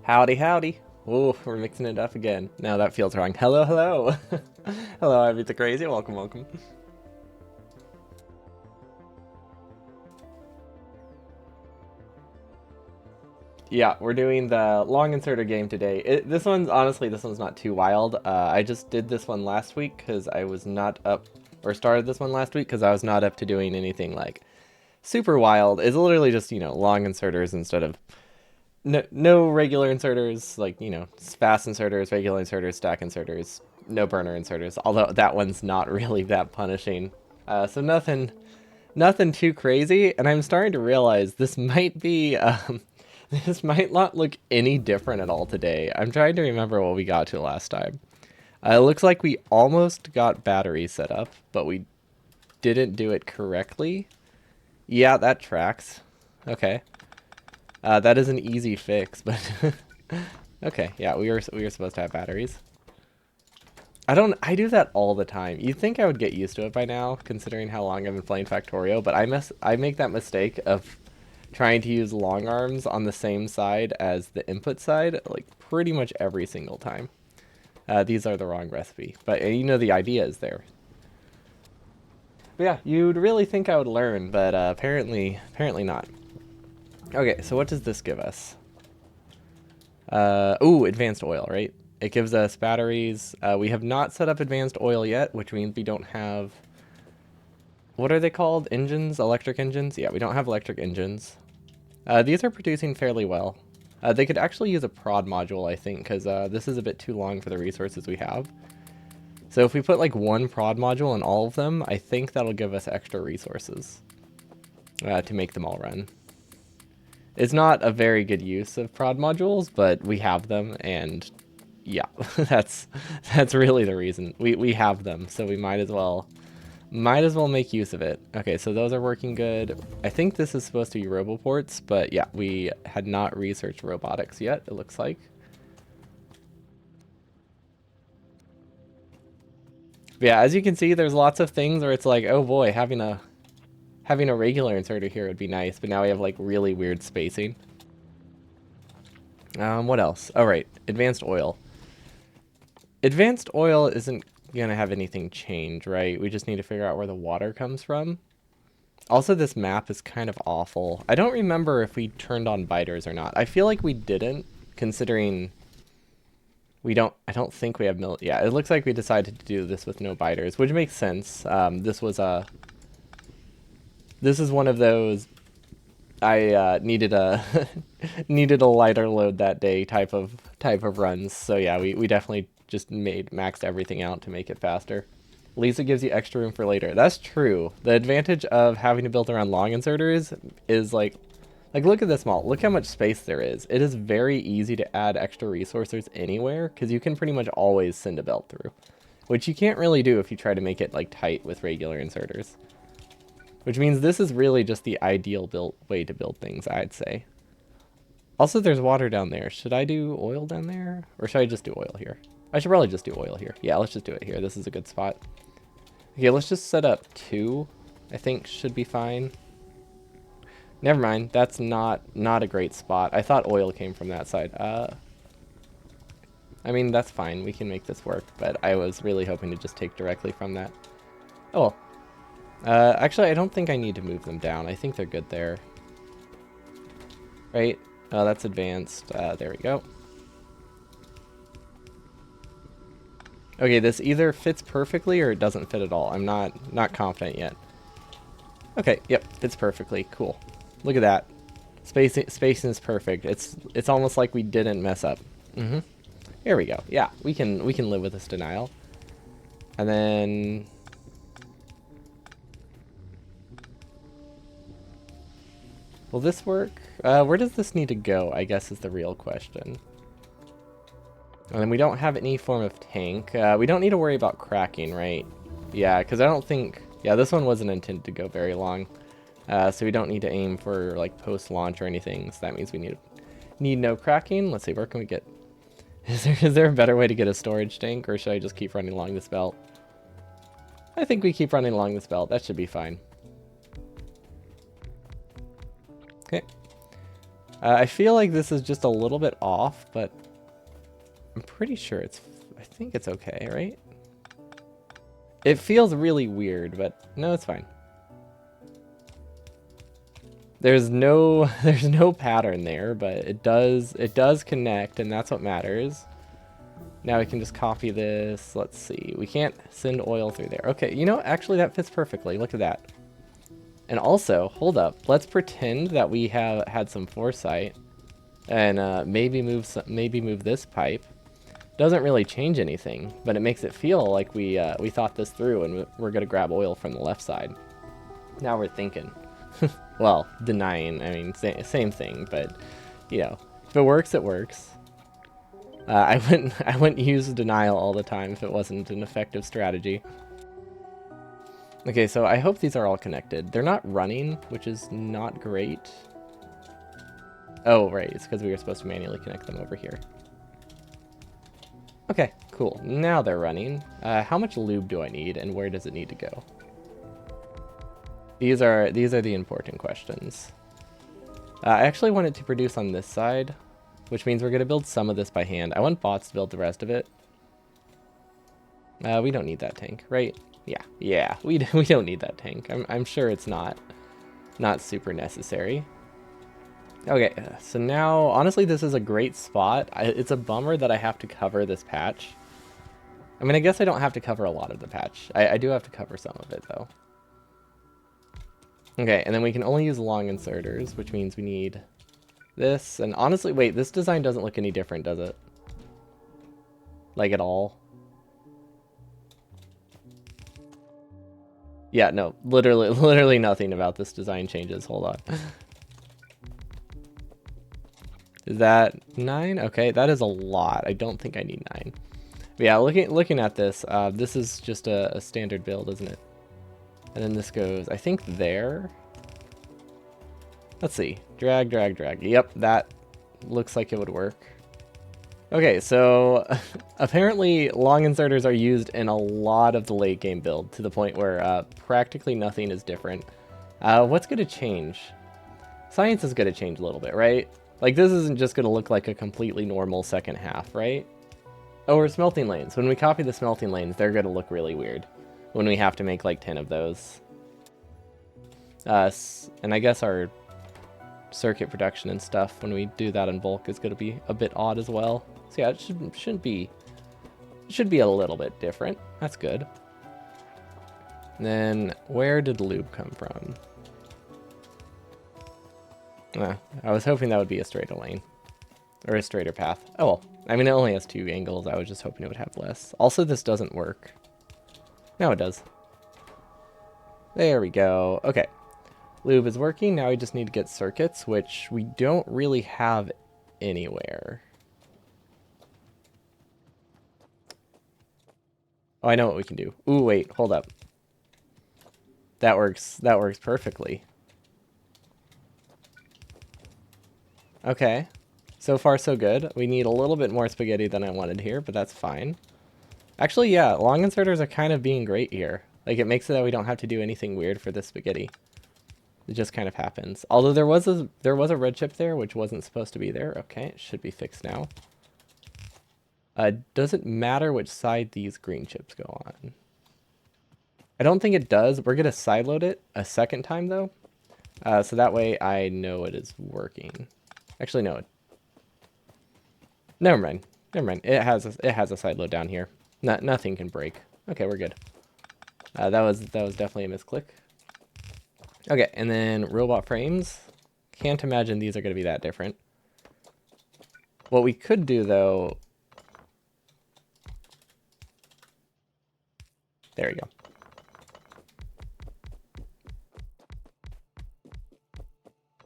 Howdy, howdy. Ooh, we're mixing it up again. No, that feels wrong. Hello, hello. Hello, I beat the crazy. Welcome, welcome. Yeah, we're doing the long inserter game today. This one's, honestly, this one's not too wild. I just did this one last week because I was not up, or started this one last week because I was not up to doing anything like super wild. It's literally just, long inserters instead of no regular inserters, like, fast inserters, regular inserters, stack inserters, no burner inserters, although that one's not really that punishing. So nothing too crazy, and I'm starting to realize this might be This might not look any different at all today. I'm trying to remember what we got to last time. It looks like we almost got batteries set up, but we didn't do it correctly. Yeah, that tracks. Okay. That is an easy fix, but okay. Yeah, we were supposed to have batteries. I do that all the time. You'd think I would get used to it by now, considering how long I've been playing Factorio, but I make that mistake of trying to use long arms on the same side as the input side, like pretty much every single time. These are the wrong recipe, but you know the idea is there. But yeah, you'd really think I would learn, but apparently not. Okay, so what does this give us? Ooh, advanced oil, right? It gives us batteries. We have not set up advanced oil yet, which means we don't have... What are they called? Engines? Electric engines? Yeah, we don't have electric engines. These are producing fairly well. They could actually use a prod module, I think, because this is a bit too long for the resources we have. So if we put like one prod module in all of them, I think that'll give us extra resources to make them all run. It's not a very good use of prod modules, but we have them, and yeah, that's really the reason. We have them, so we might as well make use of it. Okay, so those are working good. I think this is supposed to be roboports, but yeah, we had not researched robotics yet, it looks like. But yeah, as you can see, there's lots of things where it's like, oh boy, having a regular inserter here would be nice, but now we have like really weird spacing. What else? Oh right, advanced oil. Advanced oil isn't gonna have anything change, right? We just need to figure out where the water comes from. Also, this map is kind of awful. I don't remember if we turned on biters or not. I feel like we didn't, considering I don't think we have yeah, it looks like we decided to do this with no biters, which makes sense. This is one of those I needed a needed a lighter load that day type of runs. So yeah, we definitely just maxed everything out to make it faster. Lisa gives you extra room for later. That's true. The advantage of having to build around long inserters is like look at this mall. Look how much space there is. It is very easy to add extra resources anywhere because you can pretty much always send a belt through, which you can't really do if you try to make it like tight with regular inserters. Which means this is really just the ideal way to build things, I'd say. Also, there's water down there. Should I do oil down there? Or should I just do oil here? I should probably just do oil here. Yeah, let's just do it here. This is a good spot. Okay, let's just set up 2. I think should be fine. Never mind. That's not a great spot. I thought oil came from that side. I mean, that's fine. We can make this work. But I was really hoping to just take directly from that. Oh, well. Actually, I don't think I need to move them down. I think they're good there. Right? Oh, that's advanced. There we go. Okay, this either fits perfectly or it doesn't fit at all. I'm not confident yet. Okay, yep, fits perfectly. Cool. Look at that. Spacing is perfect. It's almost like we didn't mess up. Here we go. Yeah, we can live with this denial. And then... Will this work? Where does this need to go, I guess, is the real question. And then we don't have any form of tank. We don't need to worry about cracking, right? Yeah, because I don't think... Yeah, this one wasn't intended to go very long. So we don't need to aim for, like, post-launch or anything. So that means we need no cracking. Let's see, where can we get... Is there a better way to get a storage tank, or should I just keep running along this belt? I think we keep running along this belt. That should be fine. Okay. I feel like this is just a little bit off, but I'm pretty sure I think it's okay, right? It feels really weird, but no, it's fine. There's no pattern there, but it does connect, and that's what matters. Now we can just copy this. Let's see. We can't send oil through there. Okay, you know, actually that fits perfectly. Look at that. And also, hold up, let's pretend that we have had some foresight and maybe move this pipe. Doesn't really change anything, but it makes it feel like we thought this through and we're gonna grab oil from the left side. Now we're thinking. Well, denying, I mean, same thing, but you know, if it works, it works. I wouldn't use denial all the time if it wasn't an effective strategy. Okay, so I hope these are all connected. They're not running, which is not great. Oh, right, it's because we were supposed to manually connect them over here. Okay, cool. Now they're running. How much lube do I need, and where does it need to go? These are the important questions. I actually want it to produce on this side, which means we're going to build some of this by hand. I want bots to build the rest of it. We don't need that tank, right? Yeah, we don't need that tank. I'm sure it's not super necessary. Okay, so now, honestly, this is a great spot. It's a bummer that I have to cover this patch. I mean, I guess I don't have to cover a lot of the patch. I do have to cover some of it, though. Okay, and then we can only use long inserters, which means we need this. And honestly, wait, this design doesn't look any different, does it? Like, at all? Yeah, no, literally nothing about this design changes. Hold on. Is that 9? Okay, that is a lot. I don't think I need 9. But yeah, looking at this, this is just a standard build, isn't it? And then this goes, I think, there. Let's see. Drag. Yep, that looks like it would work. Okay, so apparently long inserters are used in a lot of the late game build to the point where practically nothing is different. What's going to change? Science is going to change a little bit, right? Like, this isn't just going to look like a completely normal second half, right? Oh, or smelting lanes. When we copy the smelting lanes, they're going to look really weird when we have to make like 10 of those. And I guess our circuit production and stuff, when we do that in bulk, is going to be a bit odd as well. So yeah, it should be a little bit different. That's good. And then where did lube come from? I was hoping that would be a straighter lane. Or a straighter path. Oh well. I mean, it only has 2 angles. I was just hoping it would have less. Also, this doesn't work. Now it does. There we go. Okay. Lube is working. Now we just need to get circuits, which we don't really have anywhere. Oh, I know what we can do. Ooh, wait. Hold up. That works. That works perfectly. Okay. So far, so good. We need a little bit more spaghetti than I wanted here, but that's fine. Actually, yeah, long inserters are kind of being great here. Like, it makes it that we don't have to do anything weird for this spaghetti. It just kind of happens. Although there was a red chip there, which wasn't supposed to be there. Okay, it should be fixed now. Does it matter which side these green chips go on? I don't think it does. We're going to sideload it a second time, though. So that way I know it is working. Actually, no. Never mind. It has a side load down here. Nothing can break. Okay, we're good. That was definitely a misclick. Okay, and then robot frames. Can't imagine these are going to be that different. What we could do, though... There we go.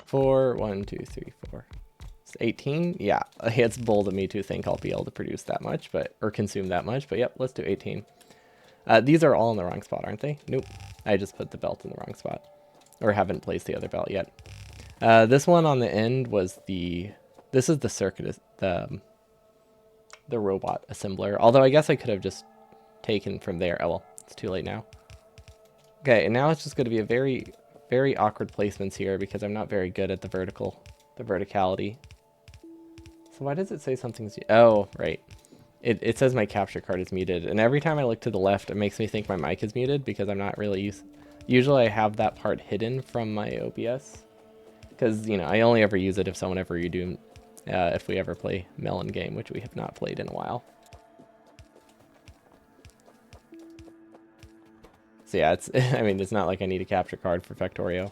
4, 1, 2, 3, 4. It's 18? Yeah, it's bold of me to think I'll be able to produce that much, or consume that much, but yep, let's do 18. These are all in the wrong spot, aren't they? Nope. I just put the belt in the wrong spot. Or haven't placed the other belt yet. This one on the end was this is the circuit, the robot assembler. Although I guess I could have just taken from there. Oh well, it's too late now. Okay, and now it's just going to be a very, very awkward placements here because I'm not very good at the verticality. So why does it say something's... Oh, right. It says my capture card is muted, and every time I look to the left, it makes me think my mic is muted because I'm not really used... Usually I have that part hidden from my OBS. Because, you know, I only ever use it if someone ever if we ever play Melon Game, which we have not played in a while. So yeah, I mean, it's not like I need a capture card for Factorio.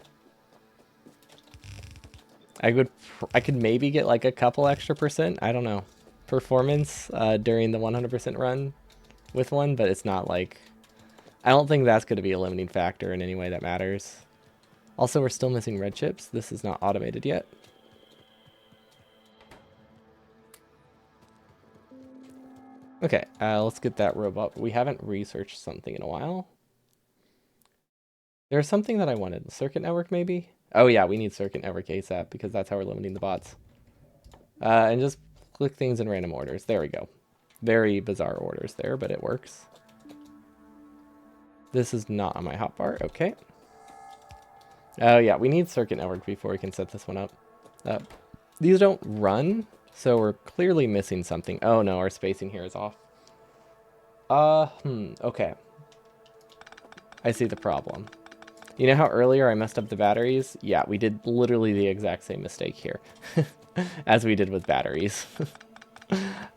I could maybe get like a couple extra %, I don't know, performance during the 100% run with one, but it's not like... I don't think that's going to be a limiting factor in any way that matters. Also, we're still missing red chips. This is not automated yet. Okay, let's get that robot. We haven't researched something in a while. There's something that I wanted. Circuit network, maybe? Oh yeah, we need circuit network ASAP because that's how we're limiting the bots. And just click things in random orders. There we go. Very bizarre orders there, but it works. This is not on my hotbar. Okay. Oh yeah, we need circuit network before we can set this one up. These don't run, so we're clearly missing something. Oh no, our spacing here is off. Okay. I see the problem. You know how earlier I messed up the batteries? Yeah, we did literally the exact same mistake here as we did with batteries.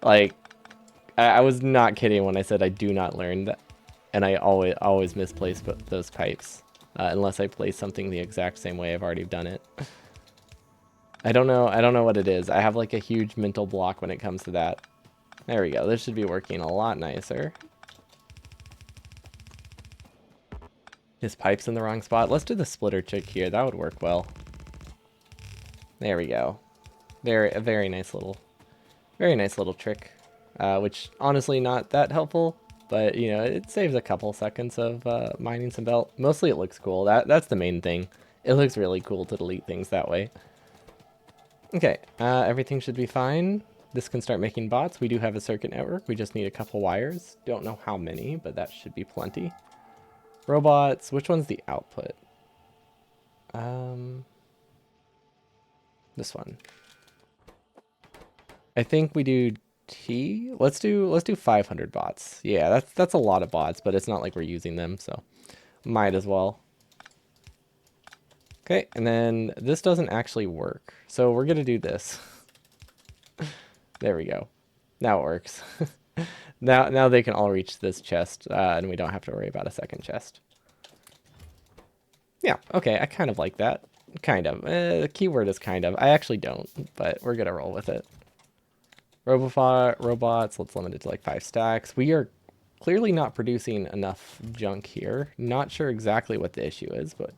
Like, I was not kidding when I said I do not learn that, and I always misplace those pipes unless I place something the exact same way I've already done it. I don't know what it is. I have like a huge mental block when it comes to that. There we go. This should be working a lot nicer. His pipe's in the wrong spot. Let's do the splitter trick here. That would work well. There we go. A very nice little trick. Which honestly not that helpful, but you know, it saves a couple seconds of mining some belt. Mostly it looks cool. That's the main thing. It looks really cool to delete things that way. Okay, everything should be fine. This can start making bots. We do have a circuit network. We just need a couple wires. Don't know how many, but that should be plenty. Robots, which one's the output? This one. I think we do T. Let's do 500 bots. Yeah, that's a lot of bots, but it's not like we're using them, so might as well. Okay, and then this doesn't actually work, so we're gonna do this. There we go. Now it works. Now they can all reach this chest, and we don't have to worry about a second chest. Yeah, okay, I kind of like that. Kind of. The keyword is kind of. I actually don't, but we're gonna roll with it. Robots, let's limit it to like 5 stacks. We are clearly not producing enough junk here. Not sure exactly what the issue is, but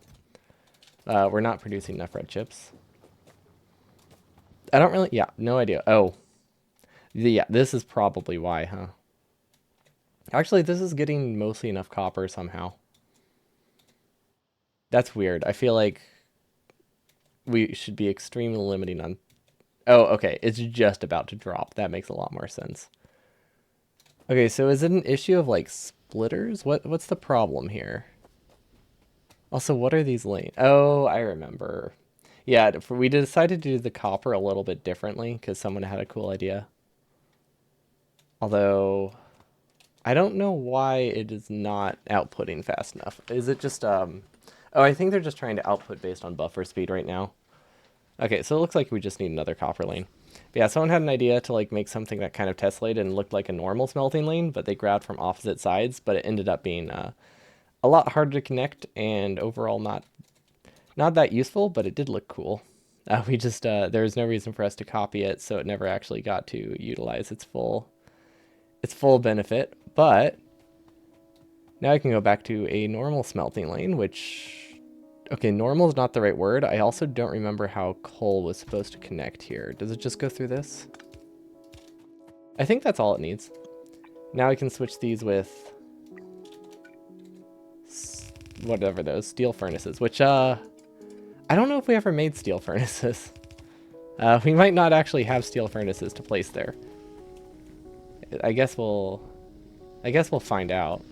we're not producing enough red chips. I don't really, yeah, no idea. Oh, yeah, this is probably why, huh? Actually, this is getting mostly enough copper somehow. That's weird. I feel like we should be extremely limiting on... Oh, okay, it's just about to drop. That makes a lot more sense. Okay, so is it an issue of like splitters? What's the problem here? Also, what are these lanes? Oh, I remember. Yeah, we decided to do the copper a little bit differently because someone had a cool idea. Although, I don't know why it is not outputting fast enough. Is it just, Oh, I think they're just trying to output based on buffer speed right now. Okay, so it looks like we just need another copper lane. But yeah, someone had an idea to like make something that kind of tessellated and looked like a normal smelting lane, but they grabbed from opposite sides, but it ended up being a lot harder to connect and overall not that useful, but it did look cool. We just, there was no reason for us to copy it, so it never actually got to utilize its full benefit. But now I can go back to a normal smelting lane, which... Okay, normal is not the right word. I also don't remember how coal was supposed to connect here. Does it just go through this? I think that's all it needs. Now I can switch these with... whatever those, steel furnaces, which, I don't know if we ever made steel furnaces. We might not actually have steel furnaces to place there. I guess we'll find out.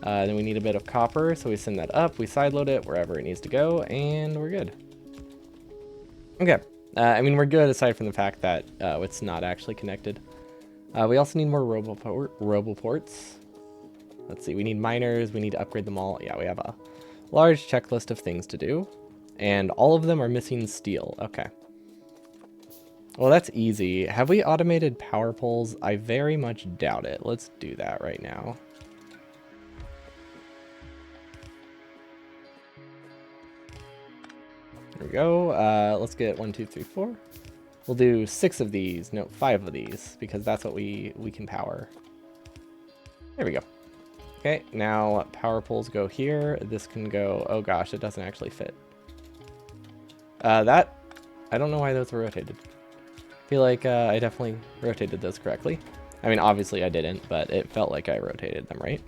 Then we need a bit of copper, so we send that up, we sideload it wherever it needs to go, and we're good. Okay, I mean, we're good aside from the fact that it's not actually connected. We also need more roboports. Let's see, we need miners, we need to upgrade them all. Yeah, we have a large checklist of things to do, and all of them are missing steel. Okay. Well, that's easy. Have we automated power poles? I very much doubt it. Let's do that right now. There we go. Let's get 1, 2, 3, 4. We'll do 6 of these. No, 5 of these, because that's what we can power. There we go. Okay, now power poles go here. This can go... Oh gosh, it doesn't actually fit. I don't know why those were rotated. feel like I definitely rotated those correctly. I mean, obviously I didn't, but it felt like I rotated them right.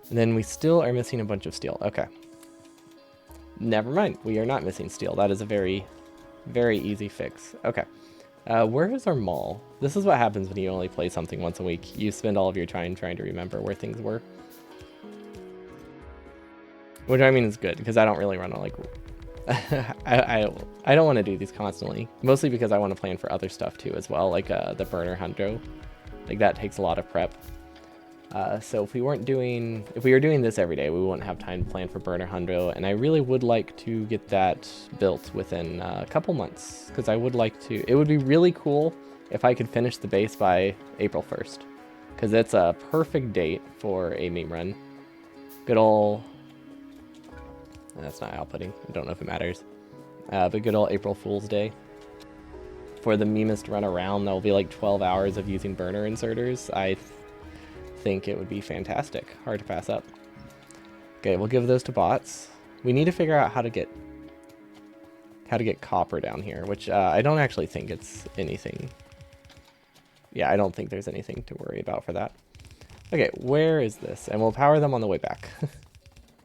And then we still are missing a bunch of steel. Okay. Never mind. We are not missing steel. That is a very, very easy fix. Okay. Where is our mall? This is what happens when you only play something once a week. You spend all of your time trying to remember where things were. Which I mean is good, because I don't really run on like... I don't want to do these constantly. Mostly because I want to plan for other stuff too as well, like the burner hundo. Like that takes a lot of prep. So if we were doing this every day, we wouldn't have time to plan for burner hundo, and I really would like to get that built within a couple months, because I would like to. It would be really cool if I could finish the base by April 1st, because it's a perfect date for a meme run. Good ol'... That's not outputting. I don't know if it matters. But good old April Fool's Day. For the memest run around, that will be like 12 hours of using burner inserters. I think it would be fantastic. Hard to pass up. Okay, we'll give those to bots. We need to figure out how to get copper down here, which I don't actually think it's anything. Yeah, I don't think there's anything to worry about for that. Okay, where is this? And we'll power them on the way back.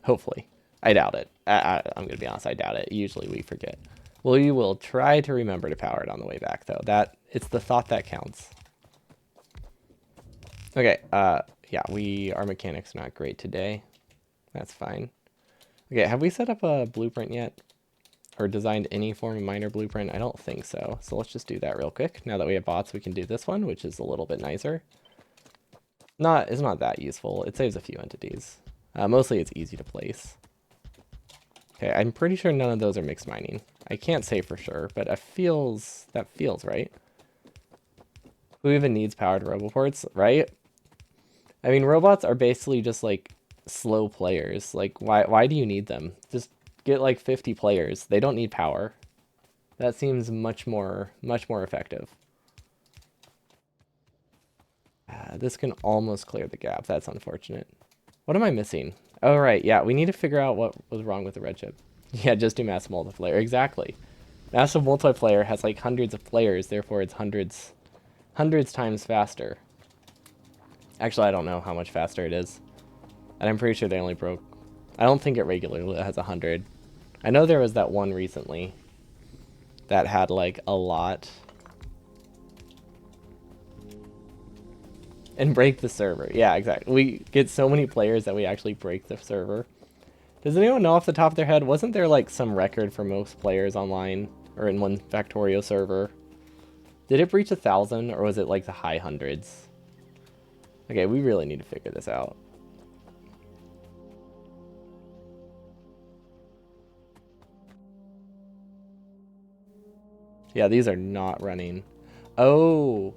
Hopefully. I doubt it. I'm going to be honest, I doubt it. Usually we forget. Well, you will try to remember to power it on the way back, though. It's the thought that counts. Okay, yeah, our mechanics not great today. That's fine. Okay, have we set up a blueprint yet? Or designed any form of miner blueprint? I don't think so. So let's just do that real quick. Now that we have bots, we can do this one, which is a little bit nicer. It's not that useful. It saves a few entities. Mostly it's easy to place. Okay, I'm pretty sure none of those are mixed mining. I can't say for sure, but that feels right. Who even needs powered roboports, right? I mean, robots are basically just like slow players. Like, why do you need them? Just get like 50 players. They don't need power. That seems much more effective. This can almost clear the gap. That's unfortunate. What am I missing? Oh, right. Yeah, we need to figure out what was wrong with the red chip. Yeah, just do massive multiplayer. Exactly. Massive multiplayer has like hundreds of players, therefore it's hundreds times faster. Actually, I don't know how much faster it is. And I'm pretty sure they only broke... I don't think it regularly has 100. I know there was that one recently that had like a lot. And break the server. Yeah, exactly. We get so many players that we actually break the server. Does anyone know off the top of their head, wasn't there like some record for most players online or in one Factorio server? Did it breach 1,000 or was it like the high hundreds? Okay, we really need to figure this out. Yeah, these are not running. Oh,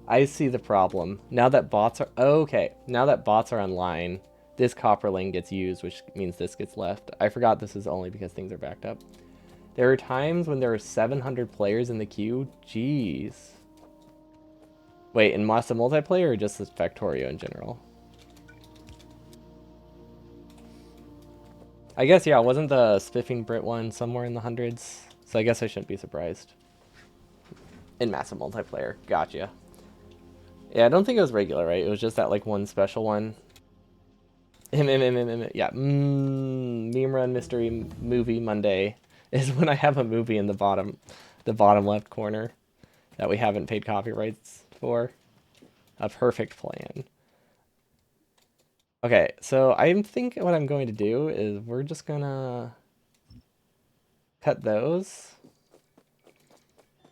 I see the problem. Now that bots are... Okay, now that bots are online, this copper lane gets used, which means this gets left. I forgot this is only because things are backed up. There are times when there are 700 players in the queue. Jeez. Wait, in Massive Multiplayer or just the Factorio in general? I guess, yeah, wasn't the Spiffing Brit one somewhere in the hundreds? So I guess I shouldn't be surprised. In Massive Multiplayer. Gotcha. Yeah, I don't think it was regular, right? It was just that, like, one special one. Yeah. Meme Run Mystery Movie Monday is when I have a movie in the bottom left corner that we haven't paid copyrights for. A perfect plan. Okay, so I think what I'm going to do is we're just gonna cut those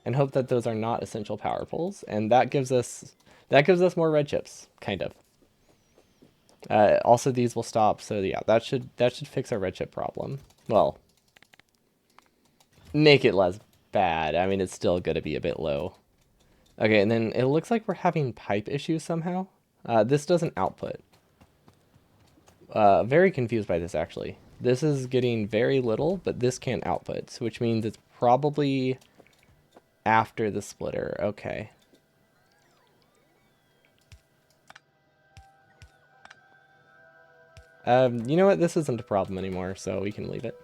and hope that those are not essential power poles, and that gives us more red chips, kind of. Also, these will stop, so yeah, that should fix our red chip problem. Well, make it less bad. I mean, it's still gonna be a bit low. Okay, and then it looks like we're having pipe issues somehow. This doesn't output. Very confused by this, actually. This is getting very little, but this can't output, which means it's probably after the splitter. Okay. You know what? This isn't a problem anymore, so we can leave it.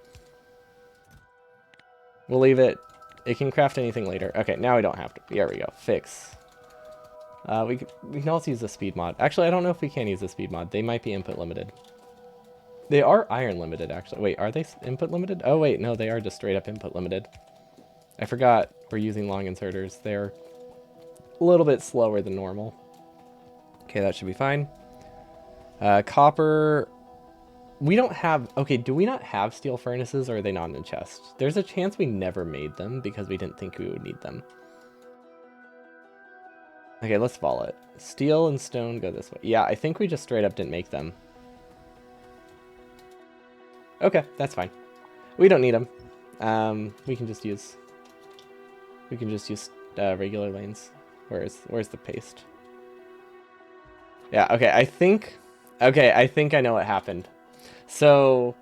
We'll leave it It can craft anything later. Okay, now we don't have to. There we go. Fix. We can also use the speed mod. Actually, I don't know if we can use the speed mod. They might be input limited. They are iron limited, actually. Wait, are they input limited? Oh, wait, no, they are just straight up input limited. I forgot we're using long inserters. They're a little bit slower than normal. Okay, that should be fine. Copper. We don't have... Okay, do we not have steel furnaces, or are they not in the chest? There's a chance we never made them because we didn't think we would need them. Okay, let's follow it. Steel and stone go this way. Yeah, I think we just straight up didn't make them. Okay, that's fine. We don't need them. We can just use... We can just use regular lanes. Where's the paste? Yeah, okay, I think I know what happened. So,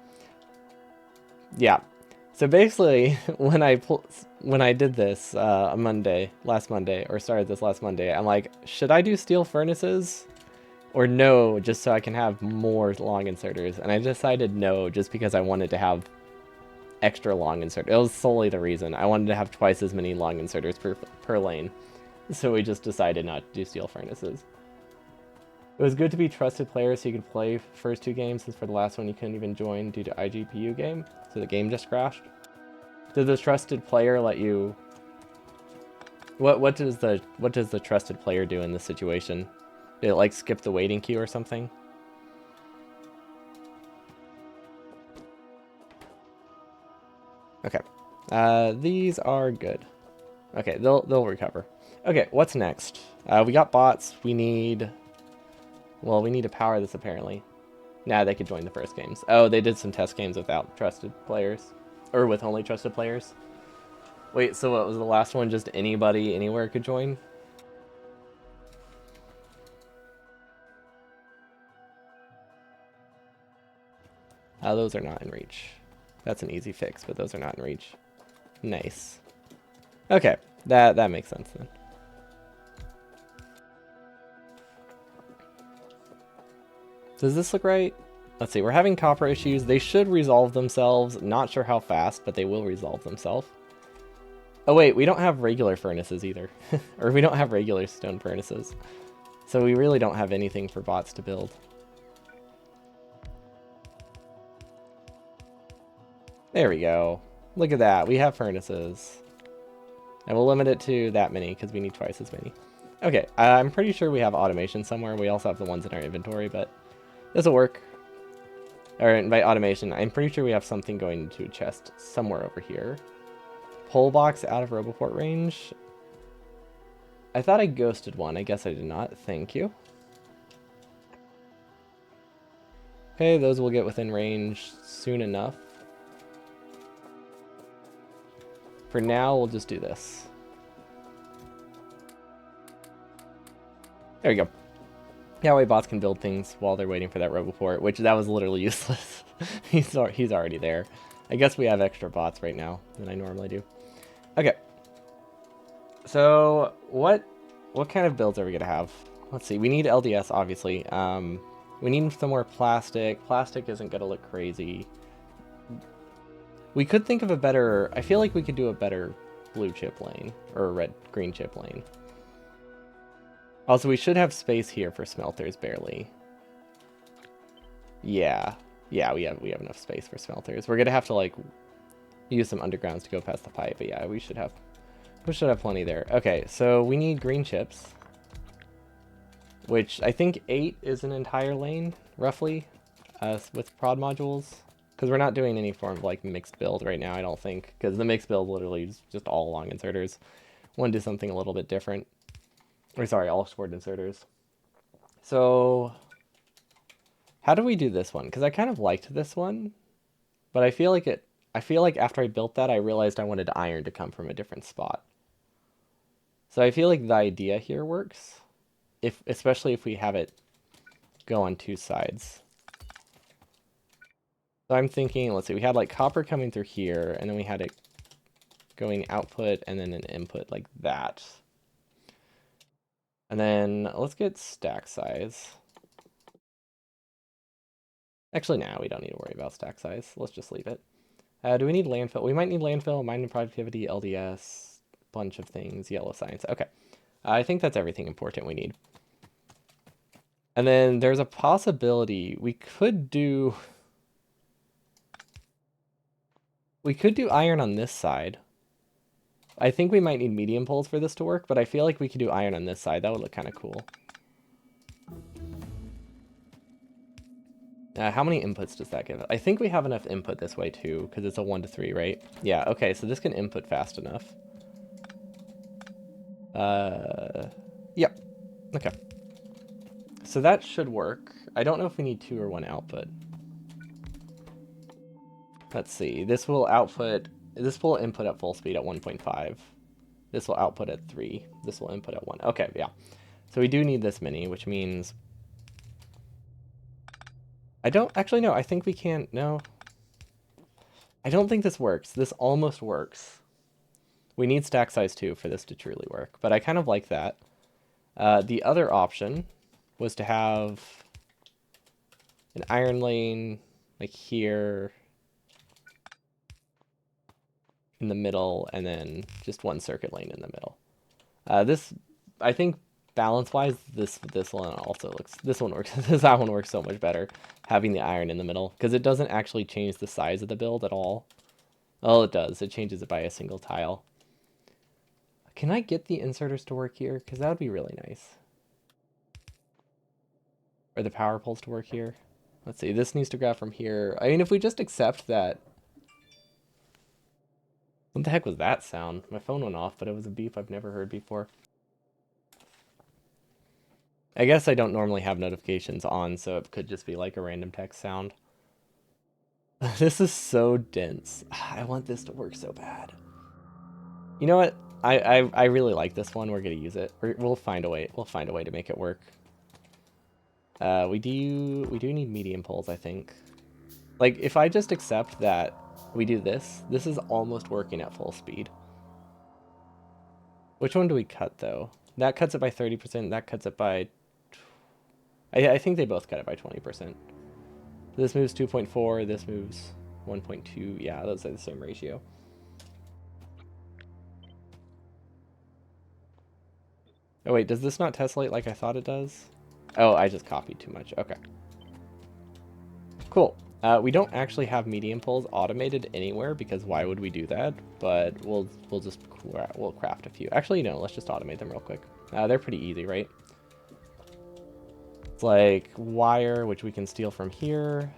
yeah. So basically, when I did this last Monday, or started this last Monday, I'm like, should I do steel furnaces? Or no, just so I can have more long inserters. And I decided no, just because I wanted to have extra long inserters. It was solely the reason. I wanted to have twice as many long inserters per lane. So we just decided not to do steel furnaces. It was good to be trusted players so you could play first two games, since for the last one you couldn't even join due to IGPU game. So the game just crashed. Did the trusted player let you... What does the trusted player do in this situation? Did it like skip the waiting queue or something? Okay. These are good. Okay, they'll recover. Okay, what's next? We got bots. We need... Well, we need to power this apparently. Nah, they could join the first games. Oh, they did some test games without trusted players. Or with only trusted players. Wait, so what was the last one? Just anybody, anywhere could join? Those are not in reach. That's an easy fix, but those are not in reach. Nice. Okay, that makes sense then. Does this look right? Let's see, we're having copper issues. They should resolve themselves. Not sure how fast, but they will resolve themselves. Oh wait, we don't have regular furnaces either. Or we don't have regular stone furnaces. So we really don't have anything for bots to build. There we go. Look at that, we have furnaces. And we'll limit it to that many because we need twice as many. Okay, I'm pretty sure we have automation somewhere. We also have the ones in our inventory, but this will work. Or by automation, I'm pretty sure we have something going into a chest somewhere over here. Pole box out of Roboport range. I thought I ghosted one. I guess I did not. Thank you. Okay, those will get within range soon enough. For now, we'll just do this. There we go. That way bots can build things while they're waiting for that Roboport, which that was literally useless. He's already there. I guess we have extra bots right now than I normally do. Okay. So what kind of builds are we gonna have? Let's see. We need LDS, obviously. We need some more plastic. Plastic isn't gonna look crazy. We could think of a better... I feel like we could do a better blue chip lane, or green chip lane. Also, we should have space here for smelters, barely. Yeah, we have enough space for smelters. We're gonna have to like use some undergrounds to go past the pipe, but yeah, we should have plenty there. Okay, so we need green chips, which I think 8 is an entire lane, roughly, with prod modules. Because we're not doing any form of like mixed build right now, I don't think. Because the mixed build literally is just all long inserters. Want to do something a little bit different. Or sorry, all sword inserters. So how do we do this one? Because I kind of liked this one, but I feel like after I built that, I realized I wanted iron to come from a different spot. So I feel like the idea here works, especially if we have it go on 2 sides. So I'm thinking, let's see, we had like copper coming through here, and then we had it going output and then an input like that. And then let's get stack size. Actually, now we don't need to worry about stack size. Let's just leave it. Do we need landfill? We might need landfill, mining productivity, LDS, bunch of things, yellow science. Okay. I think that's everything important we need. And then there's a possibility we could do iron on this side. I think we might need medium poles for this to work, but I feel like we could do iron on this side. That would look kind of cool. How many inputs does that give? I think we have enough input this way too, because it's a 1 to 3, right? Yeah, okay, so this can input fast enough. Yep. Okay. So that should work. I don't know if we need 2 or 1 output. Let's see. This will input at full speed at 1.5. This will output at 3. This will input at 1. Okay, yeah. So we do need this many, which means... I don't... Actually, no. I think we can't... No. I don't think this works. This almost works. We need stack size 2 for this to truly work. But I kind of like that. The other option was to have an iron lane, like here, in the middle, and then just one circuit lane in the middle. This, I think, balance-wise, this one also looks, this one works, that one works so much better, having the iron in the middle, because it doesn't actually change the size of the build at all. Oh, it does. It changes it by a single tile. Can I get the inserters to work here? Because that would be really nice. Or the power poles to work here. Let's see, this needs to grab from here. I mean, if we just accept that... What the heck was that sound? My phone went off, but it was a beep I've never heard before. I guess I don't normally have notifications on, so it could just be like a random text sound. This is so dense. I want this to work so bad. You know what? I really like this one. We're gonna use it. We'll find a way. We'll find a way to make it work. We do need medium poles, I think. Like, if I just accept that we do this is almost working at full speed. Which one do we cut, though? That cuts it by 30%. That cuts it by... I think they both cut it by 20%. This moves 2.4. This moves 1.2. Yeah, those are the same ratio. Oh, wait. Does this not tessellate like I thought it does? Oh, I just copied too much. Okay. Cool. We don't actually have medium poles automated anywhere because why would we do that? But we'll craft a few. Actually, no, let's just automate them real quick. They're pretty easy, right? It's like wire, which we can steal from here,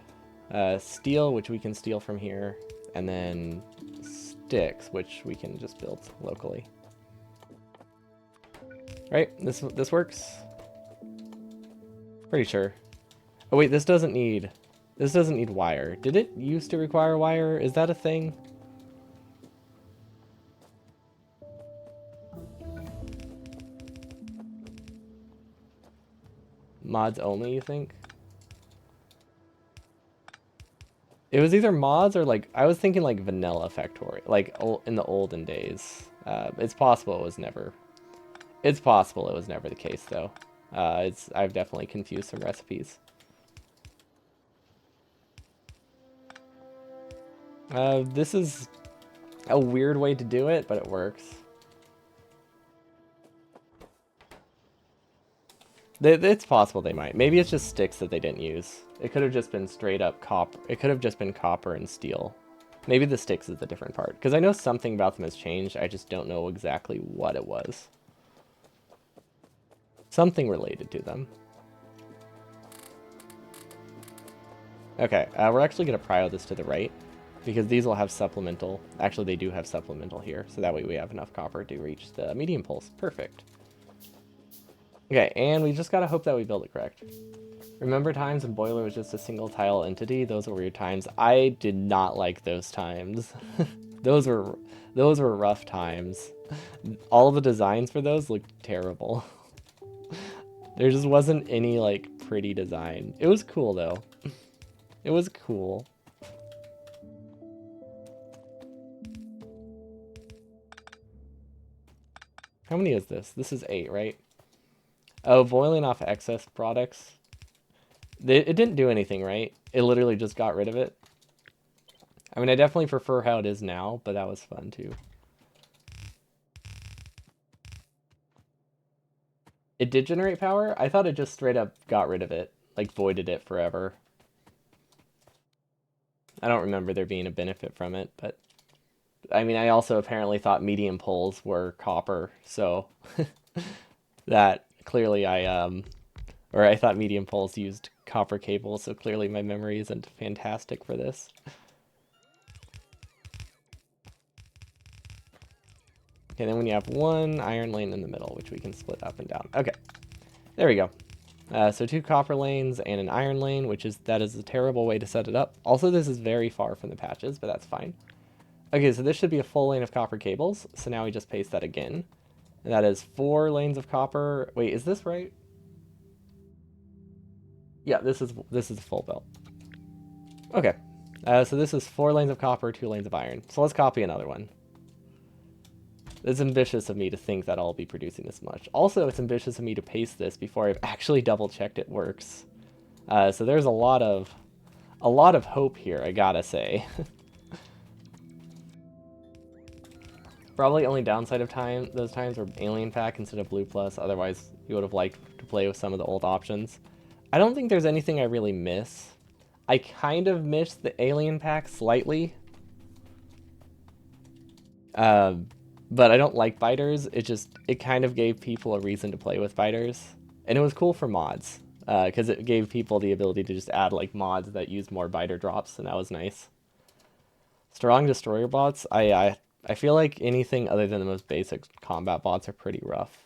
steel, which we can steal from here, and then sticks, which we can just build locally. Right? This works? Pretty sure. Oh wait, this doesn't need wire. Did it used to require wire? Is that a thing? Mods only, you think? It was either mods or like, I was thinking like vanilla Factorio, like in the olden days. It's possible it was never the case though. I've definitely confused some recipes. This is a weird way to do it, but it works. It's possible they might. Maybe it's just sticks that they didn't use. It could have just been straight up copper. It could have just been copper and steel. Maybe the sticks is the different part. Because I know something about them has changed. I just don't know exactly what it was. Something related to them. Okay, we're actually going to prio this to the right. Because these will have supplemental. Actually, they do have supplemental here. So that way we have enough copper to reach the medium pulse. Perfect. Okay, and we just gotta hope that we build it correct. Remember times when Boiler was just a single tile entity? Those were weird times. I did not like those times. those were rough times. All the designs for those looked terrible. There just wasn't any like pretty design. It was cool though. It was cool. How many is this? This is 8, right? Oh, boiling off excess products. It didn't do anything, right? It literally just got rid of it. I mean, I definitely prefer how it is now, but that was fun too. It did generate power? I thought it just straight up got rid of it, like voided it forever. I don't remember there being a benefit from it, but I mean, I also apparently thought medium poles were copper, so that clearly or I thought medium poles used copper cables, so clearly my memory isn't fantastic for this. Okay, then when you have one iron lane in the middle, which we can split up and down. Okay, there we go. So 2 copper lanes and an iron lane, that is a terrible way to set it up. Also, this is very far from the patches, but that's fine. Okay, so this should be a full lane of copper cables. So now we just paste that again. And that is 4 lanes of copper. Wait, is this right? Yeah, this is a full belt. Okay, so this is 4 lanes of copper, 2 lanes of iron. So let's copy another one. It's ambitious of me to think that I'll be producing this much. Also, it's ambitious of me to paste this before I've actually double-checked it works. So there's a lot of hope here, I gotta say. Probably only downside of those times were Alien Pack instead of Blue Plus. Otherwise, you would have liked to play with some of the old options. I don't think there's anything I really miss. I kind of miss the Alien Pack slightly. But I don't like biters. It kind of gave people a reason to play with biters. And it was cool for mods. Because it gave people the ability to just add like mods that used more biter drops, and that was nice. Strong destroyer bots, I feel like anything other than the most basic combat bots are pretty rough.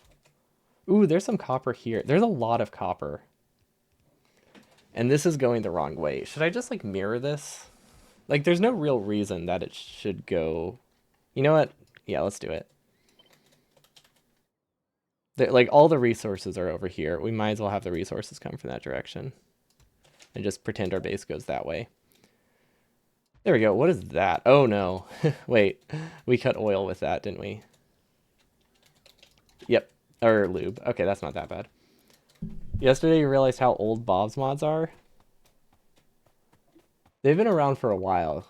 Ooh, there's some copper here. There's a lot of copper. And this is going the wrong way. Should I just like mirror this? Like there's no real reason that it should go. You know what? Yeah, let's do it. Like all the resources are over here. We might as well have the resources come from that direction. And just pretend our base goes that way. There we go. What is that? Oh no. Wait, we cut oil with that, didn't we? Yep. Or lube. Okay, that's not that bad. Yesterday you realized how old Bob's mods are? They've been around for a while,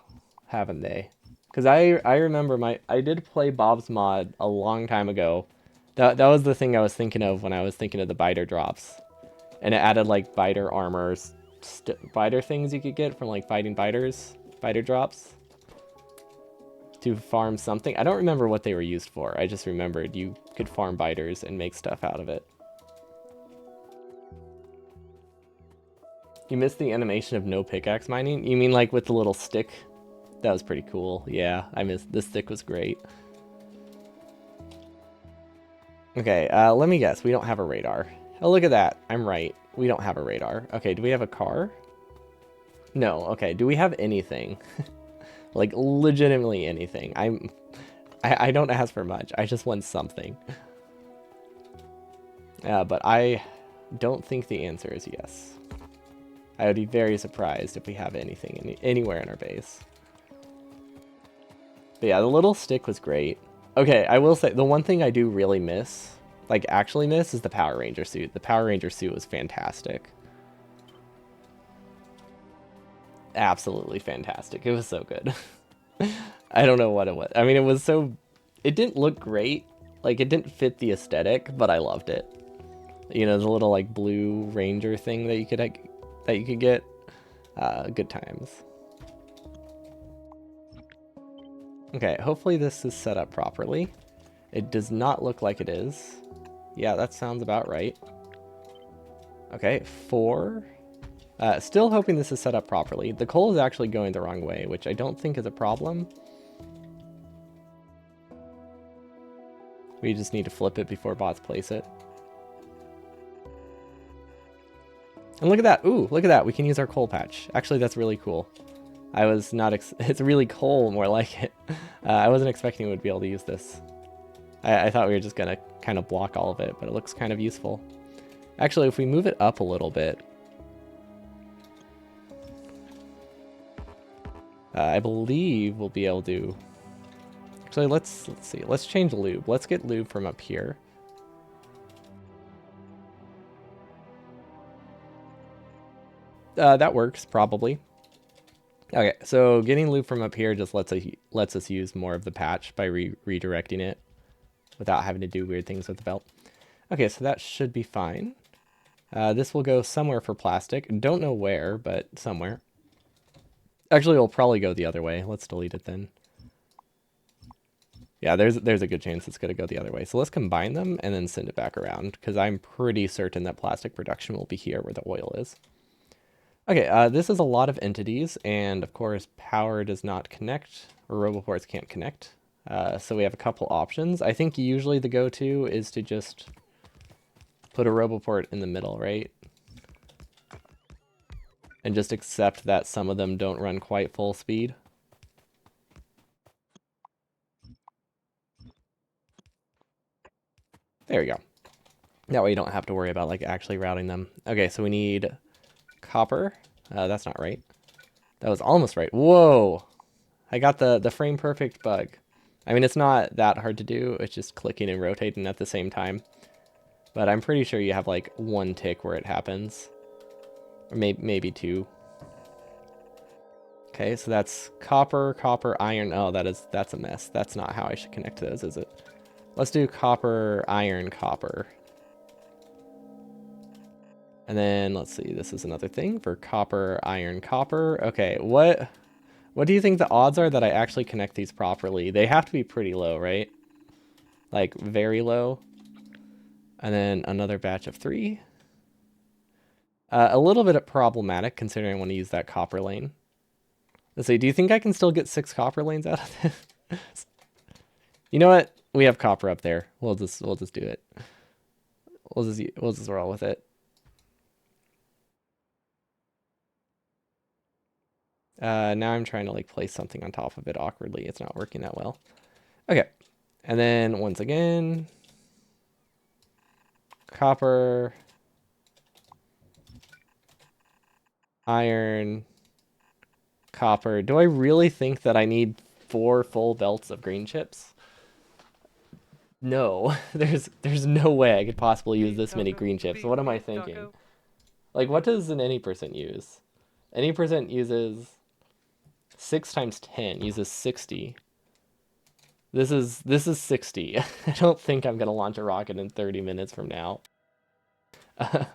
haven't they? Because I remember I did play Bob's mod a long time ago. That was the thing I was thinking of when I was thinking of the biter drops. And it added like biter armors, biter things you could get from like fighting biter drops. To farm something. I don't remember what they were used for. I just remembered you could farm biters and make stuff out of it. You missed the animation of no pickaxe mining? You mean like with the little stick? That was pretty cool. Yeah, I missed. This stick was great. Okay, let me guess. We don't have a radar. Oh, look at that. I'm right. We don't have a radar. Okay, do we have a car? No. Okay, do we have anything? Like, legitimately anything. I don't ask for much. I just want something. But I don't think the answer is yes. I would be very surprised if we have anything anywhere in our base. But yeah, the little stick was great. Okay, I will say, the one thing I do really miss, like actually miss, is the Power Ranger suit. The Power Ranger suit was fantastic. Absolutely fantastic. It was so good. I don't know what it was. I mean, it didn't look great. Like, it didn't fit the aesthetic, but I loved it. You know, the little, like, blue ranger thing that you could get. Good times. Okay, hopefully this is set up properly. It does not look like it is. Yeah, that sounds about right. Okay, 4. Still hoping this is set up properly. The coal is actually going the wrong way, which I don't think is a problem. We just need to flip it before bots place it. And look at that. Ooh, look at that. We can use our coal patch. Actually, that's really cool. I was not it's really coal, more like it. I wasn't expecting we would be able to use this. I thought we were just gonna kind of block all of it, but it looks kind of useful. Actually, if we move it up a little bit, I believe we'll be able to. Actually, let's see. Let's change lube. Let's get lube from up here. That works probably. Okay, so getting loot from up here just lets us use more of the patch by redirecting it without having to do weird things with the belt. Okay, so that should be fine. This will go somewhere for plastic. Don't know where, but somewhere. Actually, it'll probably go the other way. Let's delete it then. Yeah, there's a good chance it's going to go the other way. So let's combine them and then send it back around, because I'm pretty certain that plastic production will be here where the oil is. Okay, this is a lot of entities, and of course power does not connect, or RoboPorts can't connect. So we have a couple options. I think usually the go-to is to just put a RoboPort in the middle, right? And just accept that some of them don't run quite full speed. There we go. That way you don't have to worry about like actually routing them. Okay, so we need copper. That's not right. That was almost right. Whoa! I got the frame perfect bug. I mean, it's not that hard to do. It's just clicking and rotating at the same time. But I'm pretty sure you have like one tick where it happens. Or maybe two. Okay, so that's copper, copper, iron. Oh, that's a mess. That's not how I should connect those, is it? Let's do copper, iron, copper. And then let's see, this is another thing for copper, iron, copper. Okay, what do you think the odds are that I actually connect these properly? They have to be pretty low, right? Like very low. And then another batch of 3. A little bit problematic considering I want to use that copper lane. Let's see, do you think I can still get 6 copper lanes out of this? You know what? We have copper up there. We'll just do it. We'll just roll with it. Now I'm trying to like place something on top of it awkwardly. It's not working that well. Okay. And then once again, copper, iron, copper. Do I really think that I need 4 full belts of green chips? No, there's no way I could possibly use this many green chips. What am I thinking? Like, what does an any percent use? Any percent uses 6 times 10 uses 60. This is 60. I don't think I'm gonna launch a rocket in 30 minutes from now. There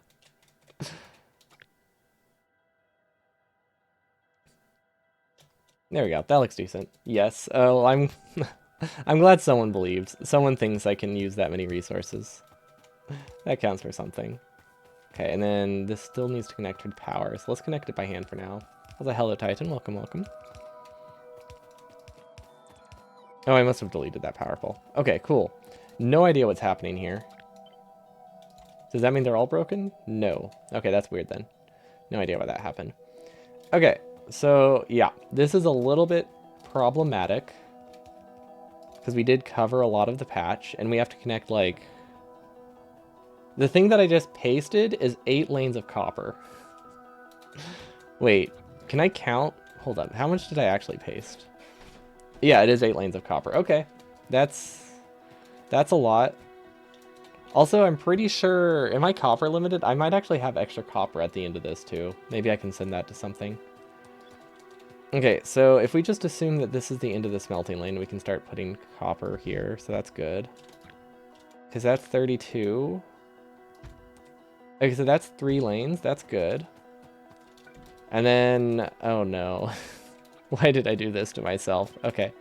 we go. That looks decent. Yes. Oh, I'm I'm glad someone believed. Someone thinks I can use that many resources. That counts for something. Okay, and then this still needs to connect with power, so let's connect it by hand for now. How's a Hello Titan? Welcome, welcome. Oh, I must have deleted that power pole. Okay, cool. No idea what's happening here. Does that mean they're all broken? No. Okay, that's weird then. No idea why that happened. Okay, so yeah, this is a little bit problematic because we did cover a lot of the patch and we have to connect like... The thing that I just pasted is 8 lanes of copper. Wait, can I count? Hold up, how much did I actually paste? Yeah, it is 8 lanes of copper. Okay, that's a lot. Also, I'm pretty sure, am I copper limited? I might actually have extra copper at the end of this too. Maybe I can send that to something. Okay, so if we just assume that this is the end of the smelting lane, we can start putting copper here, so that's good. Because that's 32. Okay, so that's 3 lanes, that's good. And then, oh no. Why did I do this to myself? Okay.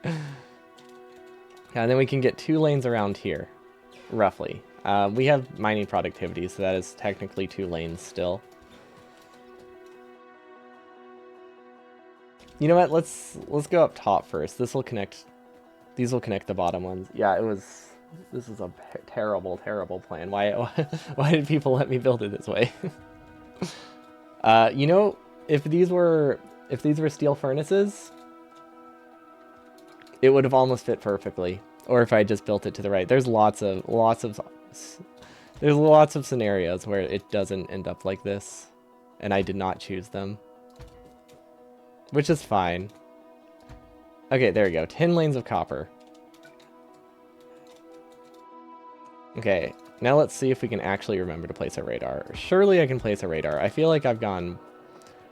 And then we can get 2 lanes around here, roughly. We have mining productivity, so that is technically 2 lanes still. You know what? Let's go up top first. This will connect. These will connect the bottom ones. Yeah, it was. This is a terrible, terrible plan. Why did people let me build it this way? You know, if these were steel furnaces, it would have almost fit perfectly. Or if I just built it to the right. There's lots of scenarios where it doesn't end up like this, and I did not choose them. Which is fine. Okay, there we go. 10 lanes of copper. Okay, now let's see if we can actually remember to place a radar. Surely I can place a radar. I feel like I've gone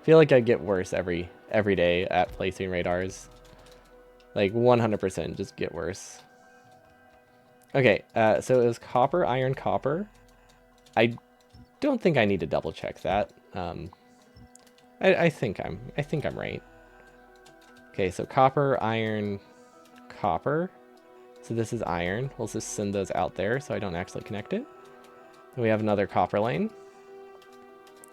feel like I get worse every day at placing radars. Like 100% just get worse. Okay, so it was copper, iron, copper. I don't think I need to double check that. I think I'm right. Okay, so copper, iron, copper. So this is iron. We'll just send those out there so I don't actually connect it. Then we have another copper lane.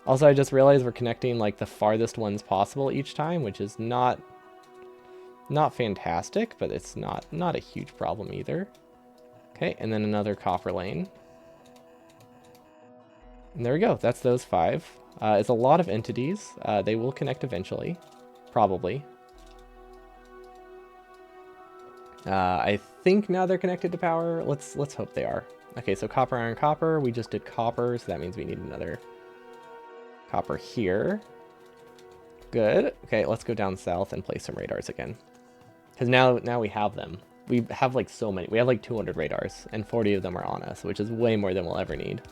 Also, I just realized we're connecting like the farthest ones possible each time, which is not fantastic, but it's not a huge problem either. Okay, and then another copper lane. And there we go. That's those 5. It's a lot of entities. They will connect eventually, probably. I think now they're connected to power. Let's hope they are. Okay, so copper, iron, copper. We just did copper, so that means we need another copper here. Good. Okay, let's go down south and place some radars again. Because now we have them. We have like so many. We have like 200 radars, and 40 of them are on us, which is way more than we'll ever need.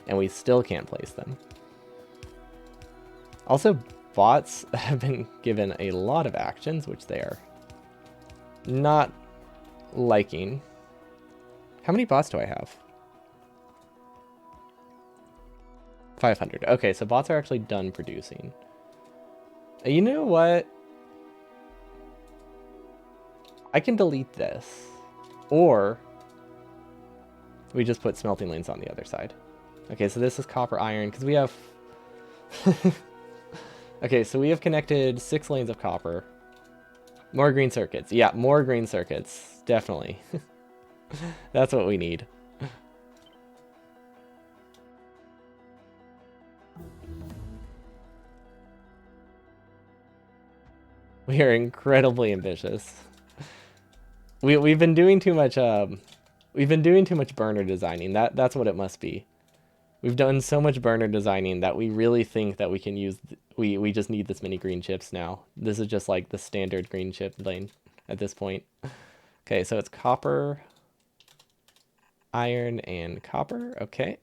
And we still can't place them. Also, bots have been given a lot of actions, which they are not liking. How many bots do I have? 500. Okay, so bots are actually done producing. You know what? I can delete this. Or we just put smelting lanes on the other side. Okay, so this is copper, iron, because we have... Okay, so we have connected 6 lanes of copper. More green circuits. Yeah, more green circuits. Definitely. That's what we need. We are incredibly ambitious. We've been doing too much burner designing. That's what it must be. We've done so much burner designing that we really think that we can use... We just need this many green chips now. This is just like the standard green chip lane at this point. Okay, so it's copper, iron, and copper. Okay.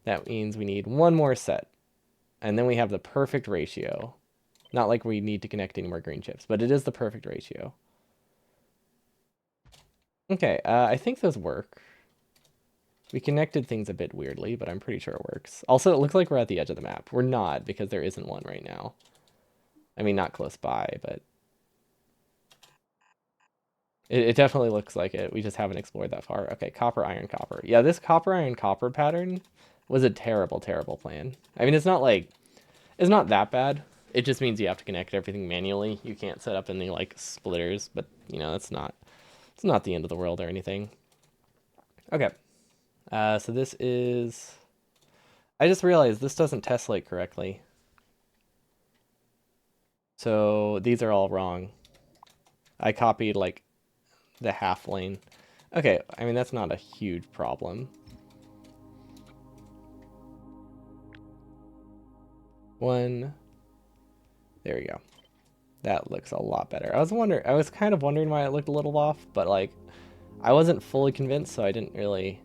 That means we need one more set. And then we have the perfect ratio. Not like we need to connect any more green chips, but it is the perfect ratio. Okay, I think those work. We connected things a bit weirdly, but I'm pretty sure it works. Also, it looks like we're at the edge of the map. We're not, because there isn't one right now. I mean, not close by, but... It definitely looks like it. We just haven't explored that far. Okay, copper, iron, copper. Yeah, this copper, iron, copper pattern was a terrible, terrible plan. I mean, it's not like... It's not that bad. It just means you have to connect everything manually. You can't set up any, like, splitters, but, you know, it's not the end of the world or anything. Okay. So this is... I just realized this doesn't tessellate correctly. So these are all wrong. I copied, like, the half lane. Okay, I mean, that's not a huge problem. One. There we go. That looks a lot better. I was kind of wondering why it looked a little off, but, like, I wasn't fully convinced, so I didn't really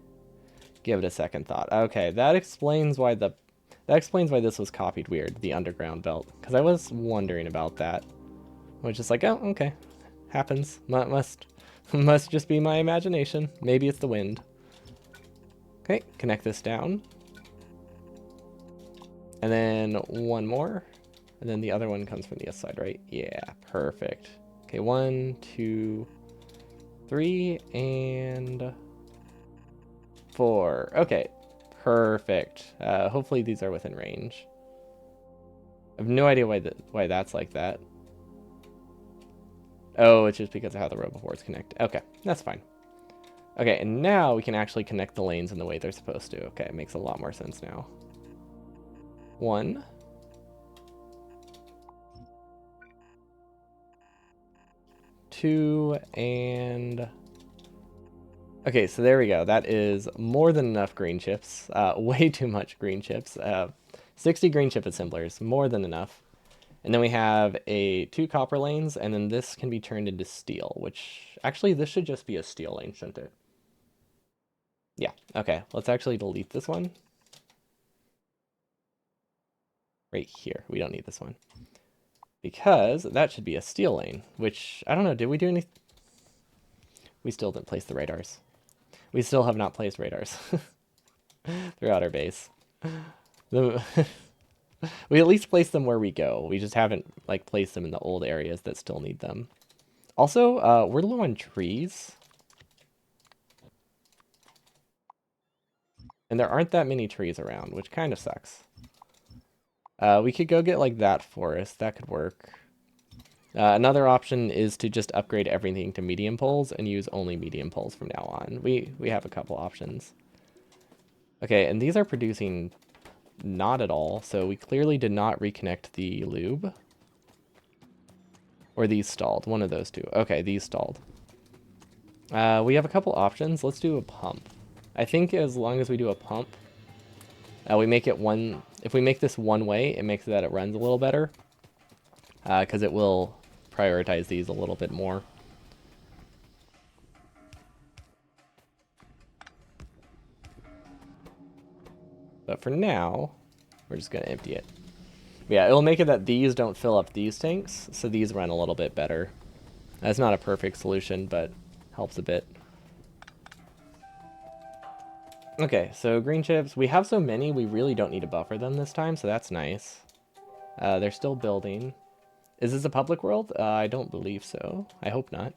give it a second thought. Okay, that explains why this was copied weird, the underground belt, because I was wondering about that. I was just like, oh, okay, happens. Must just be my imagination. Maybe it's the wind. Okay, connect this down, and then one more, and then the other one comes from the other side, right? Yeah, perfect. Okay, 1, 2, 3, and 4. Okay, perfect. Hopefully these are within range. I have no idea why that's like that. Oh, it's just because of how the roboports connect. Okay, that's fine. Okay, and now we can actually connect the lanes in the way they're supposed to. Okay, it makes a lot more sense now. 1. 2, and... Okay, so there we go. That is more than enough green chips. Way too much green chips. 60 green chip assemblers, more than enough. And then we have 2 copper lanes, and then this can be turned into steel, which actually this should just be a steel lane, shouldn't it? Yeah, okay. Let's actually delete this one. right here. We don't need this one. Because that should be a steel lane, which, I don't know, did we do any? We still didn't place the radars. We still have not placed radars throughout our base. We at least place them where we go. We just haven't, like, placed them in the old areas that still need them. Also, we're low on trees. And there aren't that many trees around, which kind of sucks. We could go get, like, that forest. That could work. Another option is to just upgrade everything to medium poles and use only medium poles from now on. We have a couple options. Okay, and these are producing not at all, so we clearly did not reconnect the lube. Or these stalled. One of those two. Okay, these stalled. We have a couple options. Let's do a pump. I think as long as we do a pump, we make it one... If we make this one way, it makes it that it runs a little better. Because it will prioritize these a little bit more. But for now, we're just going to empty it. Yeah, it'll make it that these don't fill up these tanks, so these run a little bit better. That's not a perfect solution, but helps a bit. Okay, so green chips. We have so many, we really don't need to buffer them this time, so that's nice. They're still building. Is this a public world? I don't believe so. I hope not.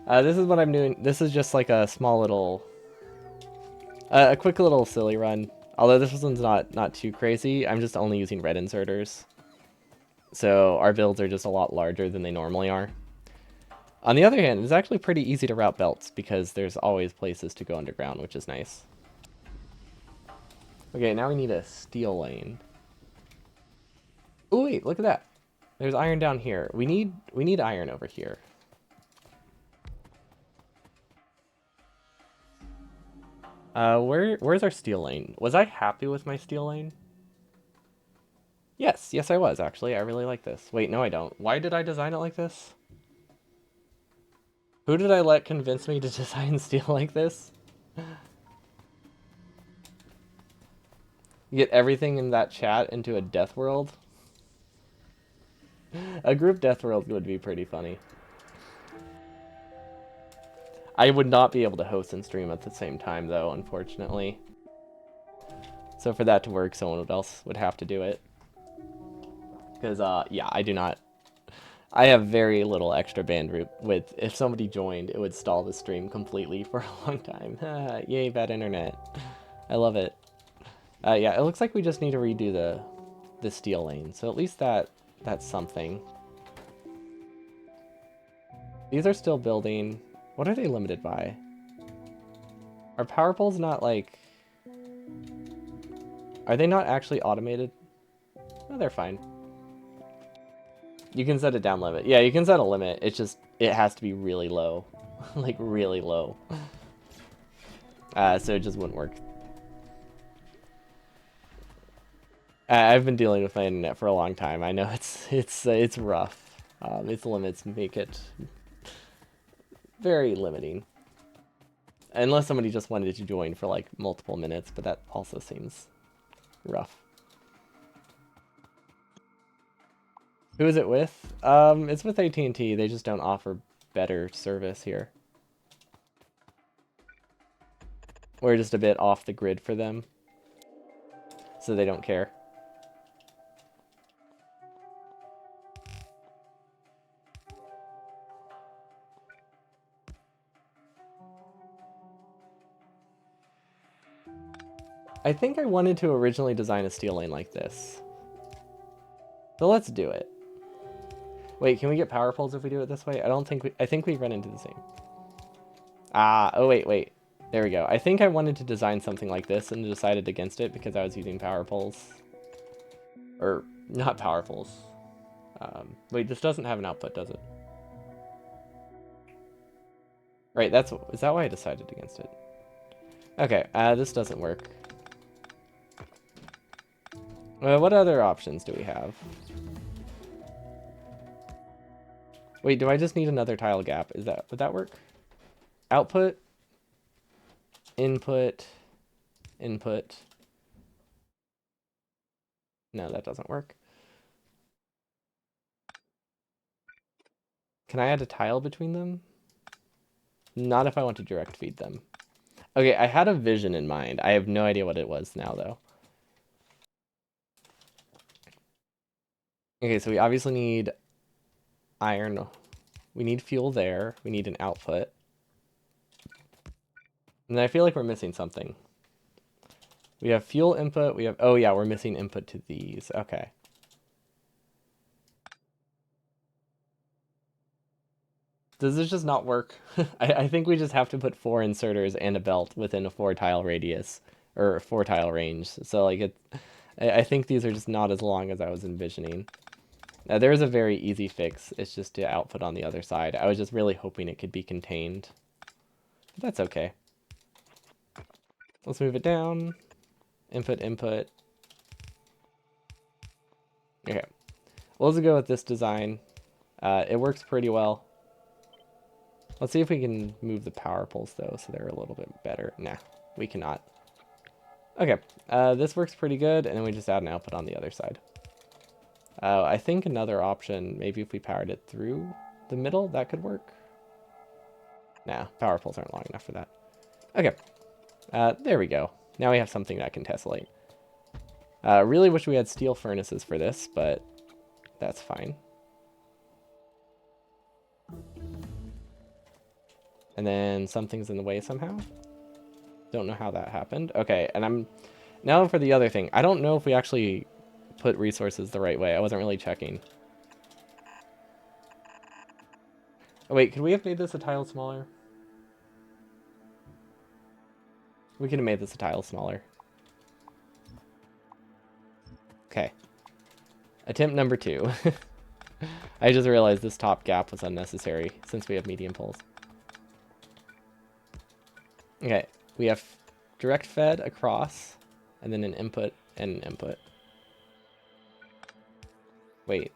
This is what I'm doing. This is just like a small little... a quick little silly run. Although this one's not too crazy. I'm just only using red inserters. So our builds are just a lot larger than they normally are. On the other hand, it's actually pretty easy to route belts because there's always places to go underground, which is nice. Okay, now we need a steel lane. Oh wait, look at that. There's iron down here. We need iron over here. Where's our steel lane? Was I happy with my steel lane? Yes, I was actually. I really like this. Wait, no I don't. Why did I design it like this? Who did I let convince me to design steel like this? Get everything in that chat into a death world? A group death world would be pretty funny. I would not be able to host and stream at the same time, though, unfortunately. So for that to work, someone else would have to do it. Because, yeah, I do not... I have very little extra bandwidth. If somebody joined, it would stall the stream completely for a long time. Yay, bad internet. I love it. Yeah, it looks like we just need to redo the steel lane. So at least that's something. These are still building. What are they limited by? Are power poles not like... Are they not actually automated? No, they're fine. You can set a down limit. Yeah, you can set a limit. It's just, it has to be really low. Like, really low. So it just wouldn't work. I've been dealing with my internet for a long time. I know it's rough. Its limits make it very limiting. Unless somebody just wanted to join for like multiple minutes, but that also seems rough. Who is it with? It's with AT&T. They just don't offer better service here. We're just a bit off the grid for them. So they don't care. I think I wanted to originally design a steel lane like this. So let's do it. Wait, can we get power poles if we do it this way? I think we run into the same. Oh wait. There we go. I think I wanted to design something like this and decided against it because I was using power poles. Or, not power poles. Wait, this doesn't have an output, does it? Right, is that why I decided against it? Okay, this doesn't work. What other options do we have? Wait, do I just need another tile gap? Would that work? Output, input, No, that doesn't work. Can I add a tile between them? Not if I want to direct feed them. Okay, I had a vision in mind. I have no idea what it was now, though. Okay, so we obviously need iron. We need fuel there. We need an output. And I feel like we're missing something. We have fuel input. We have... Oh, yeah, we're missing input to these. Okay. Does this just not work? I think we just have to put 4 inserters and a belt within a 4-tile radius. Or 4-tile range. So, like, I think these are just not as long as I was envisioning. There's a very easy fix. It's just to output on the other side. I was just really hoping it could be contained. But that's okay. Let's move it down. Input, input. Okay. Well, let's go with this design. It works pretty well. Let's see if we can move the power poles, though, so they're a little bit better. Nah, we cannot. Okay. This works pretty good, and then we just add an output on the other side. I think another option, maybe if we powered it through the middle, that could work. Nah, power poles aren't long enough for that. Okay. There we go. Now we have something that can tessellate. Really wish we had steel furnaces for this, but that's fine. And then something's in the way somehow. Don't know how that happened. Okay, and now for the other thing. I don't know if we actually put resources the right way. I wasn't really checking. Oh, wait, could we have made this a tile smaller? We could have made this a tile smaller. Okay. Attempt number 2. I just realized this top gap was unnecessary since we have medium poles. Okay, we have direct fed across, and then an input and an input. Wait.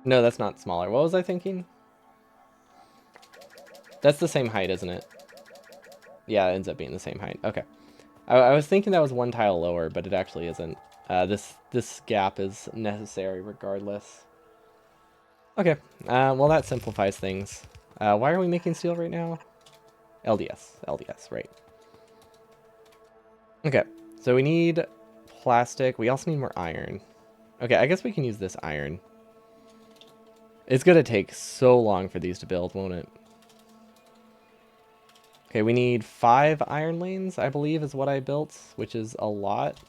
No, that's not smaller. What was I thinking? That's the same height, isn't it? Yeah, it ends up being the same height. Okay. I was thinking that was 1 tile lower, but it actually isn't. This gap is necessary regardless. Okay, well that simplifies things. Why are we making steel right now? LDS, right. Okay, so we need plastic. We also need more iron. Okay, I guess we can use this iron. It's gonna take so long for these to build, won't it? Okay, we need 5 iron lanes, I believe, is what I built, which is a lot,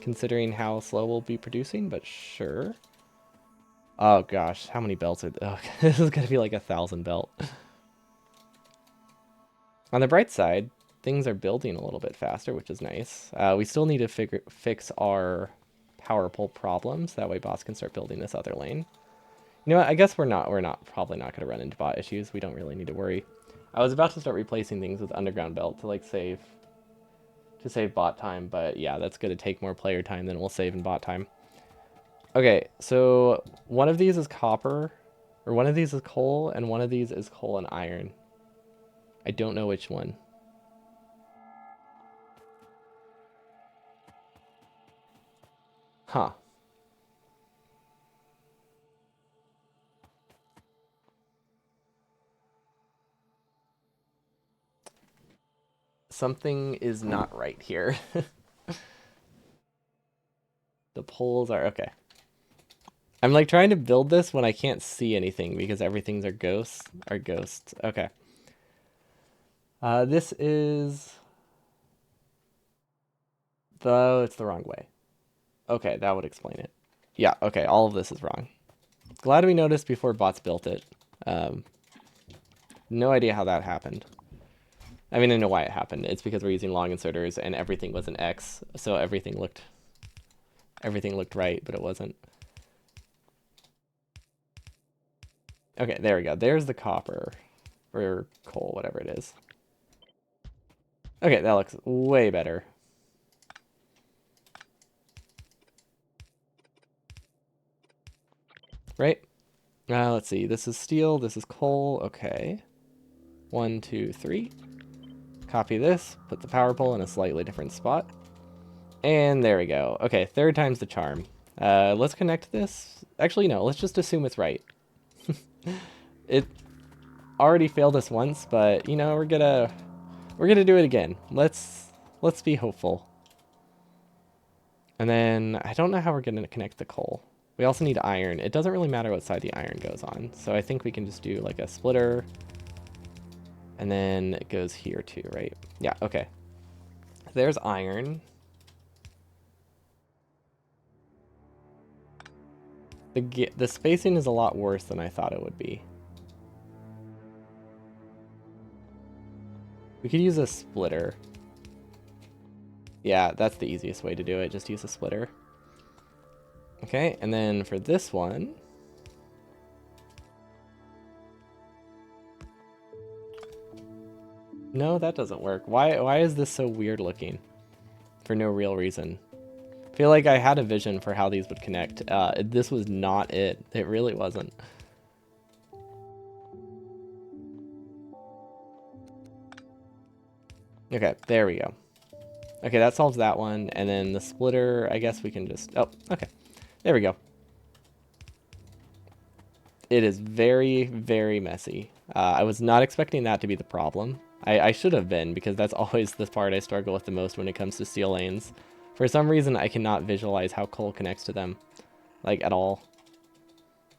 considering how slow we'll be producing, but sure. Oh gosh, how many belts are there? Oh, this is gonna be like 1,000 belt. On the bright side, things are building a little bit faster, which is nice. We still need to fix our power pole problems. That way boss can start building this other lane. You know what? I guess probably not going to run into bot issues. We don't really need to worry. I was about to start replacing things with underground belt to save bot time, but yeah, that's going to take more player time than we'll save in bot time. Okay, so one of these is copper, or one of these is coal, and one of these is coal and iron. I don't know which one. Huh. Something is not right here. The poles are okay. I'm like trying to build this when I can't see anything because everything's ghosts. Okay. This is it's the wrong way. Okay, that would explain it. Yeah, okay, all of this is wrong. Glad we noticed before bots built it. No idea how that happened. I mean, I know why it happened. It's because we're using long inserters and everything was an X, so everything looked right, but it wasn't. Okay, there we go. There's the copper. Or coal, whatever it is. Okay, that looks way better. Right? Let's see. This is steel. This is coal. Okay. 1, 2, 3. Copy this. Put the power pole in a slightly different spot. And there we go. Okay, third time's the charm. Let's connect this. Actually, no, let's just assume it's right. It already failed us once, but you know, we're gonna do it again. Let's be hopeful. And then I don't know how we're gonna connect the coal. We also need iron. It doesn't really matter what side the iron goes on, so I think we can just do like a splitter. And then it goes here too, right? Yeah, okay. There's iron. The spacing is a lot worse than I thought it would be. We could use a splitter. Yeah, that's the easiest way to do it. Just use a splitter. Okay, and then for this one... No, that doesn't work. Why is this so weird looking? For no real reason. I feel like I had a vision for how these would connect. This was not it. It really wasn't. Okay, there we go. Okay, that solves that one. And then the splitter, I guess we can just... Oh, okay. There we go. It is very, very messy. I was not expecting that to be the problem. I should have been, because that's always the part I struggle with the most when it comes to steel lanes. For some reason, I cannot visualize how coal connects to them, like, at all.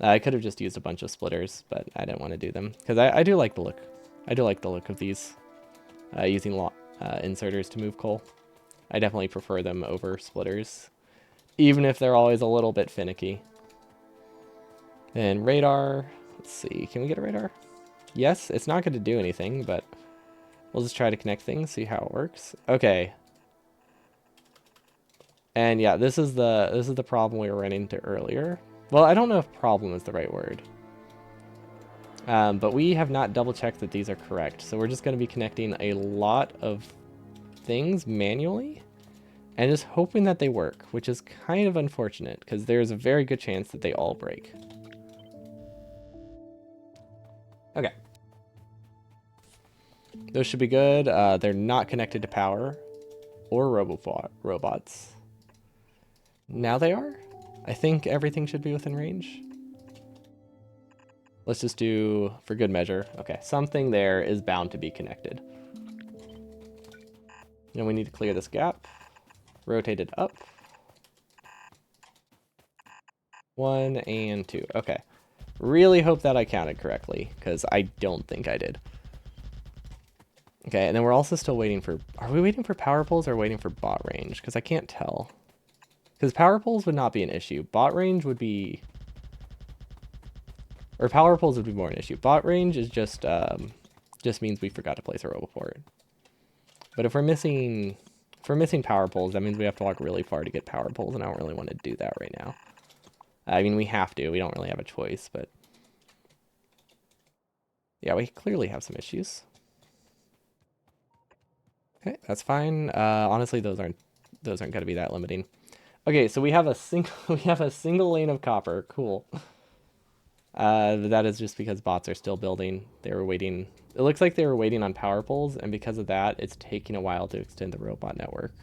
I could have just used a bunch of splitters, but I didn't want to do them, because I do like the look. I do like the look of these, using inserters to move coal. I definitely prefer them over splitters, even if they're always a little bit finicky. And radar, let's see, can we get a radar? Yes, it's not going to do anything, but we'll just try to connect things, see how it works. Okay. And yeah, this is the problem we were running into earlier. Well, I don't know if problem is the right word. But we have not double checked that these are correct. So we're just going to be connecting a lot of things manually and just hoping that they work, which is kind of unfortunate because there's a very good chance that they all break. Okay. Those should be good. They're not connected to power or robots. Now they are? I think everything should be within range. Let's just do, for good measure. Okay, something there is bound to be connected. Now we need to clear this gap. Rotate it up. 1 and 2. Okay. Really hope that I counted correctly, because I don't think I did. Okay, and then we're also still waiting for... Are we waiting for power poles or waiting for bot range? Because I can't tell. Because power poles would not be an issue. Bot range would be... Or power poles would be more an issue. Bot range is just means we forgot to place a roboport. But if we're missing power poles, that means we have to walk really far to get power poles, and I don't really want to do that right now. I mean, we have to. We don't really have a choice, but... Yeah, we clearly have some issues. Okay, that's fine. Honestly, those aren't going to be that limiting. Okay, so we have a single lane of copper. Cool. That is just because bots are still building. They were waiting. It looks like they were waiting on power poles, and because of that, it's taking a while to extend the robot network.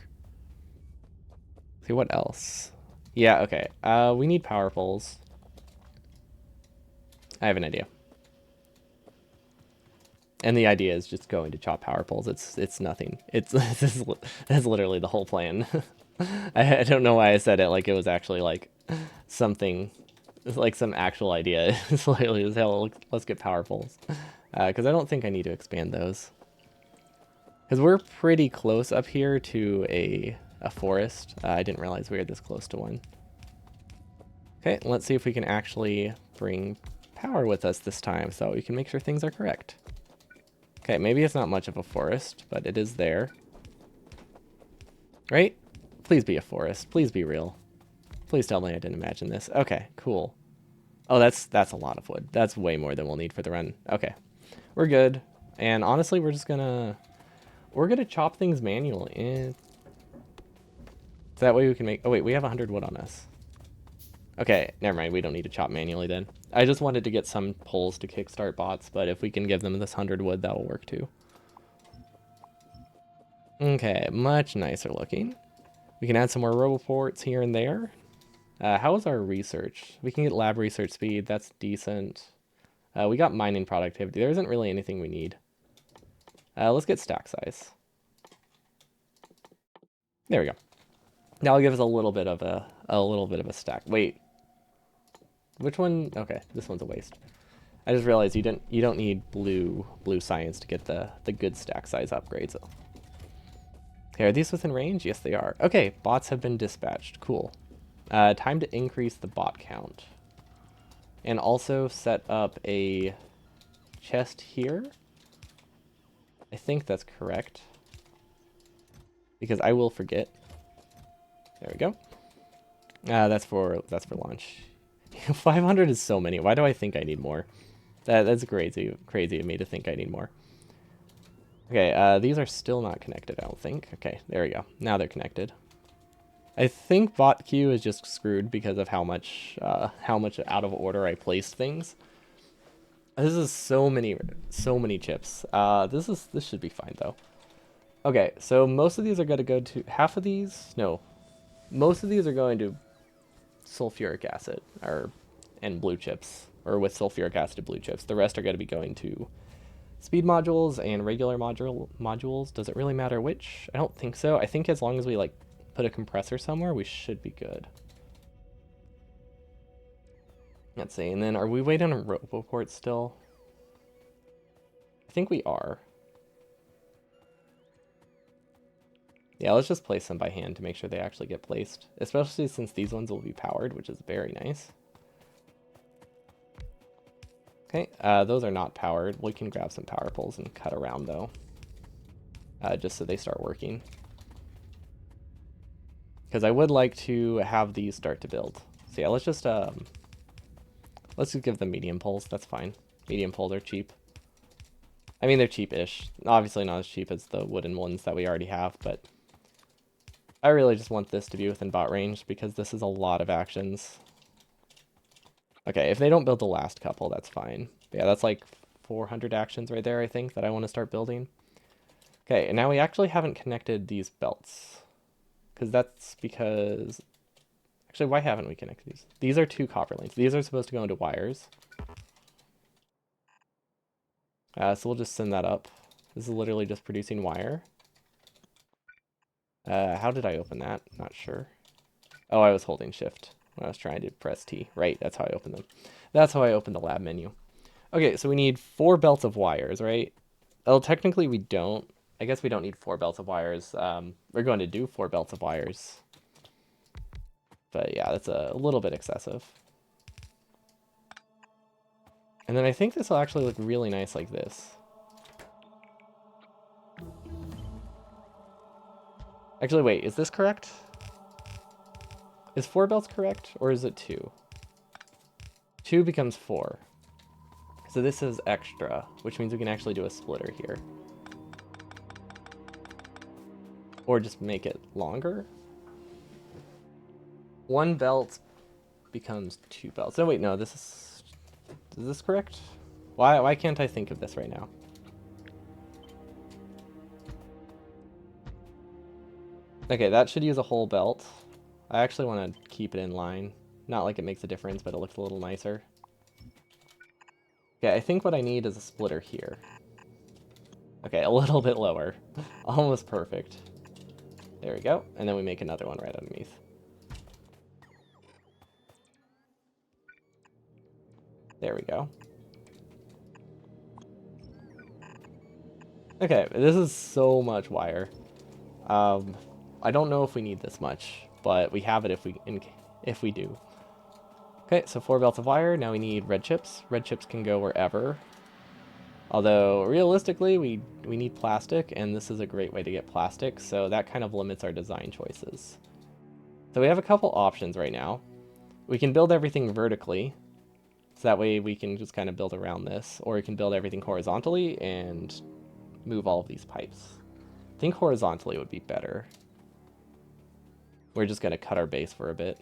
See, what else? Yeah, okay. We need power poles. I have an idea. And the idea is just going to chop power poles. It's nothing. This is literally the whole plan. I don't know why I said it like it was actually like something, like some actual idea. It's literally as hell. Let's get power poles, because I don't think I need to expand those. Because we're pretty close up here to a forest. I didn't realize we were this close to one. Okay, let's see if we can actually bring power with us this time so we can make sure things are correct. Okay, maybe it's not much of a forest, but it is there. Right? Please be a forest. Please be real. Please tell me I didn't imagine this. Okay, cool. Oh, that's a lot of wood. That's way more than we'll need for the run. Okay, we're good. And honestly, we're gonna chop things manually. So that way we can make... Oh wait, we have 100 wood on us. Okay, never mind. We don't need to chop manually then. I just wanted to get some poles to kickstart bots, but if we can give them this 100 wood, that'll work too. Okay, much nicer looking. We can add some more roboports here and there. How is our research? We can get lab research speed. That's decent. We got mining productivity. There isn't really anything we need. Let's get stack size. There we go. That'll give us a little bit of a stack. Wait, which one? Okay, this one's a waste. I just realized you don't need blue science to get the good stack size upgrades. Okay, are these within range? Yes, they are. Okay, bots have been dispatched. Cool. Time to increase the bot count. And also set up a chest here. I think that's correct. Because I will forget. There we go. That's for launch. 500 is so many. Why do I think I need more? That's crazy of me to think I need more. Okay, these are still not connected, I don't think. Okay, there we go. Now they're connected. I think bot queue is just screwed because of how much out of order I placed things. This is so many chips. This should be fine though. Okay, so most of these are going to go to half of these. No, most of these are going to sulfuric acid and blue chips, or with sulfuric acid and blue chips. The rest are going to be going to speed modules and regular modules. Does it really matter which? I don't think so. I think as long as we like put a compressor somewhere, we should be good. Let's see. And then are we waiting on RoboPort still? I think we are. Yeah, let's just place them by hand to make sure they actually get placed, especially since these ones will be powered, which is very nice. Okay, those are not powered. We can grab some power poles and cut around though, just so they start working. Because I would like to have these start to build. So yeah, let's just give them medium poles. That's fine. Medium poles are cheap. I mean, they're cheap-ish. Obviously not as cheap as the wooden ones that we already have, but I really just want this to be within bot range because this is a lot of actions. Okay, if they don't build the last couple, that's fine. But yeah, that's like 400 actions right there, I think, that I want to start building. Okay, and now we actually haven't connected these belts. Because... Actually, why haven't we connected these? These are 2 copper links. These are supposed to go into wires. So we'll just send that up. This is literally just producing wire. How did I open that? Not sure. Oh, I was holding shift when I was trying to press T. Right, that's how I opened them. That's how I opened the lab menu. Okay, so we need 4 belts of wires, right? Oh, technically we don't. I guess we don't need 4 belts of wires. We're going to do 4 belts of wires. But yeah, that's a little bit excessive. And then I think this will actually look really nice like this. Actually, wait, is this correct? Is 4 belts correct, or is it 2? 2 becomes 4. So this is extra, which means we can actually do a splitter here. Or just make it longer. 1 belt becomes 2 belts. No, wait, no, is this correct? Why can't I think of this right now? Okay, that should use a whole belt. I actually want to keep it in line. Not like it makes a difference, but it looks a little nicer. Okay, I think what I need is a splitter here. Okay, a little bit lower. Almost perfect. There we go. And then we make another one right underneath. There we go. Okay, this is so much wire. I don't know if we need this much, but we have it if we do. Okay, so 4 belts of wire. Now we need red chips. Red chips can go wherever. Although, realistically, we need plastic, and this is a great way to get plastic, so that kind of limits our design choices. So we have a couple options right now. We can build everything vertically, so that way we can just kind of build around this, or we can build everything horizontally and move all of these pipes. I think horizontally would be better. We're just going to cut our base for a bit.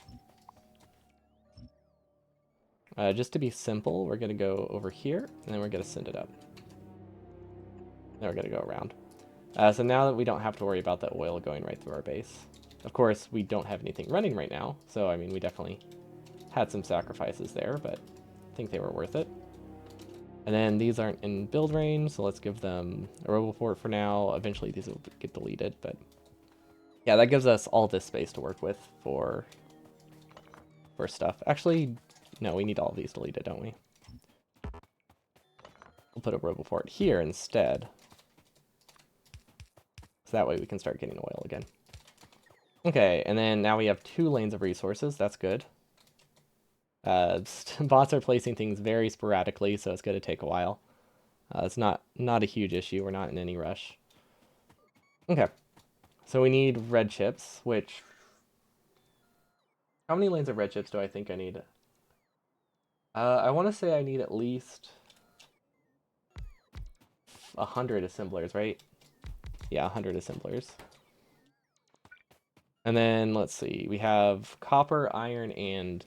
Just to be simple, we're going to go over here, and then we're going to send it up. Then we're going to go around. So now that we don't have to worry about the oil going right through our base. Of course, we don't have anything running right now, so I mean, we definitely had some sacrifices there, but I think they were worth it. And then these aren't in build range, so let's give them a Roboport for now. Eventually these will get deleted, but yeah, that gives us all this space to work with for stuff. Actually, no, we need all of these deleted, don't we? We'll put a Roboport here instead. So that way we can start getting oil again. Okay, and then now we have 2 lanes of resources. That's good. Bots are placing things very sporadically, so it's going to take a while. It's not a huge issue. We're not in any rush. Okay, so we need red chips, which... How many lanes of red chips do I think I need? I want to say I need at least 100 assemblers, right? Yeah, 100 assemblers. And then, let's see, we have copper, iron, and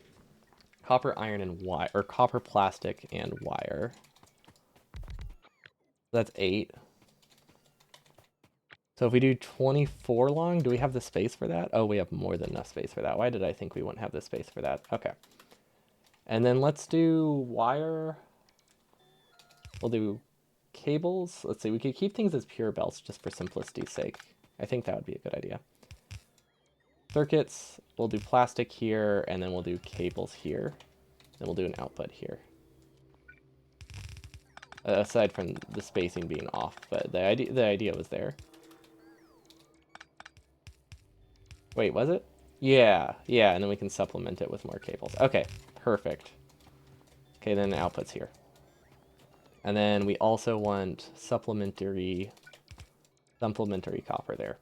wire, or copper, plastic, and wire. That's 8. So if we do 24 long, do we have the space for that? Oh, we have more than enough space for that. Why did I think we wouldn't have the space for that? Okay. And then let's do wire. We'll do cables. Let's see, we could keep things as pure belts just for simplicity's sake. I think that would be a good idea. Circuits, we'll do plastic here, and then we'll do cables here. Then we'll do an output here. Aside from the spacing being off, but the idea was there. Wait, was it? Yeah, and then we can supplement it with more cables. Okay, perfect. Okay, then the output's here. And then we also want supplementary copper there.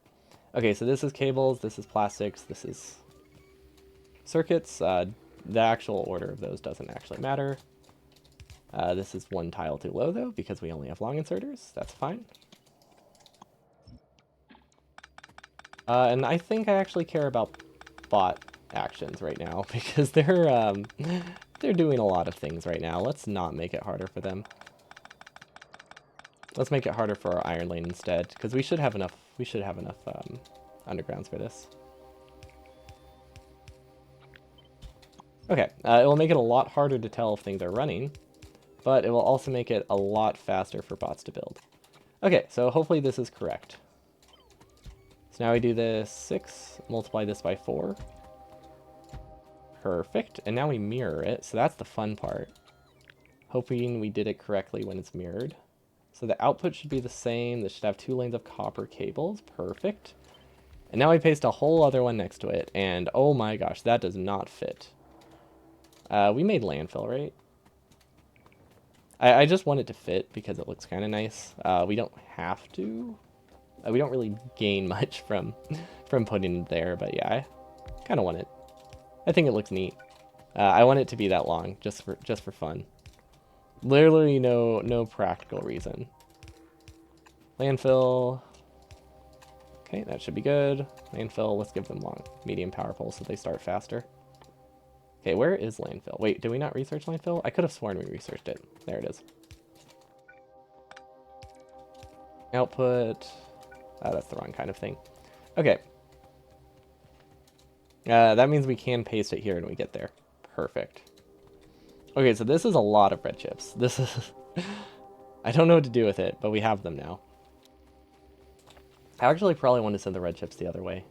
Okay, so this is cables, this is plastics, this is circuits. The actual order of those doesn't actually matter. This is 1 tile too low, though, because we only have long inserters. That's fine. And I think I actually care about bot actions right now, because they're doing a lot of things right now. Let's not make it harder for them. Let's make it harder for our iron lane instead, because we should have enough undergrounds for this. Okay, it will make it a lot harder to tell if things are running, but it will also make it a lot faster for bots to build. Okay, so hopefully this is correct. So now we do this 6, multiply this by 4. Perfect, and now we mirror it, so that's the fun part. Hoping we did it correctly when it's mirrored. So the output should be the same. This should have 2 lanes of copper cables. Perfect. And now we paste a whole other one next to it, and oh my gosh, that does not fit. We made landfill, right? I just want it to fit because it looks kind of nice. We don't have to. We don't really gain much from putting it there, but yeah, I kind of want it. I think it looks neat. I want it to be that long, just for fun. Literally no practical reason. Landfill. Okay, that should be good. Landfill, let's give them long, medium power poles so they start faster. Okay, where is landfill? Wait, did we not research landfill? I could have sworn we researched it. There it is. Output. That's the wrong kind of thing. Okay. That means we can paste it here when we get there. Perfect. Okay, so this is a lot of red chips. This is... I don't know what to do with it, but we have them now. I actually probably want to send the red chips the other way.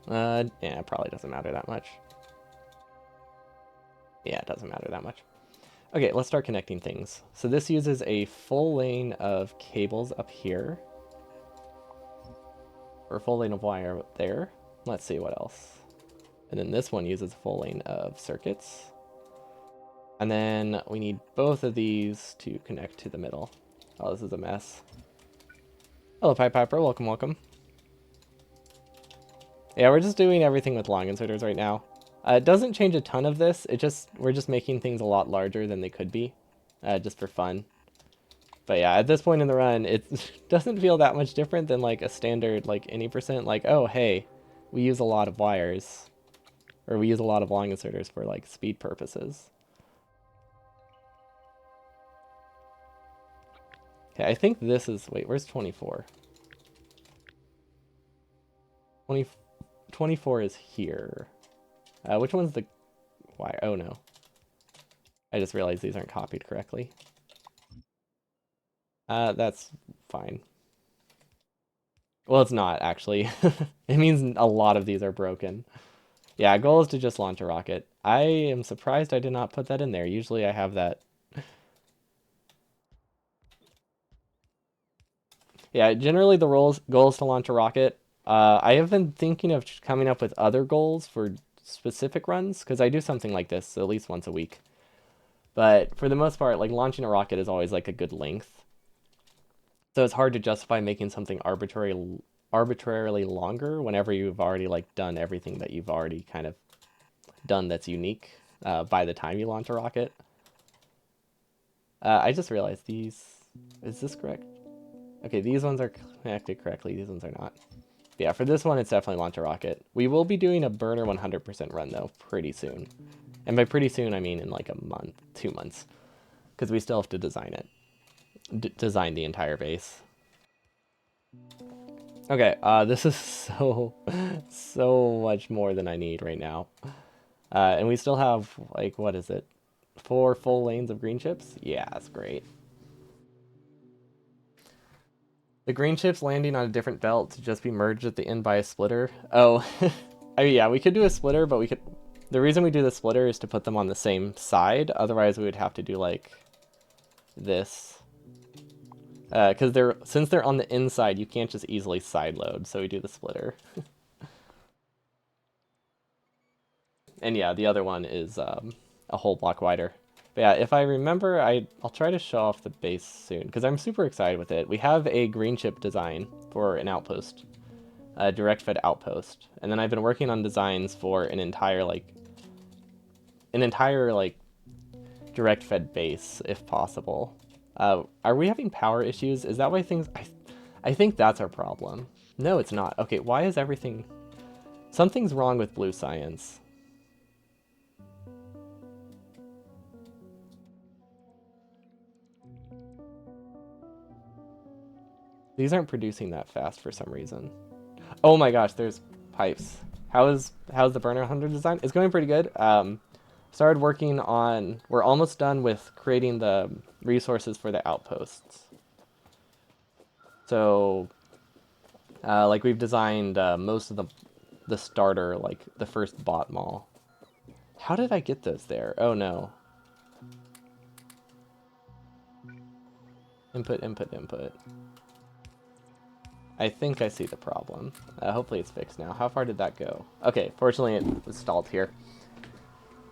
Yeah, it probably doesn't matter that much. Yeah, it doesn't matter that much. Okay, let's start connecting things. So this uses a full lane of cables up here. Or a full lane of wire up there. Let's see what else. And then this one uses a full lane of circuits. And then we need both of these to connect to the middle. Oh, this is a mess. Hello, Pied Piper. Welcome, welcome. Yeah, we're just doing everything with long inserters right now. It doesn't change a ton of this. We're just making things a lot larger than they could be, just for fun. But yeah, at this point in the run, it doesn't feel that much different than like a standard like any percent. Like, oh hey, we use a lot of wires, or we use a lot of long inserters for like speed purposes. Okay, I think this is, wait, where's 24? 24 is here. Which one's the... Why? Oh, no. I just realized these aren't copied correctly. That's fine. Well, it's not, actually. It means a lot of these are broken. Yeah, goal is to just launch a rocket. I am surprised I did not put that in there. Usually I have that. Yeah, generally the goal is to launch a rocket. I have been thinking of coming up with other goals for specific runs, because I do something like this at least once a week. But for the most part, like launching a rocket is always like a good length. So it's hard to justify making something arbitrarily longer whenever you've already like done everything that you've already kind of done that's unique by the time you launch a rocket. I just realized these... Is this correct? Okay, these ones are connected correctly. These ones are not. But yeah, for this one, it's definitely launch a rocket. We will be doing a burner 100% run, though, pretty soon. And by pretty soon, I mean in like a month, 2 months. Because we still have to design it. Design the entire base. Okay, this is so much more than I need right now. And we still have, like, what is it? 4 full lanes of green chips? Yeah, that's great. The green chips landing on a different belt to just be merged at the end by a splitter. Oh, I mean, yeah, we could do a splitter, but we could... The reason we do the splitter is to put them on the same side. Otherwise, we would have to do, like, this. Because since they're on the inside, you can't just easily side load, so we do the splitter. And yeah, the other one is a whole block wider. But yeah, if I remember, I'll try to show off the base soon, because I'm super excited with it. We have a green chip design for an outpost, a direct fed outpost. And then I've been working on designs for an entire direct fed base, if possible. Are we having power issues? Is that why things... I think that's our problem. No, it's not. Okay, why is everything... Something's wrong with blue science. These aren't producing that fast for some reason. Oh my gosh, there's pipes. How's the burner 100 design? It's going pretty good. Started working on... We're almost done with creating the resources for the outposts. So, like we've designed most of the starter, like the first bot mall. How did I get those there? Oh no. Input, input, input. I think I see the problem. Hopefully it's fixed now. How far did that go? Okay, fortunately it was stalled here.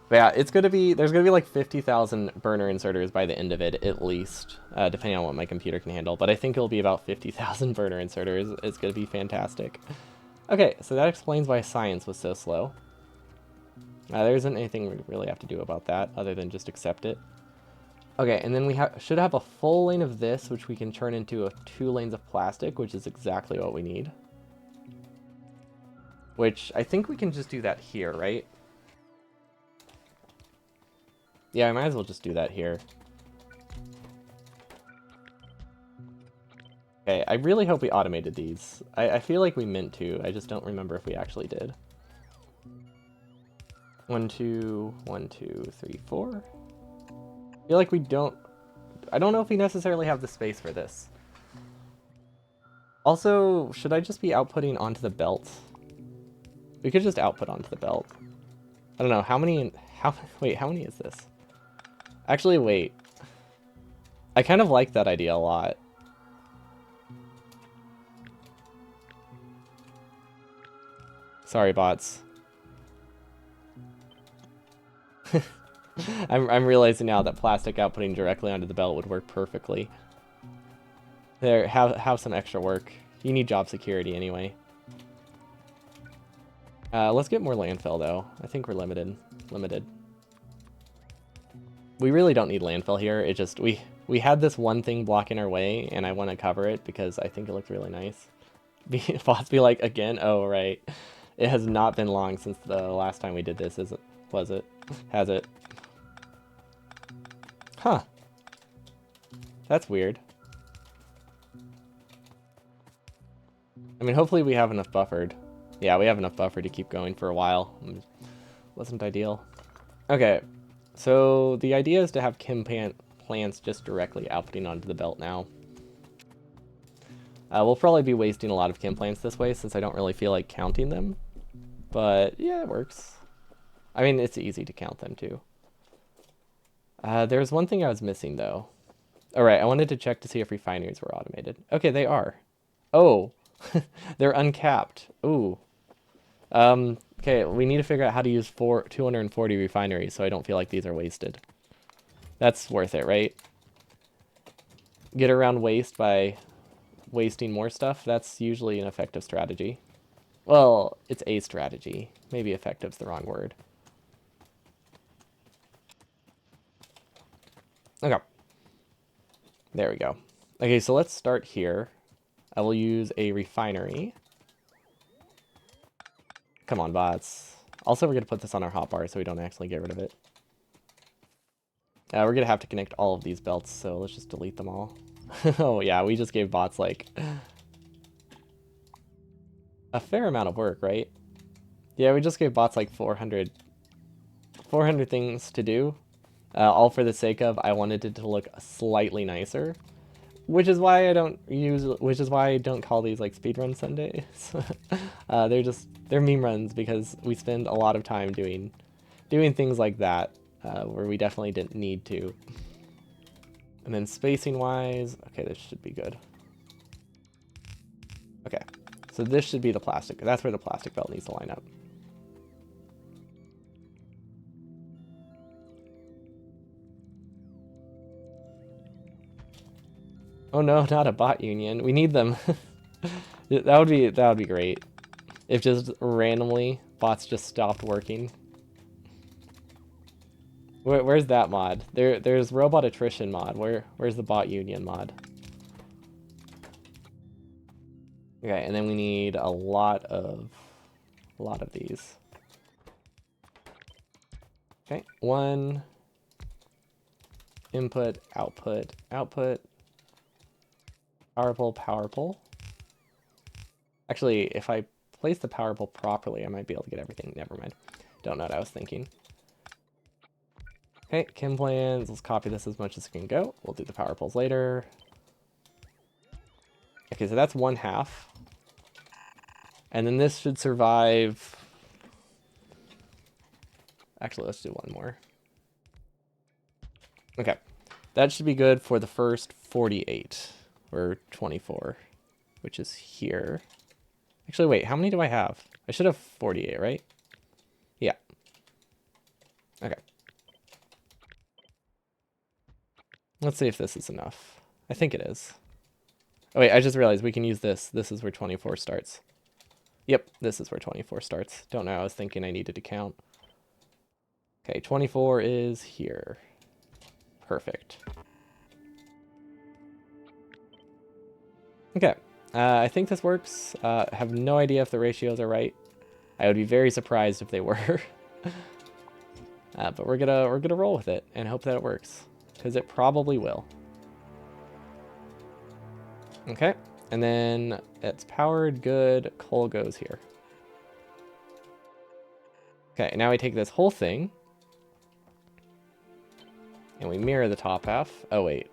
But yeah, there's gonna be like 50,000 burner inserters by the end of it, at least, depending on what my computer can handle. But I think it'll be about 50,000 burner inserters. It's gonna be fantastic. Okay, so that explains why science was so slow. There isn't anything we really have to do about that, other than just accept it. Okay, and then we should have a full lane of this, which we can turn into 2 lanes of plastic, which is exactly what we need. Which, I think we can just do that here, right? Yeah, I might as well just do that here. Okay, I really hope we automated these. I feel like we meant to, I just don't remember if we actually did. 1, 2, 1, 2, 3, 4. I feel like we don't... I don't know if we necessarily have the space for this. Also, should I just be outputting onto the belt? We could just output onto the belt. I don't know, how many... Wait, how many is this? Actually, wait. I kind of like that idea a lot. Sorry, bots. I'm realizing now that plastic outputting directly onto the belt would work perfectly. There, have some extra work. You need job security anyway. Let's get more landfill though. I think we're limited. We really don't need landfill here. It just we had this one thing blocking our way, and I want to cover it because I think it looks really nice. Bots be like, again? Oh right. It has not been long since the last time we did this. Was it? Has it? Huh. That's weird. I mean, hopefully we have enough buffered. Yeah, we have enough buffer to keep going for a while. Wasn't ideal. Okay, so the idea is to have plants just directly outputting onto the belt now. We'll probably be wasting a lot of chem plants this way since I don't really feel like counting them. But yeah, it works. I mean, it's easy to count them too. There's one thing I was missing though. Alright, I wanted to check to see if refineries were automated. Okay, they are. Oh, they're uncapped. Ooh. Okay, we need to figure out how to use 240 refineries so I don't feel like these are wasted. That's worth it, right? Get around waste by wasting more stuff. That's usually an effective strategy. Well, it's a strategy. Maybe effective's the wrong word. Okay. There we go. Okay, so let's start here. I will use a refinery. Come on, bots. Also, we're going to put this on our hotbar so we don't actually get rid of it. We're going to have to connect all of these belts, so let's just delete them all. Oh, yeah, we just gave bots, like, a fair amount of work, right? Yeah, we just gave bots, like, 400 things to do. All for the sake of I wanted it to look slightly nicer. Which is why I don't call these like speedrun Sundays. They're meme runs because we spend a lot of time doing things like that where we definitely didn't need to. And then spacing wise, okay, this should be good. Okay, so this should be the plastic. That's where the plastic belt needs to line up. Oh no, not a bot union. We need them. That would be great. If just randomly bots just stopped working. Where's that mod? There's robot attrition mod. Where's the bot union mod? Okay, and then we need a lot of these. Okay, one input, output, output. Power pole, power pole. Actually, if I place the power pole properly, I might be able to get everything. Never mind. Don't know what I was thinking. Okay, chem plans. Let's copy this as much as it can go. We'll do the power poles later. Okay, so that's 1/2. And then this should survive. Actually, let's do one more. Okay, that should be good for the first 48 or 24, which is here. Actually, wait, how many do I have? I should have 48, right? Yeah. Okay. Let's see if this is enough. I think it is. Oh wait, I just realized we can use this. This is where 24 starts. Yep, this is where 24 starts. Don't know, I was thinking I needed to count. Okay, 24 is here. Perfect. Okay, I think this works. I have no idea if the ratios are right. I would be very surprised if they were. But we're gonna roll with it and hope that it works, because it probably will. Okay, and then it's powered, good, coal goes here. Okay, now we take this whole thing, and we mirror the top half. Oh wait,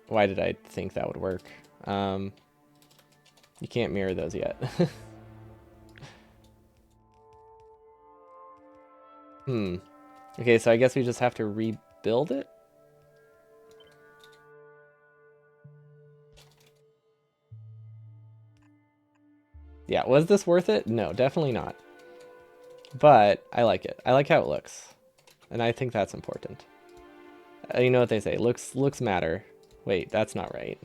why did I think that would work? You can't mirror those yet. Okay, so I guess we just have to rebuild it? Yeah, was this worth it? No, definitely not. But I like it. I like how it looks. And I think that's important. You know what they say, looks matter. Wait, that's not right.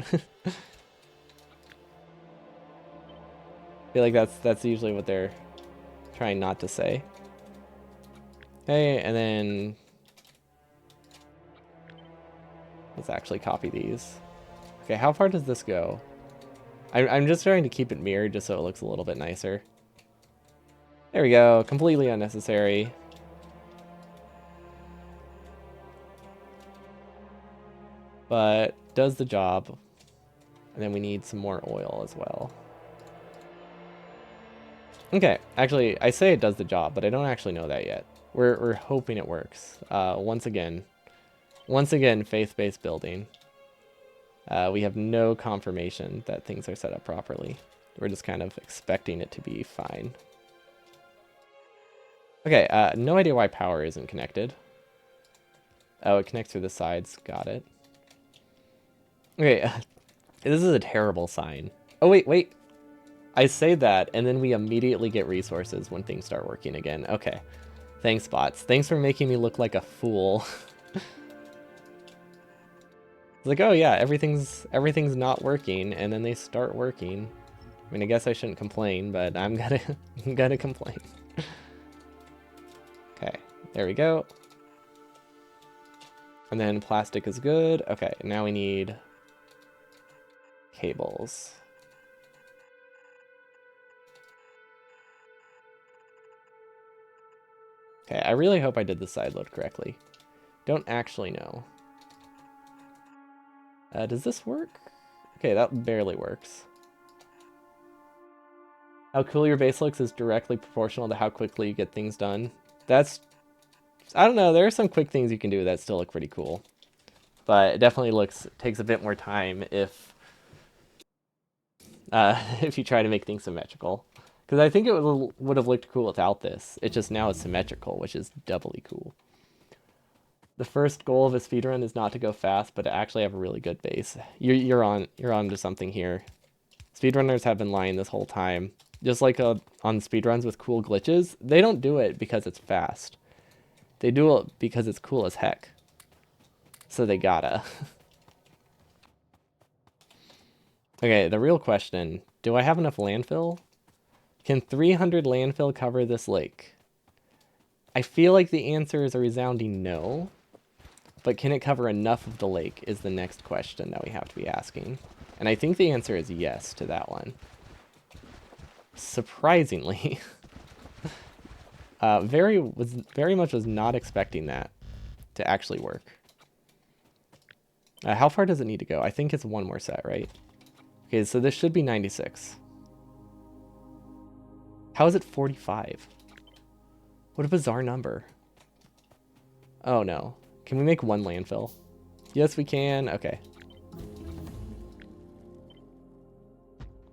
I feel like that's usually what they're trying not to say. Okay, and then let's actually copy these. Okay, how far does this go? I'm just trying to keep it mirrored just so it looks a little bit nicer. There we go, completely unnecessary. But does the job. And then we need some more oil as well. Okay, actually, I say it does the job, but I don't actually know that yet. We're hoping it works. Once again, faith-based building. We have no confirmation that things are set up properly. We're just kind of expecting it to be fine. Okay, no idea why power isn't connected. Oh, it connects through the sides. Got it. Okay, this is a terrible sign. Oh, wait. I say that, and then we immediately get resources when things start working again. Okay. Thanks, bots. Thanks for making me look like a fool. It's like, oh yeah, everything's not working, and then they start working. I mean, I guess I shouldn't complain, but I'm gonna complain. Okay, there we go. And then plastic is good. Okay, now we need cables. Okay, I really hope I did the side load correctly. Don't actually know. Does this work? Okay, that barely works. How cool your base looks is directly proportional to how quickly you get things done. That's... I don't know, there are some quick things you can do that still look pretty cool. But it definitely takes a bit more time if if you try to make things symmetrical. Because I think it would have looked cool without this. It's just now it's symmetrical, which is doubly cool. The first goal of a speedrun is not to go fast, but to actually have a really good base. You're on to something here. Speedrunners have been lying this whole time. Just like on speedruns with cool glitches, they don't do it because it's fast. They do it because it's cool as heck. So they gotta. Okay, the real question, do I have enough landfill? Can 300 landfill cover this lake? I feel like the answer is a resounding no. But can it cover enough of the lake is the next question that we have to be asking. And I think the answer is yes to that one. Surprisingly. very much was not expecting that to actually work. How far does it need to go? I think it's one more set, right? Okay, so this should be 96. How is it 45? What a bizarre number. Oh no. Can we make one landfill? Yes, we can. Okay.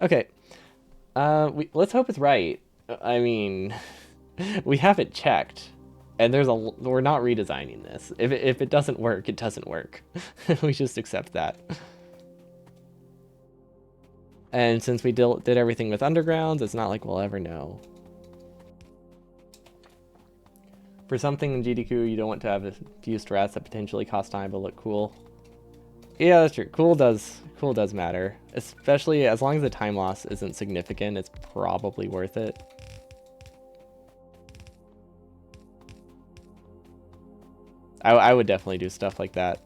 Okay. Let's hope it's right. I mean, we have it checked, and we're not redesigning this. If it doesn't work, it doesn't work. We just accept that. And since we did everything with undergrounds, it's not like we'll ever know. For something in GDQ, you don't want to have a few strats that potentially cost time but look cool. Yeah, that's true. Cool does matter. Especially as long as the time loss isn't significant, it's probably worth it. I would definitely do stuff like that.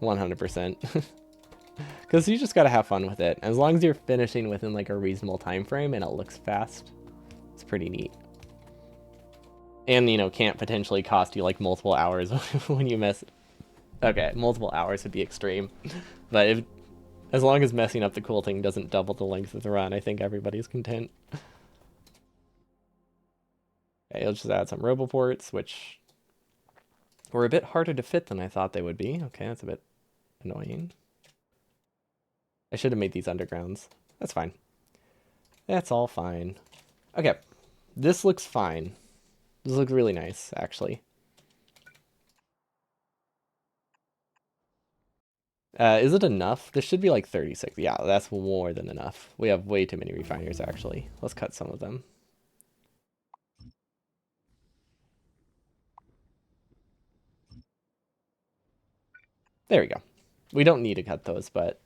100%. Because you just gotta have fun with it. As long as you're finishing within like a reasonable time frame and it looks fast, it's pretty neat. And, you know, can't potentially cost you like multiple hours when you mess. Okay, multiple hours would be extreme. But as long as messing up the cool thing doesn't double the length of the run, I think everybody's content. Okay, let's just add some roboports, which were a bit harder to fit than I thought they would be. Okay, that's a bit annoying. I should have made these undergrounds. That's fine. That's all fine. Okay, this looks fine. This looks really nice, actually. Is it enough? This should be like 36. Yeah, that's more than enough. We have way too many refiners, actually. Let's cut some of them. There we go. We don't need to cut those, but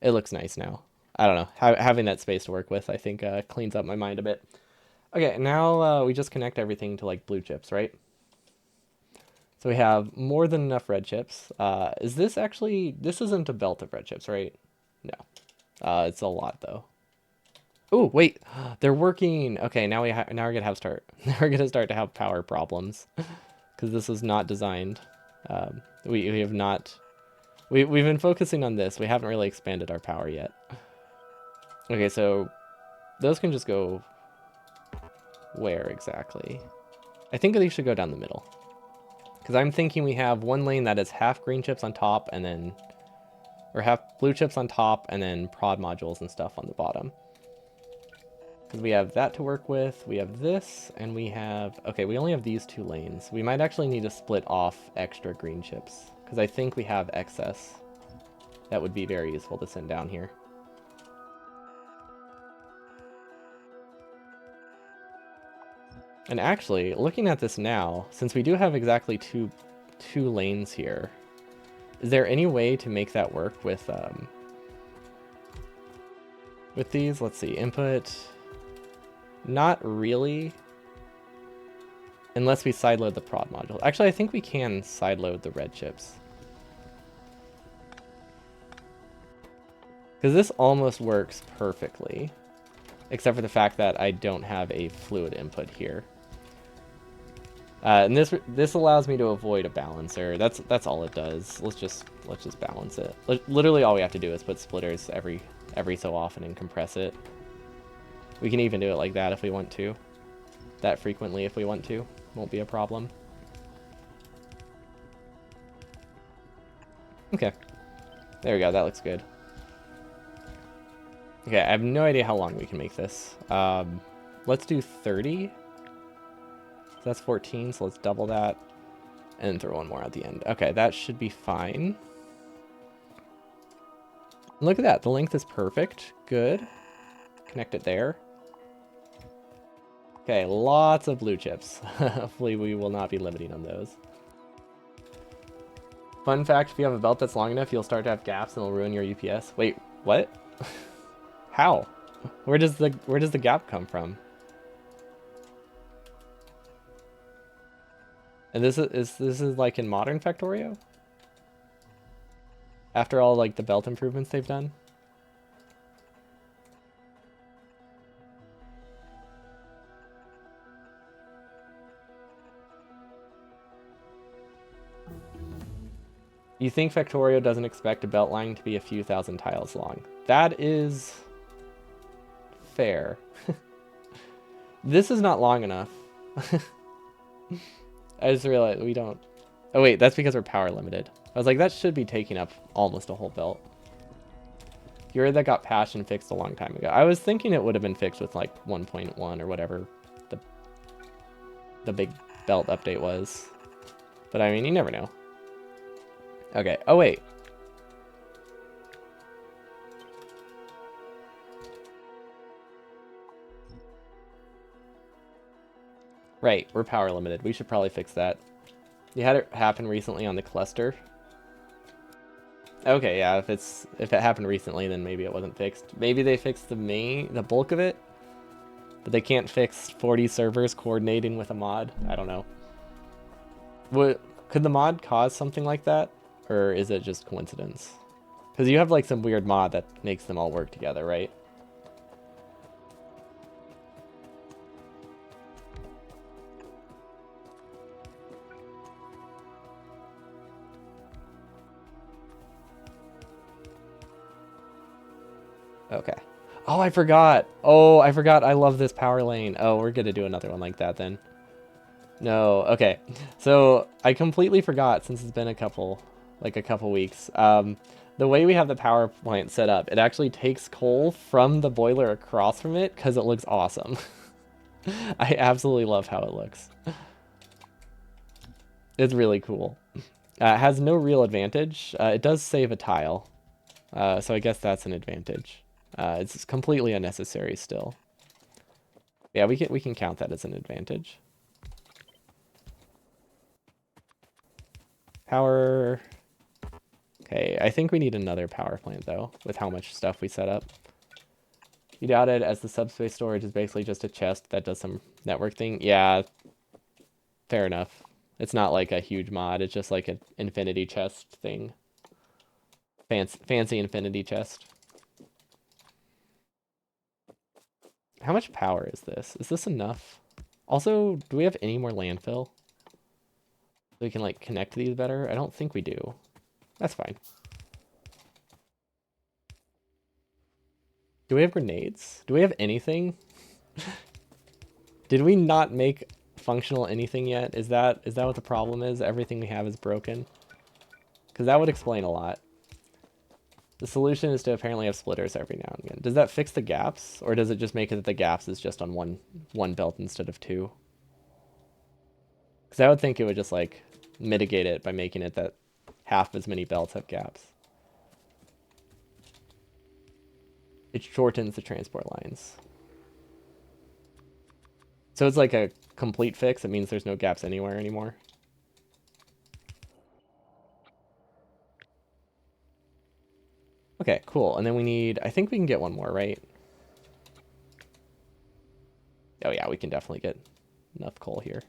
it looks nice now. I don't know. Having that space to work with, I think, cleans up my mind a bit. Okay, now we just connect everything to like blue chips, right? So we have more than enough red chips. Is this actually... This isn't a belt of red chips, right? No. It's a lot, though. Oh, wait. They're working. Okay, now we're gonna have start. We're gonna start to have power problems. Because this was not designed. We have not... We've been focusing on this. We haven't really expanded our power yet. Okay, so those can just go where exactly? I think they should go down the middle. Because I'm thinking we have one lane that is half green chips on top and then... Or half blue chips on top and then prod modules and stuff on the bottom. Because we have that to work with, we have this, and we have... Okay, we only have these 2 lanes. We might actually need to split off extra green chips. Because I think we have excess. That would be very useful to send down here. And actually, looking at this now, since we do have exactly two lanes here, is there any way to make that work with these? Let's see, input... Not really. Unless we sideload the prod module. Actually, I think we can sideload the red chips. Because this almost works perfectly. Except for the fact that I don't have a fluid input here. And this allows me to avoid a balancer. That's all it does. Let's just balance it. Literally all we have to do is put splitters every so often and compress it. We can even do it like that if we want to. That frequently if we want to. Won't be a problem. Okay. There we go, that looks good. Okay, I have no idea how long we can make this. Let's do 30. So that's 14, so let's double that. And throw one more at the end. Okay, that should be fine. Look at that, the length is perfect. Good. Connect it there. Okay, lots of blue chips. Hopefully we will not be limiting on those. Fun fact, if you have a belt that's long enough, you'll start to have gaps and it'll ruin your UPS. Wait, what? How? Where does the gap come from? And this is like in modern Factorio? After all like the belt improvements they've done? You think Factorio doesn't expect a belt line to be a few thousand tiles long. That is fair. This is not long enough. I just realized we don't... Oh wait, that's because we're power limited. I was like, that should be taking up almost a whole belt. Fury that got patched and fixed a long time ago. I was thinking it would have been fixed with like 1.1 or whatever the big belt update was. But I mean, you never know. Okay, oh wait. Right, we're power limited. We should probably fix that. You had it happen recently on the cluster. Okay, yeah, if it happened recently, then maybe it wasn't fixed. Maybe they fixed the bulk of it, but they can't fix 40 servers coordinating with a mod. I don't know. Could the mod cause something like that, or is it just coincidence? Because you have like some weird mod that makes them all work together, right? Okay. Oh, I forgot. Oh, I forgot. I love this power lane. Oh, we're going to do another one like that then. No. Okay. So I completely forgot since it's been a couple weeks. The way we have the power plant set up, it actually takes coal from the boiler across from it because it looks awesome. I absolutely love how it looks. It's really cool. It has no real advantage. It does save a tile. So I guess that's an advantage. It's completely unnecessary still. Yeah, we can count that as an advantage. Power. Okay, I think we need another power plant though, with how much stuff we set up. You doubted as the subspace storage is basically just a chest that does some network thing. Yeah, fair enough. It's not like a huge mod. It's just like an infinity chest thing. Fancy infinity chest. How much power is this? Is this enough? Also, do we have any more landfill? So we can like connect these better? I don't think we do. That's fine. Do we have grenades? Do we have anything? Did we not make functional anything yet? Is that what the problem is? Everything we have is broken? Because that would explain a lot. The solution is to apparently have splitters every now and again. Does that fix the gaps? Or does it just make it that the gaps is just on one belt instead of two? Because I would think it would just like mitigate it by making it that half as many belts have gaps. It shortens the transport lines. So it's like a complete fix. It means there's no gaps anywhere anymore. Okay, cool. And then we need, I think we can get one more, right? Oh yeah, we can definitely get enough coal here.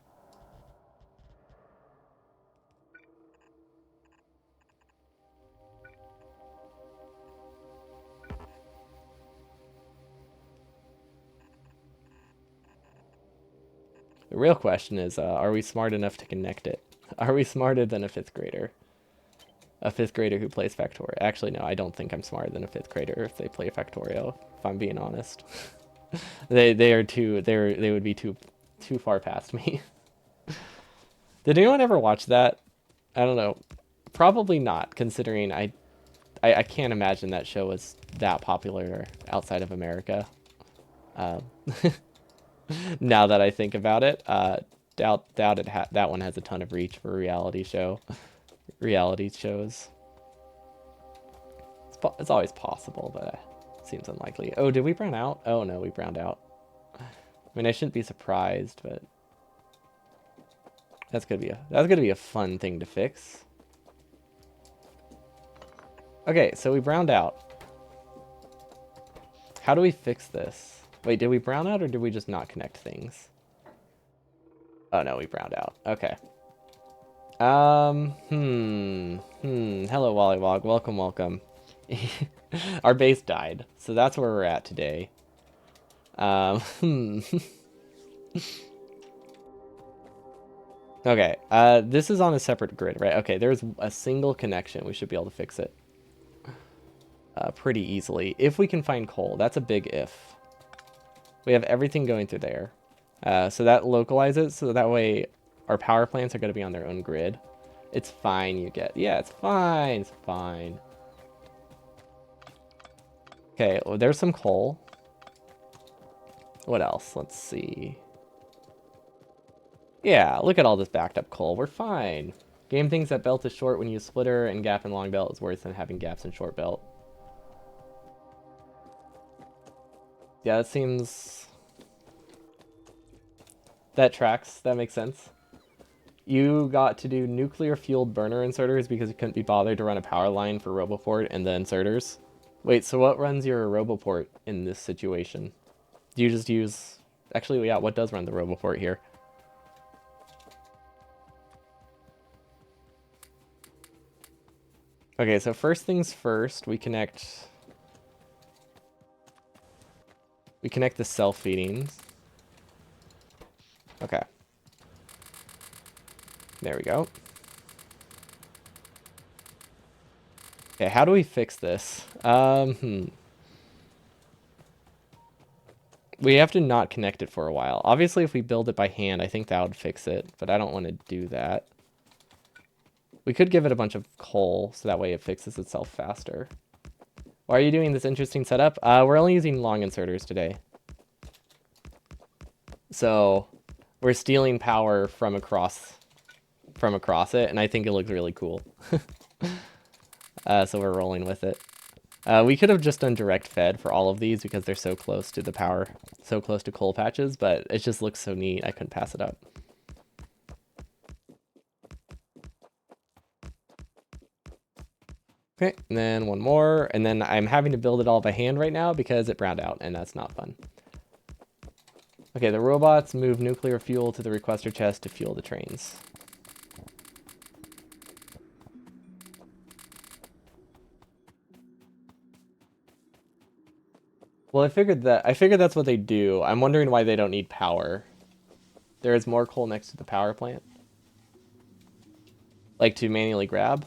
The real question is, are we smart enough to connect it? Are we smarter than a fifth grader? A fifth grader who plays Factorio. Actually, no, I don't think I'm smarter than a fifth grader if they play Factorio, if I'm being honest. they would be too far past me. Did anyone ever watch that? I don't know. Probably not, considering I can't imagine that show was that popular outside of America. Um, now that I think about it, doubt that one has a ton of reach for a reality shows. It's always possible, but it seems unlikely. Oh, did we brown out? Oh no, we browned out. I mean, I shouldn't be surprised, but that's gonna be a fun thing to fix. Okay, so we browned out. How do we fix this? Wait, did we brown out or did we just not connect things? Oh no, we browned out. Okay. Hello, Wollywog. Welcome, welcome. Our base died, so that's where we're at today. Okay, this is on a separate grid, right? Okay, there's a single connection. We should be able to fix it pretty easily. If we can find coal, that's a big if. We have everything going through there. So that localizes, so that way our power plants are going to be on their own grid. It's fine, you get. Yeah, it's fine. It's fine. Okay, well, there's some coal. What else? Let's see. Yeah, look at all this backed up coal. We're fine. Game thinks that belt is short when you use splitter, and gap in long belt is worse than having gaps in short belt. Yeah, that seems... That tracks. That makes sense. You got to do nuclear-fueled burner inserters because you couldn't be bothered to run a power line for Roboport and the inserters. Wait, so what runs your Roboport in this situation? Do you just use... Actually, yeah, what does run the Roboport here? Okay, so first things first, we connect the self-feedings. Okay. There we go. Okay, how do we fix this? We have to not connect it for a while. Obviously, if we build it by hand, I think that would fix it, but I don't want to do that. We could give it a bunch of coal, so that way it fixes itself faster. Why are you doing this interesting setup? We're only using long inserters today. So, we're stealing power from across it, and I think it looks really cool. So we're rolling with it. We could have just done direct fed for all of these because they're so close to the power, so close to coal patches, but it just looks so neat, I couldn't pass it up. Okay, and then one more, and then I'm having to build it all by hand right now because it browned out, and that's not fun. Okay, the robots move nuclear fuel to the requester chest to fuel the trains. Well, I figured that's what they do. I'm wondering why they don't need power. There is more coal next to the power plant. Like to manually grab?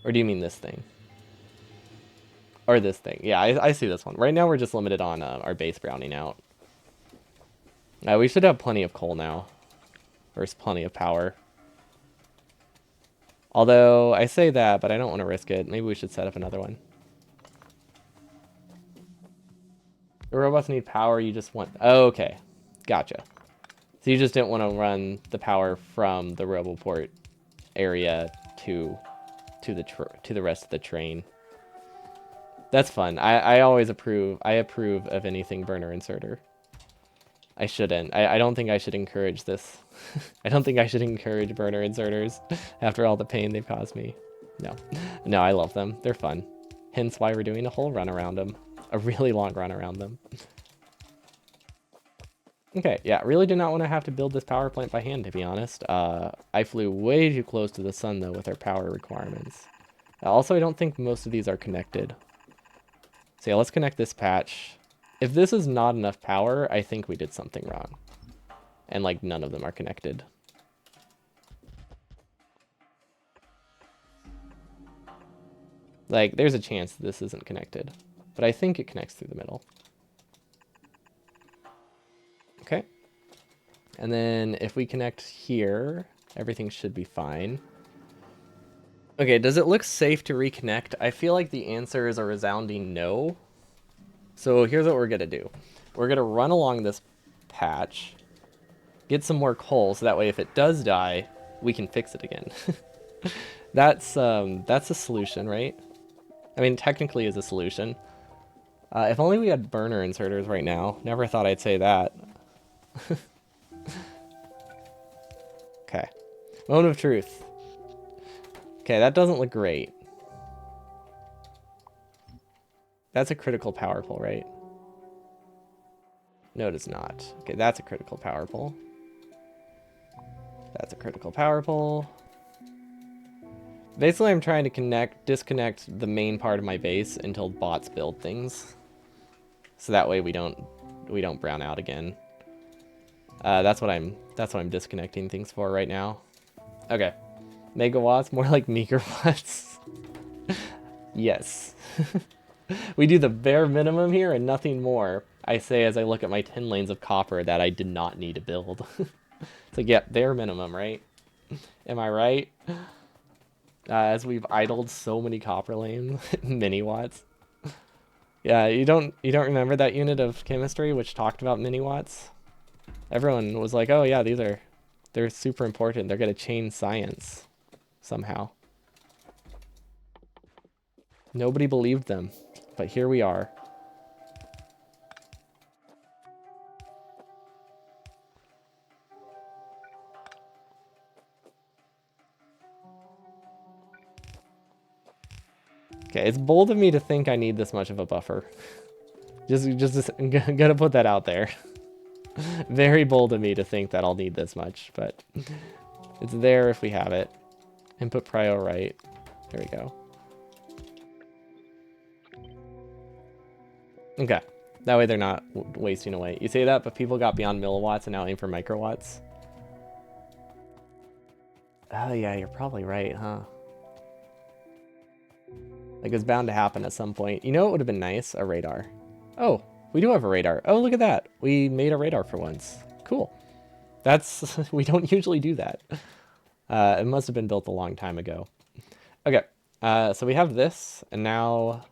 Or do you mean this thing? Or this thing? Yeah, I see this one. Right now we're just limited on our base browning out. We should have plenty of coal now. There's plenty of power. Although, I say that, but I don't want to risk it. Maybe we should set up another one. The robots need power, you just want... Oh, okay. Gotcha. So you just didn't want to run the power from the Roboport area to the rest of the train. That's fun. I always approve. I approve of anything burner inserter. I shouldn't. I don't think I should encourage this. I don't think I should encourage burner inserters after all the pain they've caused me. No. No, I love them. They're fun. Hence why we're doing a whole run around them. A really long run around them. Okay, yeah, really did not want to have to build this power plant by hand, to be honest. I flew way too close to the sun, though, with our power requirements. Also, I don't think most of these are connected. So yeah, let's connect this patch. If this is not enough power, I think we did something wrong. And, like, none of them are connected. Like, there's a chance this isn't connected. But I think it connects through the middle. Okay. And then if we connect here, everything should be fine. Okay, does it look safe to reconnect? I feel like the answer is a resounding no. So here's what we're going to do. We're going to run along this patch, get some more coal, so that way if it does die, we can fix it again. That's a solution, right? I mean, technically is a solution. If only we had burner inserters right now. Never thought I'd say that. Okay. Moment of truth. Okay, that doesn't look great. That's a critical power pole, right? No, it is not. Okay, that's a critical power pole. That's a critical power pole. Basically, I'm trying to disconnect the main part of my base until bots build things. So that way we don't brown out again. That's what I'm disconnecting things for right now. Okay. Megawatts, more like microwatts. Yes. We do the bare minimum here and nothing more. I say as I look at my 10 lanes of copper that I did not need to build. It's like, yeah, bare minimum, right? Am I right? As we've idled so many copper lanes, mini watts. Yeah, you don't remember that unit of chemistry which talked about mini watts? Everyone was like, oh yeah, they're super important. They're gonna change science somehow. Nobody believed them, but here we are. Okay, it's bold of me to think I need this much of a buffer. Just gotta put that out there. Very bold of me to think that I'll need this much, but it's there if we have it. Input prio right. There we go. Okay. That way they're not wasting away. You say that, but people got beyond milliwatts and now aim for microwatts. Oh yeah, you're probably right, huh? Like, it's bound to happen at some point. You know what would have been nice? A radar. Oh, we do have a radar. Oh, look at that. We made a radar for once. Cool. That's... we don't usually do that. It must have been built a long time ago. Okay. So we have this, and now...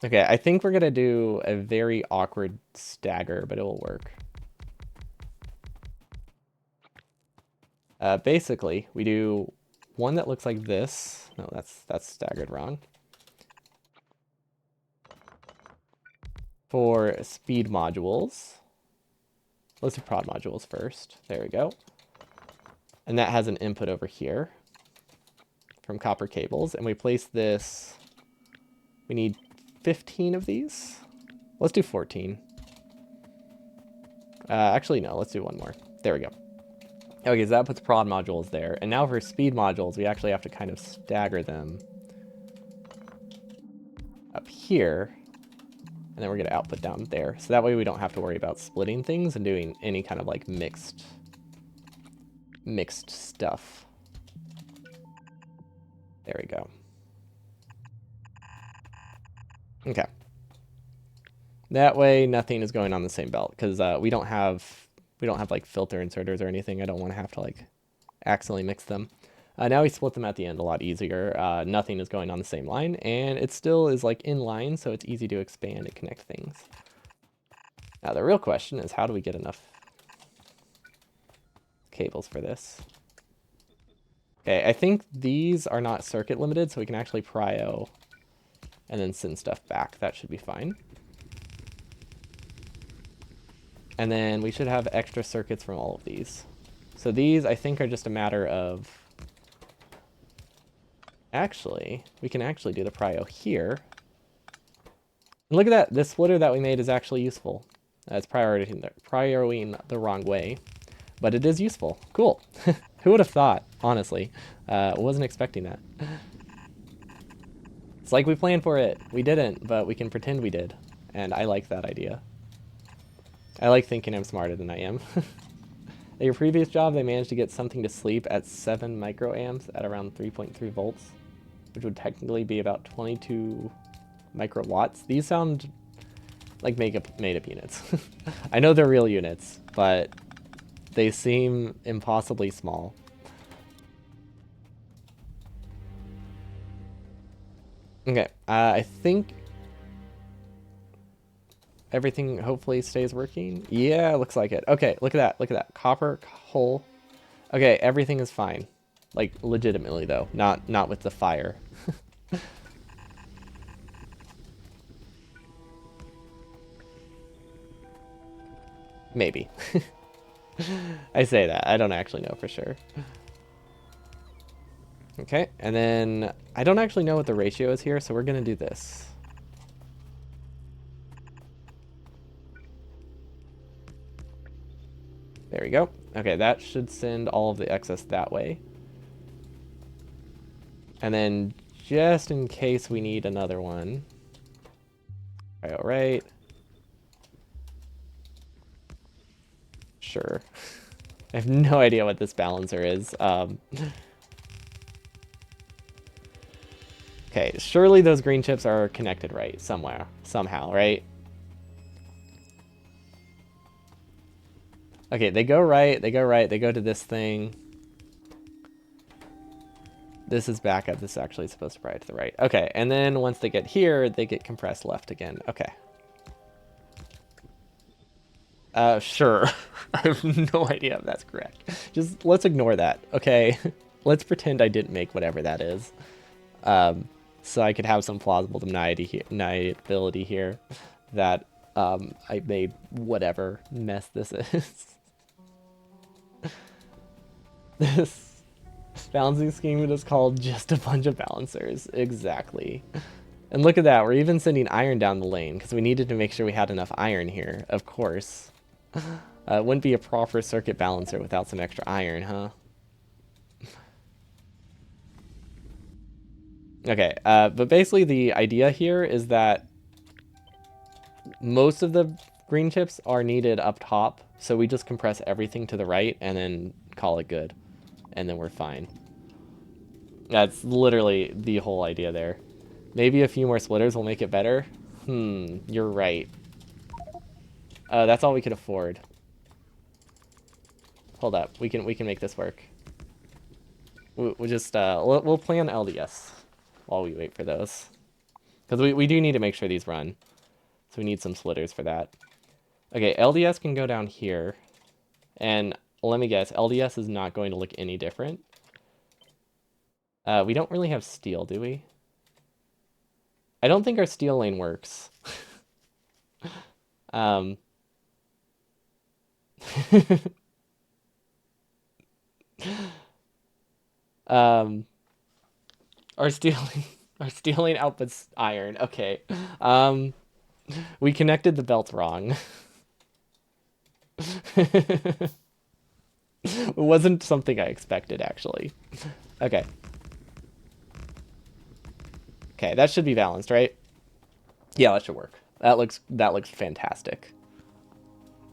Okay, I think we're going to do a very awkward stagger, but it will work. Basically, we do one that looks like this. No, that's staggered wrong. For speed modules, let's do prod modules first. There we go. And that has an input over here from copper cables. And we place this, we need 15 of these. Let's do 14. Actually, no, let's do one more. There we go. Okay, so that puts prod modules there. And now for speed modules, we actually have to kind of stagger them up here. And then we're going to output down there. So that way we don't have to worry about splitting things and doing any kind of like mixed stuff. There we go. Okay. That way nothing is going on the same belt, because we don't have like filter inserters or anything. I don't want to have to like accidentally mix them. Now we split them at the end a lot easier. Nothing is going on the same line, and it still is like in line, so it's easy to expand and connect things. Now the real question is, how do we get enough cables for this? Okay, I think these are not circuit limited, so we can actually prio and then send stuff back. That should be fine. And then we should have extra circuits from all of these. So these, I think, are just a matter of... Actually, we can actually do the prio here. And look at that. This splitter that we made is actually useful. It's prioring the wrong way, but it is useful. Cool. Who would have thought, honestly? Wasn't expecting that. It's like we planned for it. We didn't, but we can pretend we did. And I like that idea. I like thinking I'm smarter than I am. At your previous job, they managed to get something to sleep at 7 microamps at around 3.3 volts, which would technically be about 22 microwatts. These sound like made up units. I know they're real units, but they seem impossibly small. Okay, I think everything hopefully stays working. Yeah, looks like it. Okay, look at that. Look at that. Copper hole. Okay, everything is fine. Like, legitimately, though. Not with the fire. Maybe. I say that. I don't actually know for sure. Okay, and then I don't actually know what the ratio is here, so we're going to do this. There we go. Okay, that should send all of the excess that way. And then just in case we need another one. All right. Sure. I have no idea what this balancer is. Okay, surely those green chips are connected right somewhere, somehow, right? Okay, they go right, they go to this thing. This is backup. This is actually supposed to pry to the right. Okay, and then once they get here, they get compressed left again. Okay. Sure. I have no idea if that's correct. Just let's ignore that, okay? Let's pretend I didn't make whatever that is. So I could have some plausible deniability here that I made whatever mess this is. This balancing scheme is called just a bunch of balancers. Exactly. And look at that. We're even sending iron down the lane because we needed to make sure we had enough iron here, of course. It wouldn't be a proper circuit balancer without some extra iron, huh? Okay, but basically the idea here is that most of the green chips are needed up top, so we just compress everything to the right and then call it good. And then we're fine. That's literally the whole idea there. Maybe a few more splitters will make it better. You're right. That's all we could afford. Hold up, we can make this work. We'll just we'll plan LDS while we wait for those, because we do need to make sure these run. So we need some splitters for that. Okay, LDS can go down here, and let me guess, LDS is not going to look any different. We don't really have steel, do we? I don't think our steel lane works. Our stealing outputs iron. Okay. We connected the belts wrong. It wasn't something I expected, actually. Okay. Okay, that should be balanced, right? Yeah, that should work. That looks fantastic.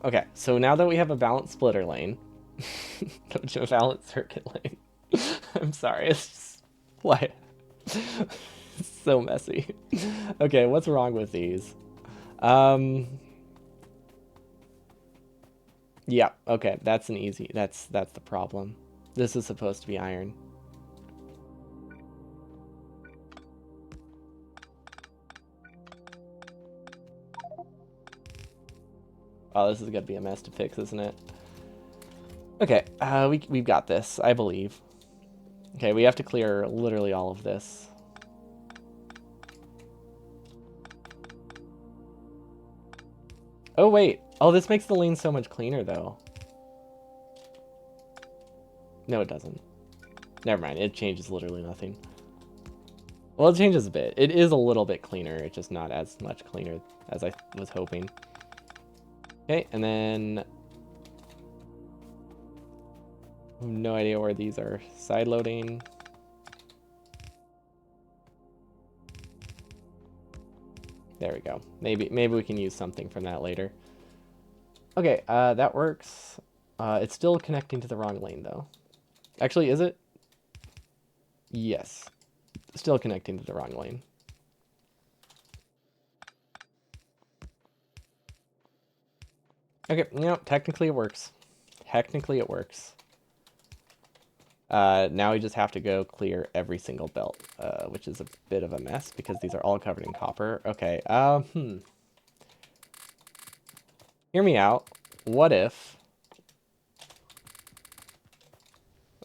Okay, so now that we have a balanced splitter lane, a balanced circuit lane. I'm sorry, it's just, what? So messy. Okay, what's wrong with these? Um, yeah, okay, that's an easy, that's the problem. This is supposed to be iron. Oh, this is gonna be a mess to fix, isn't it? Okay, we've got this, I believe. Okay, we have to clear literally all of this. Oh, wait. Oh, this makes the lane so much cleaner, though. No, it doesn't. Never mind. It changes literally nothing. Well, it changes a bit. It is a little bit cleaner. It's just not as much cleaner as I was hoping. Okay, and then... no idea where these are side loading. There we go. Maybe we can use something from that later. Okay, that works. It's still connecting to the wrong lane, though. Actually, is it? Yes. Still connecting to the wrong lane. Okay, you know, technically it works. Technically it works. Now we just have to go clear every single belt, which is a bit of a mess because these are all covered in copper. Okay, hear me out. What if...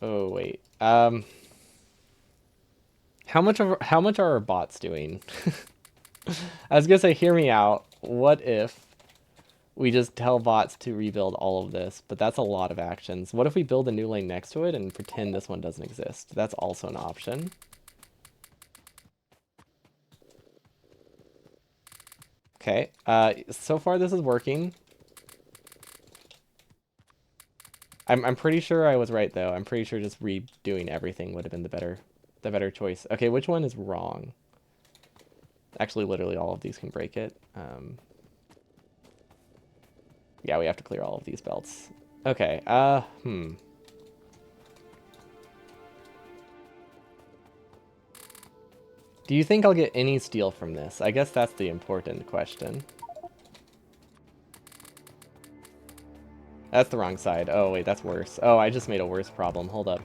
oh, wait. How much are our bots doing? I was gonna say, hear me out. What if we just tell bots to rebuild all of this? But that's a lot of actions. What if we build a new lane next to it and pretend this one doesn't exist? That's also an option. Okay, so far this is working. I'm pretty sure I was right, though. I'm pretty sure just redoing everything would have been the better choice. Okay, which one is wrong? Actually, literally all of these can break it. Yeah, we have to clear all of these belts. Okay, Do you think I'll get any steel from this? I guess that's the important question. That's the wrong side. Oh, wait, that's worse. Oh, I just made a worse problem. Hold up.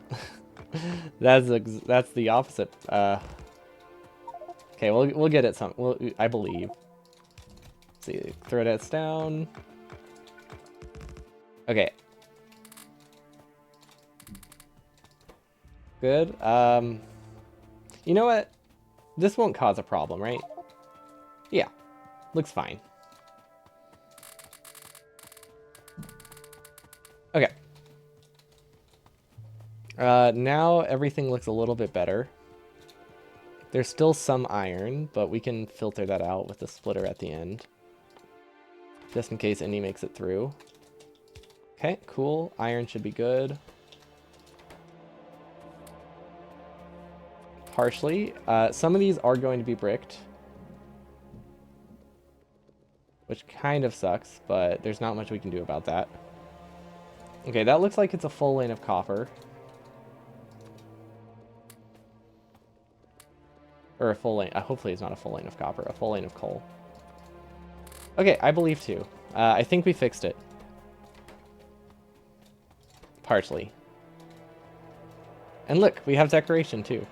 That's the opposite. Okay, we'll get it some. Well, I believe. Let's see, throw that down. Okay. Good. You know what? This won't cause a problem, right? Yeah. Looks fine. Okay. Now everything looks a little bit better. There's still some iron, but we can filter that out with the splitter at the end. Just in case any makes it through. Okay, cool. Iron should be good. Partially. Some of these are going to be bricked. Which kind of sucks, but there's not much we can do about that. Okay, that looks like it's a full lane of copper. Or a full lane. Hopefully it's not a full lane of copper. A full lane of coal. Okay, I believe too. I think we fixed it. Partially. And look, we have decoration too.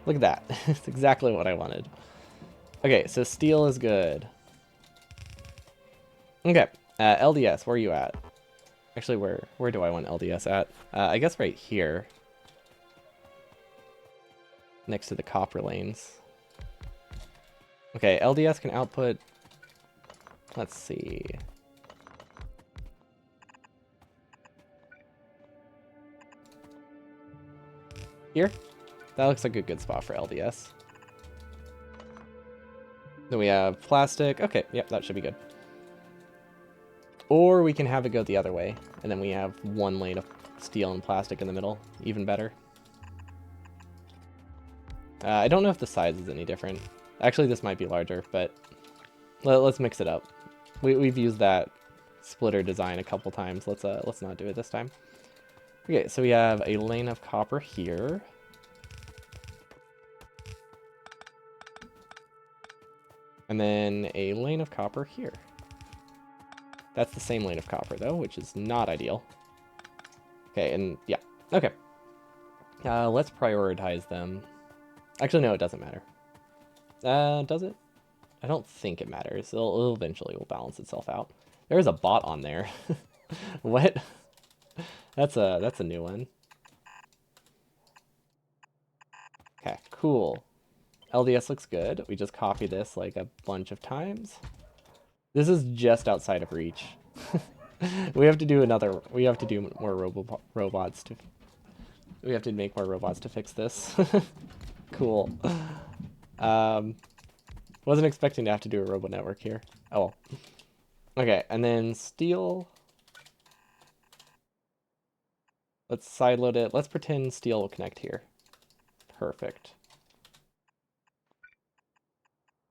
Look at that. It's exactly what I wanted. Okay, so steel is good. Okay, LDS, where are you at? Actually, where do I want LDS at? I guess right here. Next to the copper lanes. Okay, LDS can output... let's see... here? That looks like a good spot for LDS. Then we have plastic. Okay, yep, that should be good. Or we can have it go the other way, and then we have one lane of steel and plastic in the middle. Even better. I don't know if the size is any different. Actually, this might be larger, but let's mix it up. We've used that splitter design a couple times. Let's not do it this time. Okay, so we have a lane of copper here. And then a lane of copper here. That's the same lane of copper, though, which is not ideal. Okay, and yeah. Okay. Let's prioritize them. Actually, no, it doesn't matter. Does it? I don't think it matters. It'll eventually will balance itself out. There's a bot on there. What? That's a new one. Okay, cool. LDS looks good. We just copy this like a bunch of times. This is just outside of reach. We have to do another. We have to do more robots to. We have to make more robots to fix this. Cool. Wasn't expecting to have to do a robo network here. Oh well. Okay, and then steel. Let's sideload it. Let's pretend steel will connect here. Perfect.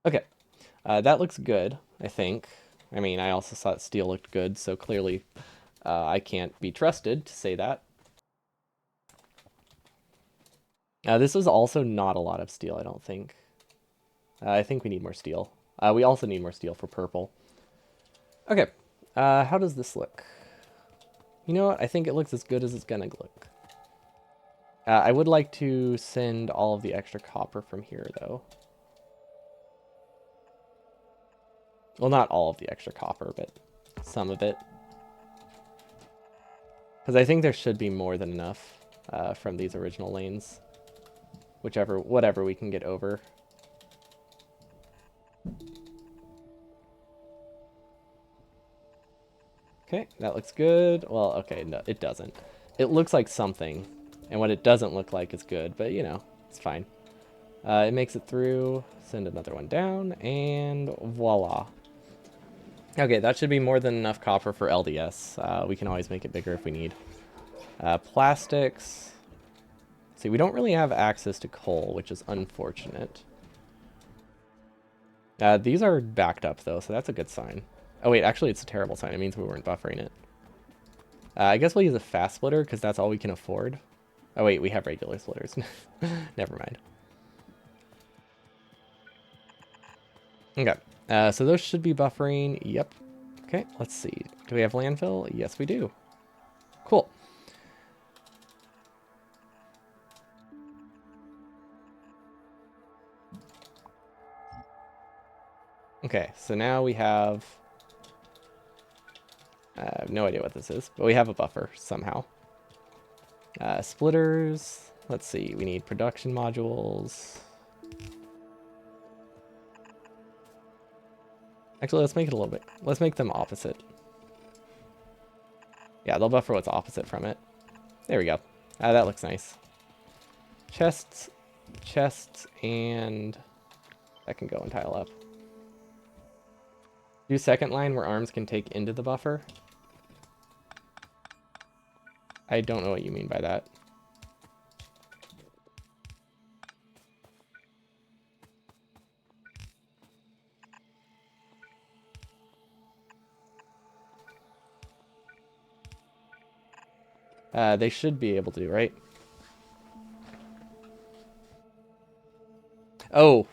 Okay, that looks good, I think. I mean, I also thought steel looked good, so clearly I can't be trusted to say that. This was also not a lot of steel, I don't think. I think we need more steel. We also need more steel for purple. Okay, how does this look? You know what? I think it looks as good as it's gonna look. I would like to send all of the extra copper from here, though. Well, not all of the extra copper, but some of it. Because I think there should be more than enough from these original lanes. Whatever we can get over. Okay, that looks good. Well, okay, no, it doesn't. It looks like something, and what it doesn't look like is good, but you know, it's fine. It makes it through. Send another one down, and voila. Okay, that should be more than enough copper for LDS. We can always make it bigger if we need. Plastics. See, we don't really have access to coal, which is unfortunate. These are backed up, though, so that's a good sign. Oh, wait, actually, it's a terrible sign. It means we weren't buffering it. I guess we'll use a fast splitter, because that's all we can afford. Oh, wait, we have regular splitters. Never mind. Okay, so those should be buffering. Yep. Okay, let's see. Do we have landfill? Yes, we do. Cool. Okay, so now we have... I have no idea what this is, but we have a buffer somehow. Splitters. Let's see, we need production modules. Actually, let's make it a little bit. Let's make them opposite. Yeah, they'll buffer what's opposite from it. There we go. That looks nice. Chests, and that can go and tile up. Do second line where arms can take into the buffer. I don't know what you mean by that. They should be able to, right? Oh,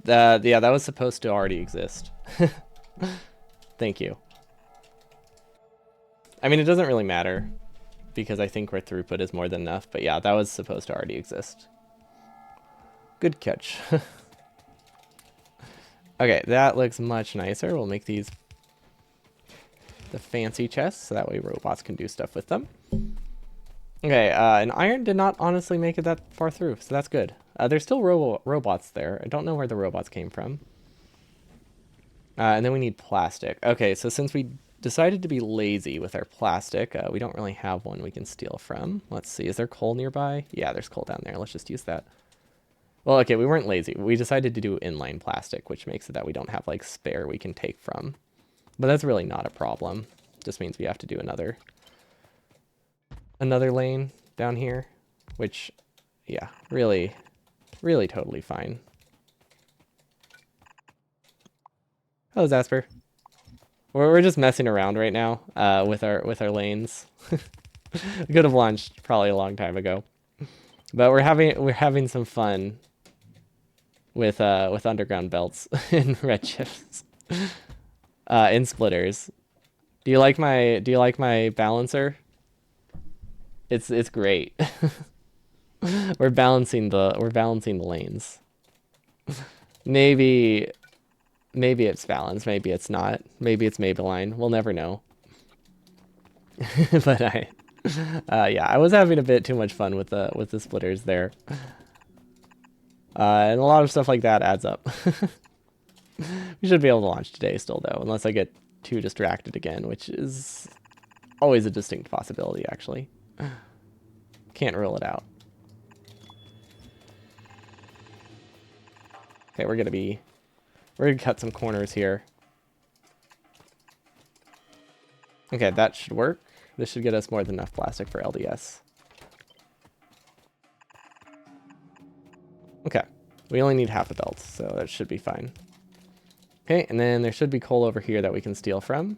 yeah, that was supposed to already exist. Thank you. I mean, it doesn't really matter, because I think our throughput is more than enough, but yeah, that was supposed to already exist. Good catch. Okay, that looks much nicer. We'll make these the fancy chests, so that way robots can do stuff with them. Okay, and iron did not honestly make it that far through, so that's good. There's still robots there. I don't know where the robots came from. And then we need plastic. Okay, so since we decided to be lazy with our plastic, we don't really have one we can steal from. Let's see, is there coal nearby? Yeah, there's coal down there. Let's just use that. Well, okay, we weren't lazy. We decided to do inline plastic, which makes it that we don't have, like, spare we can take from. But that's really not a problem. Just means we have to do another lane down here, which, yeah, really totally fine. Hello, Zasper. We're just messing around right now with our lanes. We could have launched probably a long time ago, but we're having some fun with underground belts and red chips. In splitters. Do you like my balancer? It's great. We're balancing the lanes. Maybe it's balanced, maybe it's not. Maybe it's Maybelline. We'll never know. But yeah, I was having a bit too much fun with the splitters there. And a lot of stuff like that adds up. We should be able to launch today still though, unless I get too distracted again, which is always a distinct possibility actually. Can't rule it out. Okay, we're gonna cut some corners here. Okay, that should work. This should get us more than enough plastic for LDS. Okay, we only need half a belt, so that should be fine. Okay, and then there should be coal over here that we can steal from.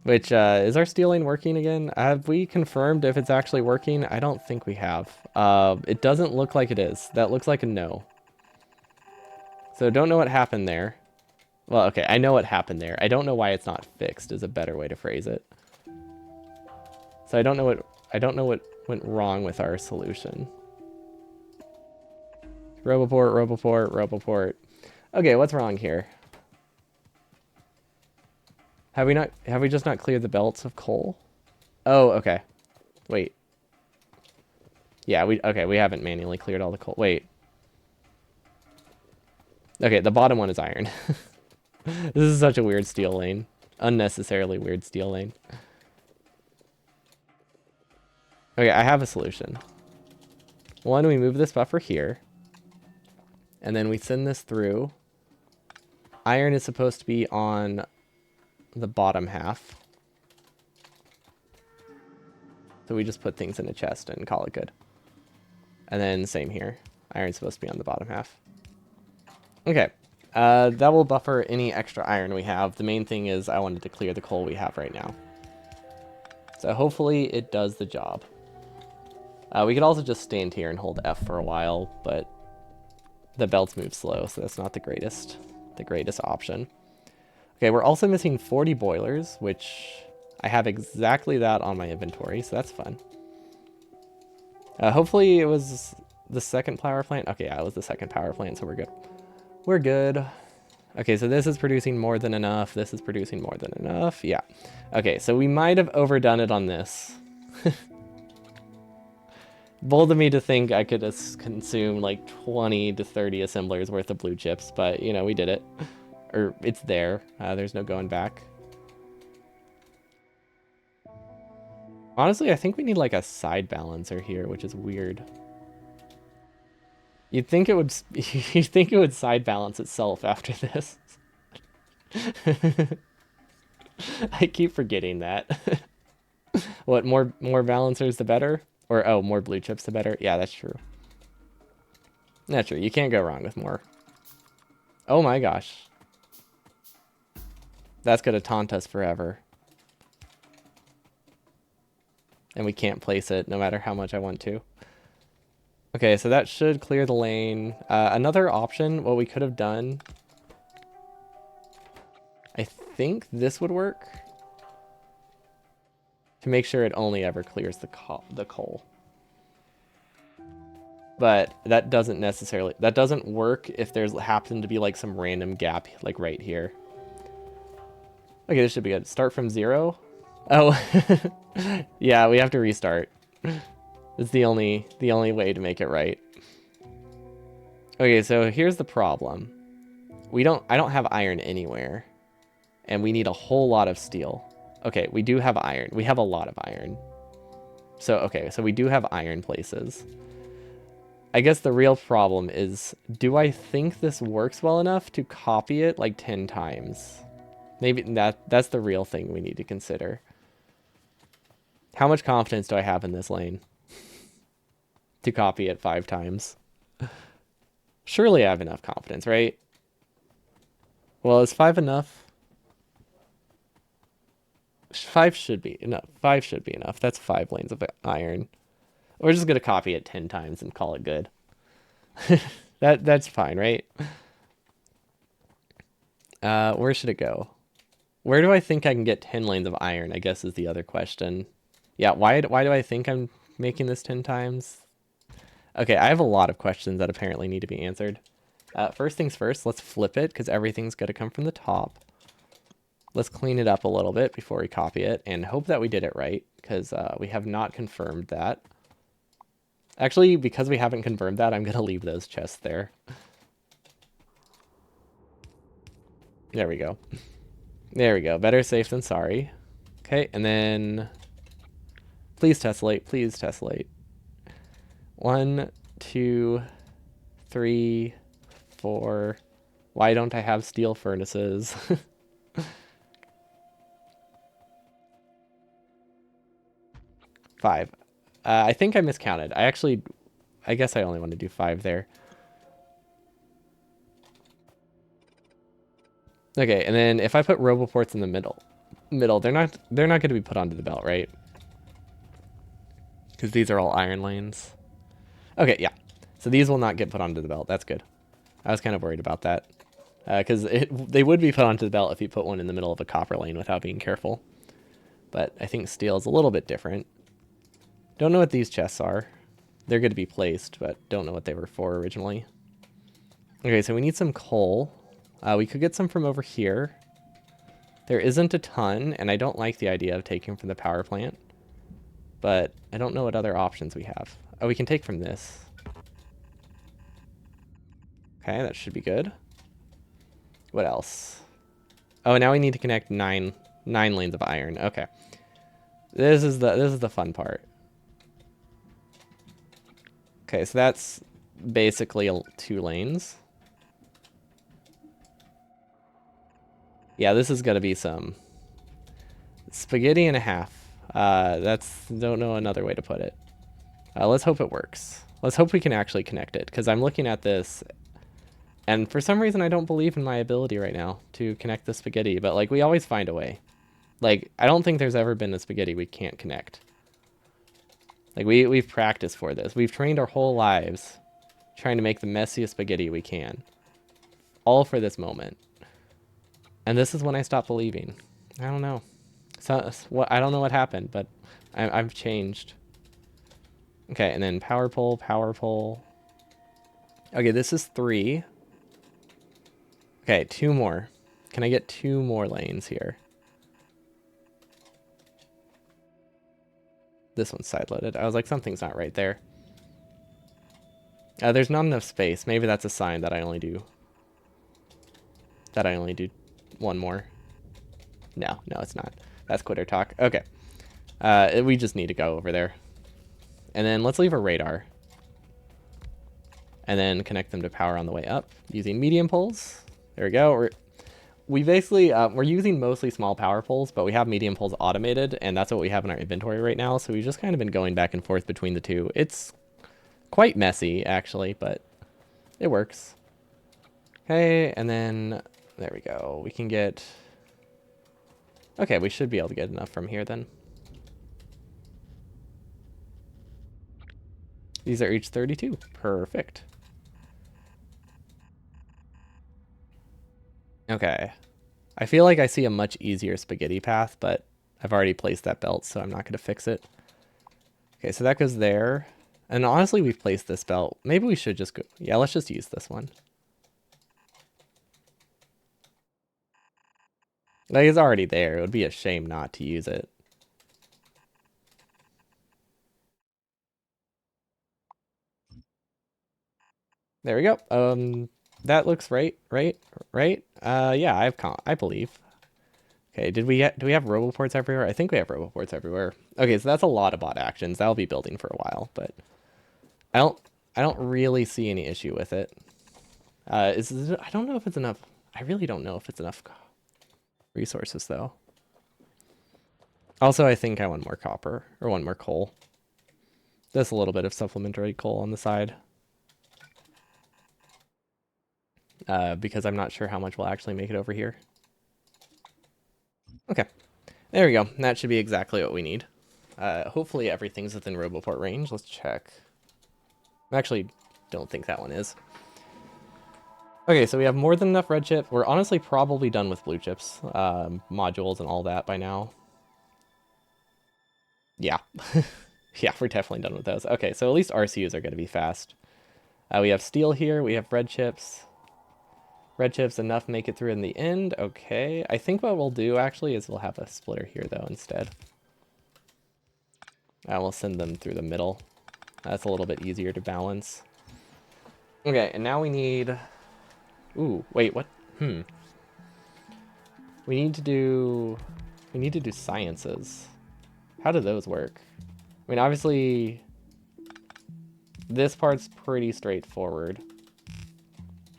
Which, is our stealing working again? Have we confirmed if it's actually working? I don't think we have. It doesn't look like it is. That looks like a no. So don't know what happened there. Well, okay, I know what happened there. I don't know why it's not fixed is a better way to phrase it. So I don't know what went wrong with our solution. Roboport, Roboport, Roboport. Okay, what's wrong here? Have we just not cleared the belts of coal? Oh, okay. Wait. Yeah, we haven't manually cleared all the coal. Wait. Okay, the bottom one is iron. This is such a weird steel lane. Unnecessarily weird steel lane. Okay, I have a solution. One, we move this buffer here. And then we send this through. Iron is supposed to be on the bottom half. So we just put things in a chest and call it good. And then same here. Iron's supposed to be on the bottom half. Okay. That will buffer any extra iron we have. The main thing is I wanted to clear the coal we have right now. So hopefully it does the job. We could also just stand here and hold F for a while, but the belts move slow, so that's not the greatest option. Okay, we're also missing 40 boilers, which I have exactly that on my inventory, so that's fun. Hopefully it was the second power plant. Okay, yeah, it was the second power plant, so we're good. We're good. Okay, so this is producing more than enough. This is producing more than enough. Yeah. Okay, so we might have overdone it on this. Bold of me to think I could consume like 20 to 30 assemblers worth of blue chips, but, you know, we did it. Or it's there. There's no going back. Honestly, I think we need like a side balancer here, which is weird. You'd think it would side balance itself after this. I keep forgetting that. What, more balancers the better? Or, oh, more blue chips the better? Yeah, that's true. That's true. You can't go wrong with more. Oh my gosh. That's gonna taunt us forever. And we can't place it no matter how much I want to. Okay, so that should clear the lane. Another option, what we could have done... I think this would work. To make sure it only ever clears the coal. But that doesn't work if there's happen to be like some random gap like right here. Okay, this should be good. Start from 0. Oh, yeah, we have to restart. It's the only way to make it right. Okay, so here's the problem. I don't have iron anywhere, and we need a whole lot of steel. Okay, we do have iron. We have a lot of iron. So, okay, so we do have iron places. I guess the real problem is, do I think this works well enough to copy it like 10 times? Maybe that's the real thing we need to consider. How much confidence do I have in this lane to copy it 5 times? Surely I have enough confidence, right? Well, is 5 enough? 5 should be enough. 5 should be enough. That's 5 lanes of iron. We're just going to copy it 10 times and call it good. That's fine, right? Where should it go? Where do I think I can get 10 lanes of iron, I guess is the other question. Yeah, why do I think I'm making this 10 times? Okay, I have a lot of questions that apparently need to be answered. First things first, let's flip it because everything's got to come from the top. Let's clean it up a little bit before we copy it and hope that we did it right because we have not confirmed that. Actually, because we haven't confirmed that, I'm going to leave those chests there. There we go. There we go. Better safe than sorry. Okay, and then please tessellate. Please tessellate. 1, 2, 3, 4. Why don't I have steel furnaces? 5. I think I miscounted. I guess I only want to do 5 there. Okay, and then if I put roboports in the middle, they're not going to be put onto the belt, right? Because these are all iron lanes. Okay, yeah. So these will not get put onto the belt. That's good. I was kind of worried about that. Because they would be put onto the belt if you put one in the middle of a copper lane without being careful. But I think steel is a little bit different. Don't know what these chests are. They're going to be placed, but don't know what they were for originally. Okay, so we need some coal. We could get some from over here. There isn't a ton, and I don't like the idea of taking from the power plant. But I don't know what other options we have. Oh, we can take from this. Okay, that should be good. What else? Oh, now we need to connect nine lanes of iron. Okay. This is the fun part. Okay, so that's basically 2 lanes. Yeah, this is gonna be some spaghetti and a half. Don't know another way to put it. Let's hope it works. Let's hope we can actually connect it, because I'm looking at this, and for some reason I don't believe in my ability right now to connect the spaghetti, but like we always find a way. Like, I don't think there's ever been a spaghetti we can't connect. Like, we've practiced for this. We've trained our whole lives trying to make the messiest spaghetti we can. All for this moment. And this is when I stopped believing. I don't know. I don't know what happened, but I've changed. Okay, and then power pole, power pole. Okay, this is 3. Okay, 2 more. Can I get 2 more lanes here? This one's side-loaded. I was like, something's not right there. There's not enough space. Maybe that's a sign that I only do 1 more. No, it's not. That's quitter talk. Okay. We just need to go over there. And then let's leave a radar. And then connect them to power on the way up using medium poles. There we go. We basically, we're using mostly small power poles, but we have medium poles automated, and that's what we have in our inventory right now. So we've just kind of been going back and forth between the two. It's quite messy, actually, but it works. Okay, and then there we go. We can get... Okay, we should be able to get enough from here then. These are each 32. Perfect. Okay. I feel like I see a much easier spaghetti path, but I've already placed that belt, so I'm not going to fix it. Okay, so that goes there. And honestly, we've placed this belt. Maybe we should just go... Yeah, let's just use this one. Like, it's already there. It would be a shame not to use it. There we go. That looks right. Yeah, I believe. Okay, do we have roboports everywhere? I think we have roboports everywhere. Okay, so that's a lot of bot actions. That'll be building for a while, but I don't really see any issue with it. I don't know if it's enough. I really don't know if it's enough resources though. Also, I think I want more copper or want more coal. Just a little bit of supplementary coal on the side. Because I'm not sure how much will actually make it over here. Okay, there we go. That should be exactly what we need. Hopefully everything's within Roboport range. Let's check. Actually, don't think that one is. Okay, so we have more than enough red chip. We're honestly probably done with blue chips, modules and all that by now. Yeah. Yeah, we're definitely done with those. Okay, so at least RCUs are going to be fast. We have steel here. We have red chips. Red chips enough make it through in the end. Okay. I think what we'll do actually is we'll have a splitter here though instead. And we'll send them through the middle. That's a little bit easier to balance. Okay, and now we need... Ooh, wait, what? We need to do sciences. How do those work? I mean, obviously, this part's pretty straightforward,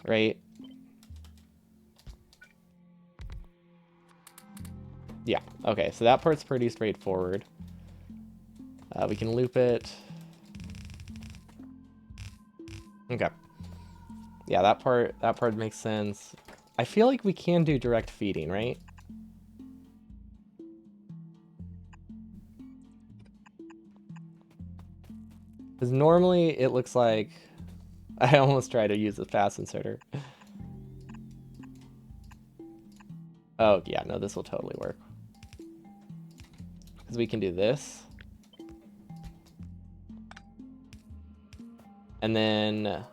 right? Yeah, okay, so that part's pretty straightforward. We can loop it. Okay. Yeah, that part makes sense. I feel like we can do direct feeding, right? Because normally it looks like... I almost tried to use the fast inserter. Oh, yeah, no, this will totally work. Because we can do this. And then...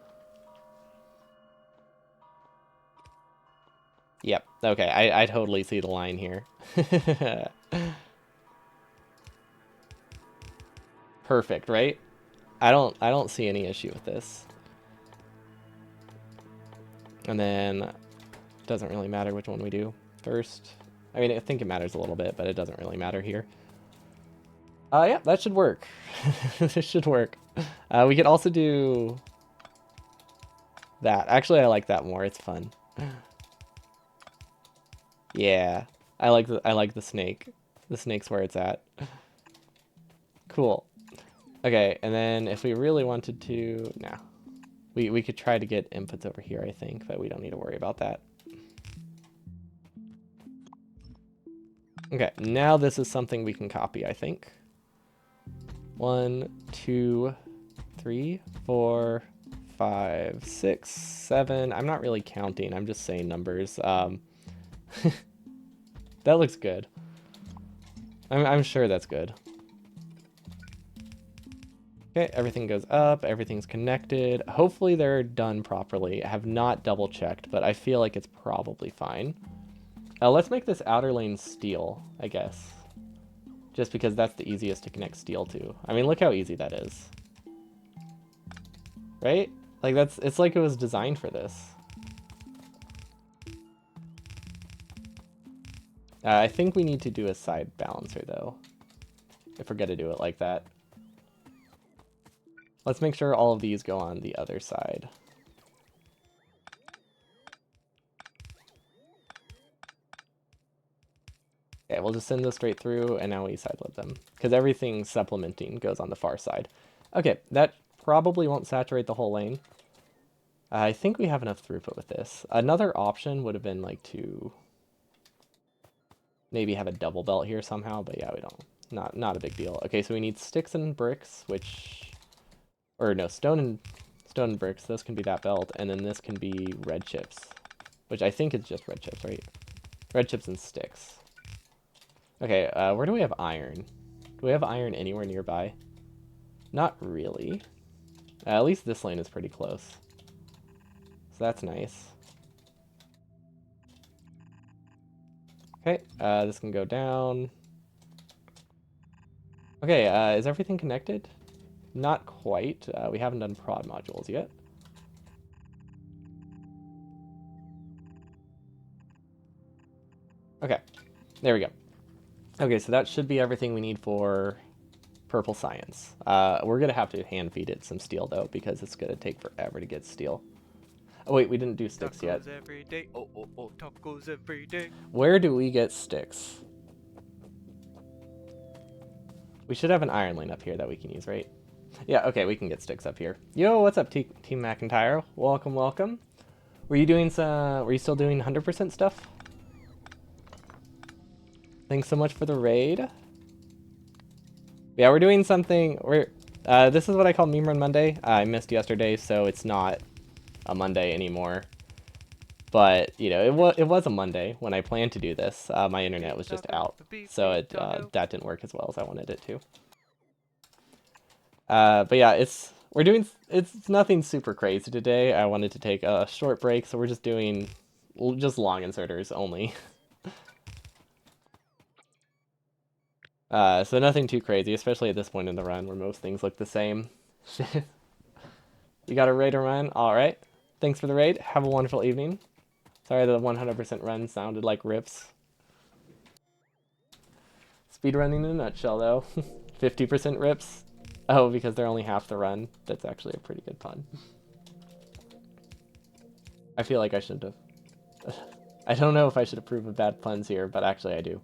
Yep, okay, I totally see the line here. Perfect, right? I don't see any issue with this. And then it doesn't really matter which one we do first. I mean, I think it matters a little bit, but it doesn't really matter here. Yeah, that should work. This should work. We could also do that. Actually, I like that more. It's fun. Yeah, I like the snake. The snake's where it's at. Cool. Okay, and then if we really wanted to, no. We could try to get inputs over here, I think, but we don't need to worry about that. Okay, now this is something we can copy, I think. 1, 2, 3, 4, 5, 6, 7. I'm not really counting, I'm just saying numbers. That looks good. I'm sure that's good. Okay, everything goes up, everything's connected. Hopefully they're done properly. I have not double checked, but I feel like it's probably fine. Let's make this outer lane steel, I guess. Just because that's the easiest to connect steel to. I mean, look how easy that is. Right? Like, it's like it was designed for this. I think we need to do a side balancer, though. If we're gonna do it like that. Let's make sure all of these go on the other side. Okay, we'll just send those straight through, and now we sideload them. Because everything supplementing goes on the far side. Okay, that probably won't saturate the whole lane. I think we have enough throughput with this. Another option would have been like to maybe have a double belt here somehow, but yeah, we don't. Not a big deal. Okay, so we need sticks and bricks, which... Or no, stone and bricks. Those can be that belt, and then this can be red chips. Which I think is just red chips, right? Red chips and sticks. Okay, where do we have iron? Do we have iron anywhere nearby? Not really. At least this lane is pretty close. So that's nice. Okay, this can go down. Okay, is everything connected? Not quite. We haven't done prod modules yet. Okay, there we go. Okay, so that should be everything we need for purple science. We're going to have to hand feed it some steel, though, because it's going to take forever to get steel. Oh, wait, we didn't do sticks yet. Every day. Oh, tacos every day. Where do we get sticks? We should have an iron lane up here that we can use, right? Yeah, okay, we can get sticks up here. Yo, what's up, Team McIntyre? Welcome, welcome. Were you still doing 100% stuff? Thanks so much for the raid. Yeah, we're doing something. This is what I call Meme Run Monday. I missed yesterday, so it's not a Monday anymore. But, you know, it was a Monday when I planned to do this. My internet was just out, so that didn't work as well as I wanted it to. But yeah, it's nothing super crazy today. I wanted to take a short break, so we're just doing just long inserters only. So nothing too crazy, especially at this point in the run where most things look the same. You got a raid to run? Alright. Thanks for the raid. Have a wonderful evening. Sorry the 100% run sounded like rips. Speedrunning in a nutshell, though. 50% rips. Oh, because they're only half the run. That's actually a pretty good pun. I feel like I shouldn't have. I don't know if I should approve of bad puns here, but actually I do.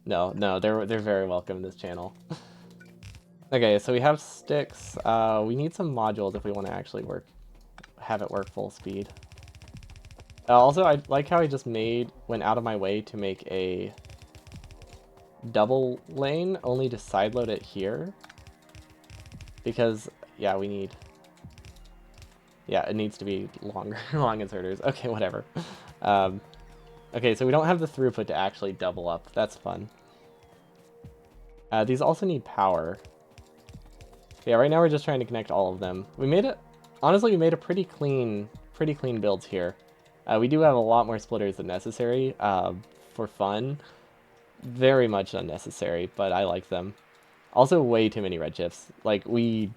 No, they're very welcome in this channel. Okay, so we have sticks. We need some modules if we want to actually have it work full speed. Also, I like how I just went out of my way to make a double lane, only to sideload it here. Because, yeah, it needs to be longer, long inserters. Okay, whatever. Okay, so we don't have the throughput to actually double up. That's fun. These also need power. Yeah, right now we're just trying to connect all of them. Honestly, we made a pretty clean builds here. We do have a lot more splitters than necessary for fun. Very much unnecessary, but I like them. Also, way too many redshifts. Like, we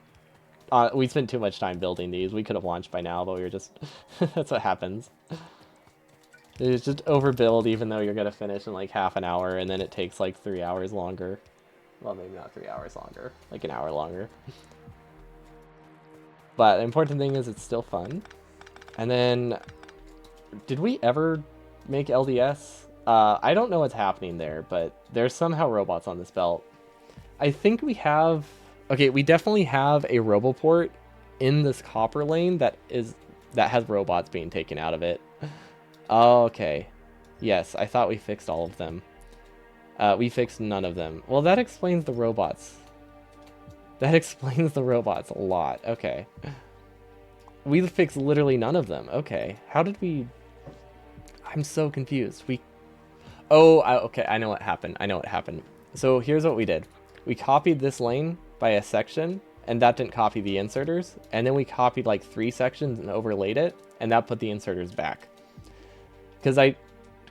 spent too much time building these. We could have launched by now, but we were just... That's what happens. It's just overbuild even though you're going to finish in like half an hour, and then it takes like 3 hours longer. Well, maybe not 3 hours longer. Like an hour longer. But the important thing is it's still fun. And then... Did we ever make LDS? I don't know what's happening there, but there's somehow robots on this belt. I think we have... Okay, we definitely have a Roboport in this copper lane that has robots being taken out of it. Okay. Yes, I thought we fixed all of them. We fixed none of them. Well, that explains the robots. That explains the robots a lot. Okay. We fixed literally none of them. Okay. How did we... I'm so confused. Okay, I know what happened. So here's what we did. We copied this lane by a section, and that didn't copy the inserters, and then we copied like 3 sections and overlaid it, and that put the inserters back. Because I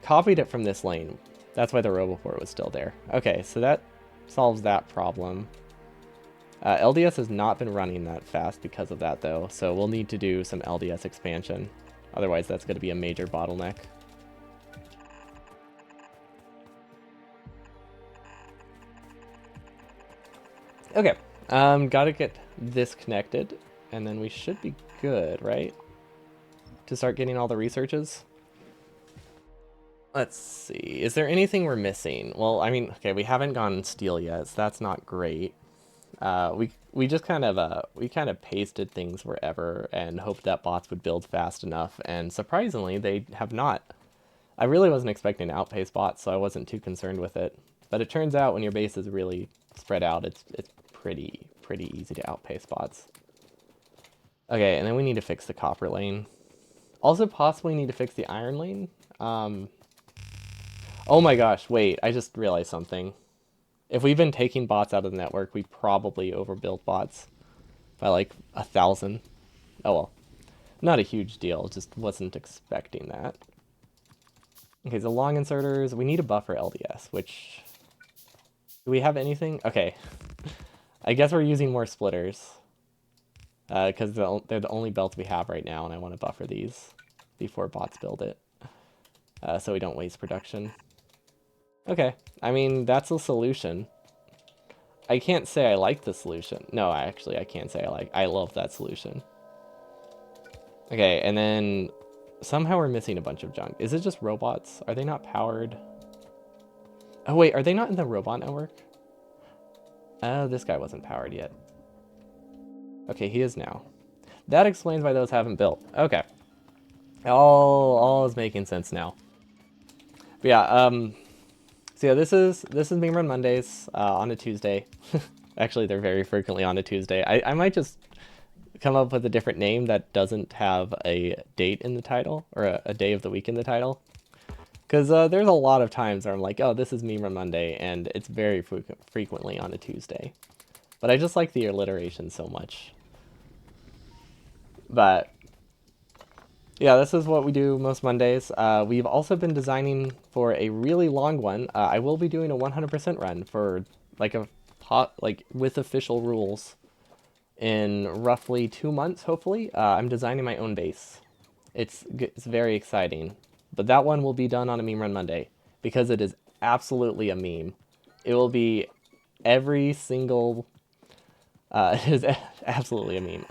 copied it from this lane. That's why the Roboport was still there. Okay, so that solves that problem. LDS has not been running that fast because of that, though, so we'll need to do some LDS expansion. Otherwise, that's going to be a major bottleneck. Okay, gotta get this connected, and then we should be good, right? To start getting all the researches. Let's see, is there anything we're missing? Well, I mean, okay, we haven't gone steel yet, so that's not great. We just kind of pasted things wherever and hoped that bots would build fast enough, and surprisingly, they have not. I really wasn't expecting to outpace bots, so I wasn't too concerned with it. But it turns out when your base is really spread out, it's pretty easy to outpace bots. Okay, and then we need to fix the copper lane. Also possibly need to fix the iron lane. Oh my gosh, wait, I just realized something. If we've been taking bots out of the network, we probably overbuilt bots by like 1,000. Oh well, not a huge deal, just wasn't expecting that. Okay, so long inserters, we need a buffer LDS, which... Do we have anything? Okay. I guess we're using more splitters. Because they're the only belts we have right now, and I want to buffer these before bots build it. So we don't waste production. Okay, I mean, that's a solution. I can't say I like the solution. No, actually, I can't say I love that solution. Okay, and then somehow we're missing a bunch of junk. Is it just robots? Are they not powered? Oh wait, are they not in the robot network? Oh, this guy wasn't powered yet. Okay, he is now. That explains why those haven't built. Okay. All is making sense now. But yeah, so yeah, this is Meme Run Mondays on a Tuesday. Actually, they're very frequently on a Tuesday. I might just come up with a different name that doesn't have a date in the title or a day of the week in the title. Because there's a lot of times where I'm like, oh, this is Meme Run Monday, and it's very frequently on a Tuesday. But I just like the alliteration so much. But yeah, this is what we do most Mondays. We've also been designing for a really long one. I will be doing a 100% run for like a pot, like with official rules in roughly 2 months, hopefully. I'm designing my own base. It's very exciting. But that one will be done on a Meme Run Monday because it is absolutely a meme. It will be every single. It is absolutely a meme.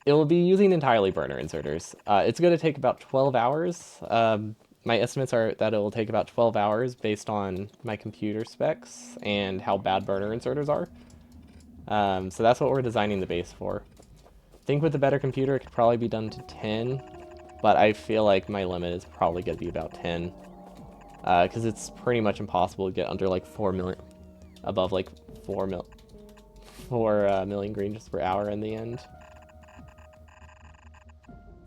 It will be using entirely burner inserters. It's going to take about 12 hours. My estimates are that it will take about 12 hours based on my computer specs and how bad burner inserters are. So that's what we're designing the base for. I think with a better computer, it could probably be done to 10, but I feel like my limit is probably going to be about 10. Because it's pretty much impossible to get under like 4 million, above like 4 million greens per hour in the end.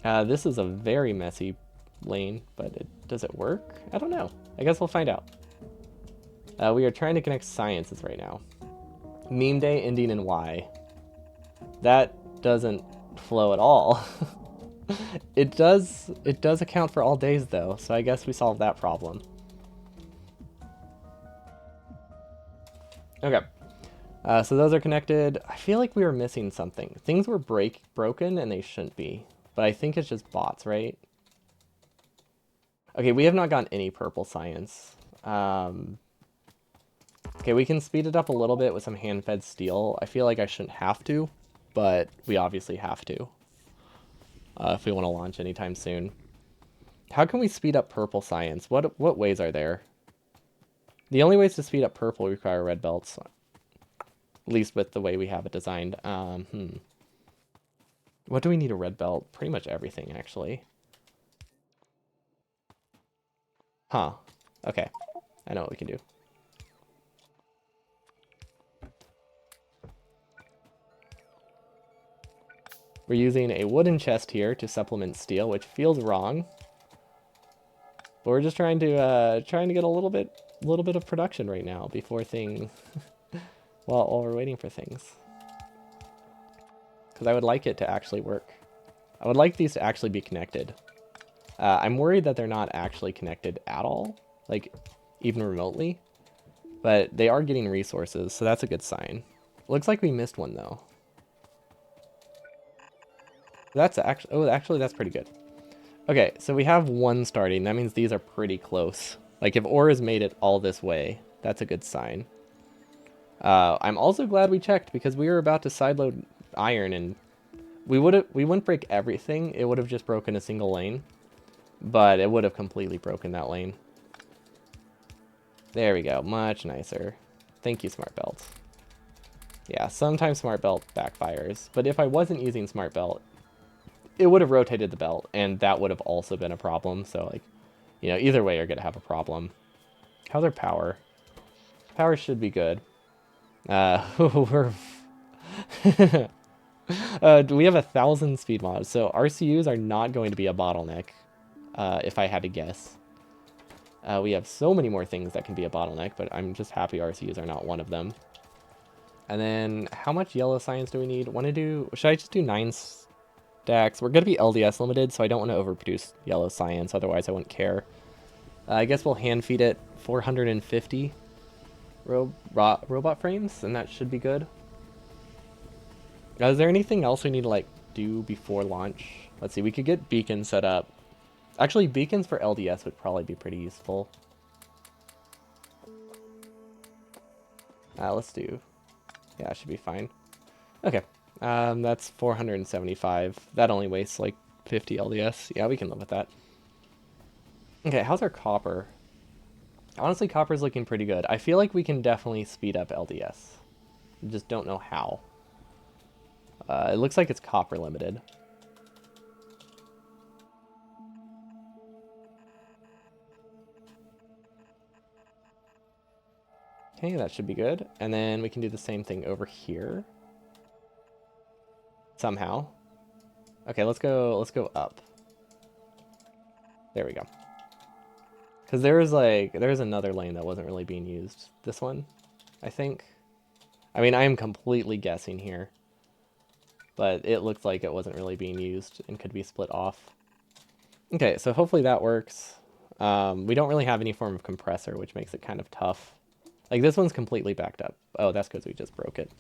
This is a very messy lane, but does it work? I don't know. I guess we'll find out. We are trying to connect sciences right now. Meme day ending in Y. That doesn't flow at all. It does account for all days though, so I guess we solved that problem. Okay. So those are connected. I feel like we were missing something. Things were broken and they shouldn't be. But I think it's just bots, right? Okay, we have not gotten any purple science. Okay, we can speed it up a little bit with some hand-fed steel. I feel like I shouldn't have to, but we obviously have to. If we want to launch anytime soon. How can we speed up purple science? What ways are there? The only ways to speed up purple require red belts. At least with the way we have it designed. What do we need a red belt? Pretty much everything, actually. Huh. Okay. I know what we can do. We're using a wooden chest here to supplement steel, which feels wrong. But we're just trying to get a little bit of production right now before things while we're waiting for things. Because I would like it to actually work. I would like these to actually be connected. I'm worried that they're not actually connected at all, like even remotely. But they are getting resources, so that's a good sign. Looks like we missed one though. That's actually that's pretty good. Okay, so we have one starting. That means these are pretty close. Like if ore has made it all this way, that's a good sign. I'm also glad we checked because we were about to sideload iron and we wouldn't break everything. It would have just broken a single lane, but it would have completely broken that lane. There we go. Much nicer. Thank you, Smart Belt. Yeah, sometimes Smart Belt backfires, but if I wasn't using Smart Belt, it would have rotated the belt, and that would have also been a problem. So, like, you know, either way, you're going to have a problem. How's our power? Power should be good. We're... we have 1,000 speed mods, so RCUs are not going to be a bottleneck, if I had to guess. We have so many more things that can be a bottleneck, but I'm just happy RCUs are not one of them. And then, how much yellow science do we need? Should I just do 9 stacks? We're going to be LDS limited, so I don't want to overproduce yellow science, otherwise I wouldn't care. I guess we'll hand feed it 450 robot frames, and that should be good. Is there anything else we need to, like, do before launch? Let's see, we could get beacons set up. Actually, beacons for LDS would probably be pretty useful. Let's do... Yeah, it should be fine. Okay. That's 475. That only wastes, like, 50 LDS. Yeah, we can live with that. Okay, how's our copper? Honestly, copper's looking pretty good. I feel like we can definitely speed up LDS. Just don't know how. It looks like it's copper limited. Okay, that should be good. And then we can do the same thing over here. Somehow. Okay, let's go up. There we go. Because there's another lane that wasn't really being used. This one, I think. I mean, I am completely guessing here. But it looked like it wasn't really being used and could be split off. Okay, so hopefully that works. We don't really have any form of compressor, which makes it kind of tough. Like, this one's completely backed up. Oh, that's because we just broke it.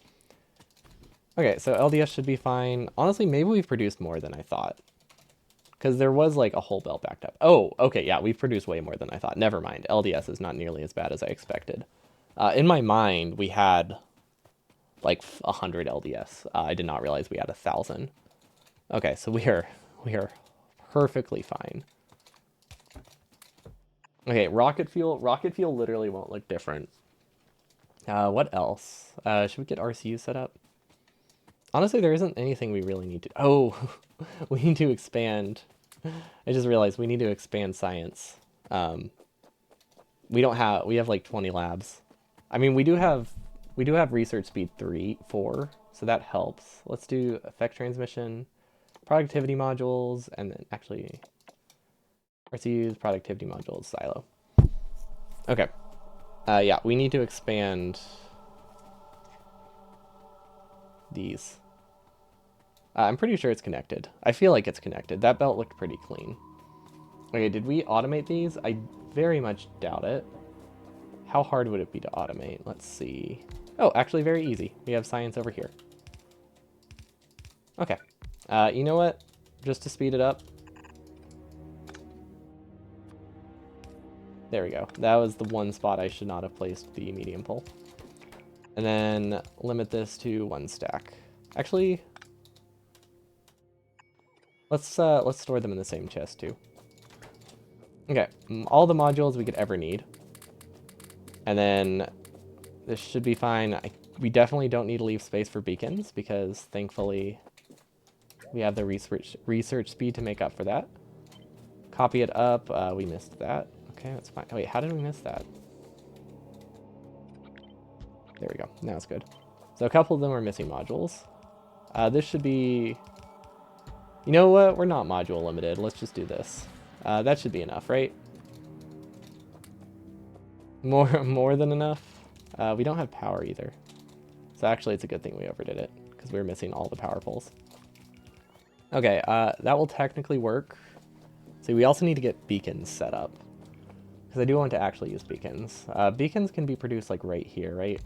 Okay, so LDS should be fine. Honestly, maybe we've produced more than I thought. Because there was, like, a whole belt backed up. Oh, okay, yeah, we've produced way more than I thought. Never mind. LDS is not nearly as bad as I expected. In my mind, we had, like, 100 LDS. I did not realize we had 1,000. Okay, so we are perfectly fine. Okay, rocket fuel. Rocket fuel literally won't look different. What else? Should we get RCU set up? Honestly, there isn't anything we really need to... Oh, we need to expand. I just realized we need to expand science. We have like 20 labs. I mean, we do have research speed 4, so that helps. Let's do effect transmission, productivity modules, and then actually RCUs, productivity modules, silo. Okay. Yeah, we need to expand these. I'm pretty sure it's connected. I feel like it's connected. That belt looked pretty clean. Okay, did we automate these? I very much doubt it. How hard would it be to automate? Let's see. Oh, actually very easy. We have science over here. Okay. You know what? Just to speed it up. There we go. That was the one spot I should not have placed the medium pole. And then limit this to 1 stack. Actually, let's store them in the same chest too. Okay, all the modules we could ever need. And then this should be fine. We definitely don't need to leave space for beacons because thankfully we have the research speed to make up for that. Copy it up. We missed that. Okay, that's fine. Oh, wait, how did we miss that? There we go. Now it's good. So a couple of them are missing modules. This should be... You know what? We're not module limited. Let's just do this. That should be enough, right? More than enough? We don't have power either. So actually it's a good thing we overdid it, because we were missing all the power poles. Okay, that will technically work. So we also need to get beacons set up. Because I do want to actually use beacons. Beacons can be produced like right here, right?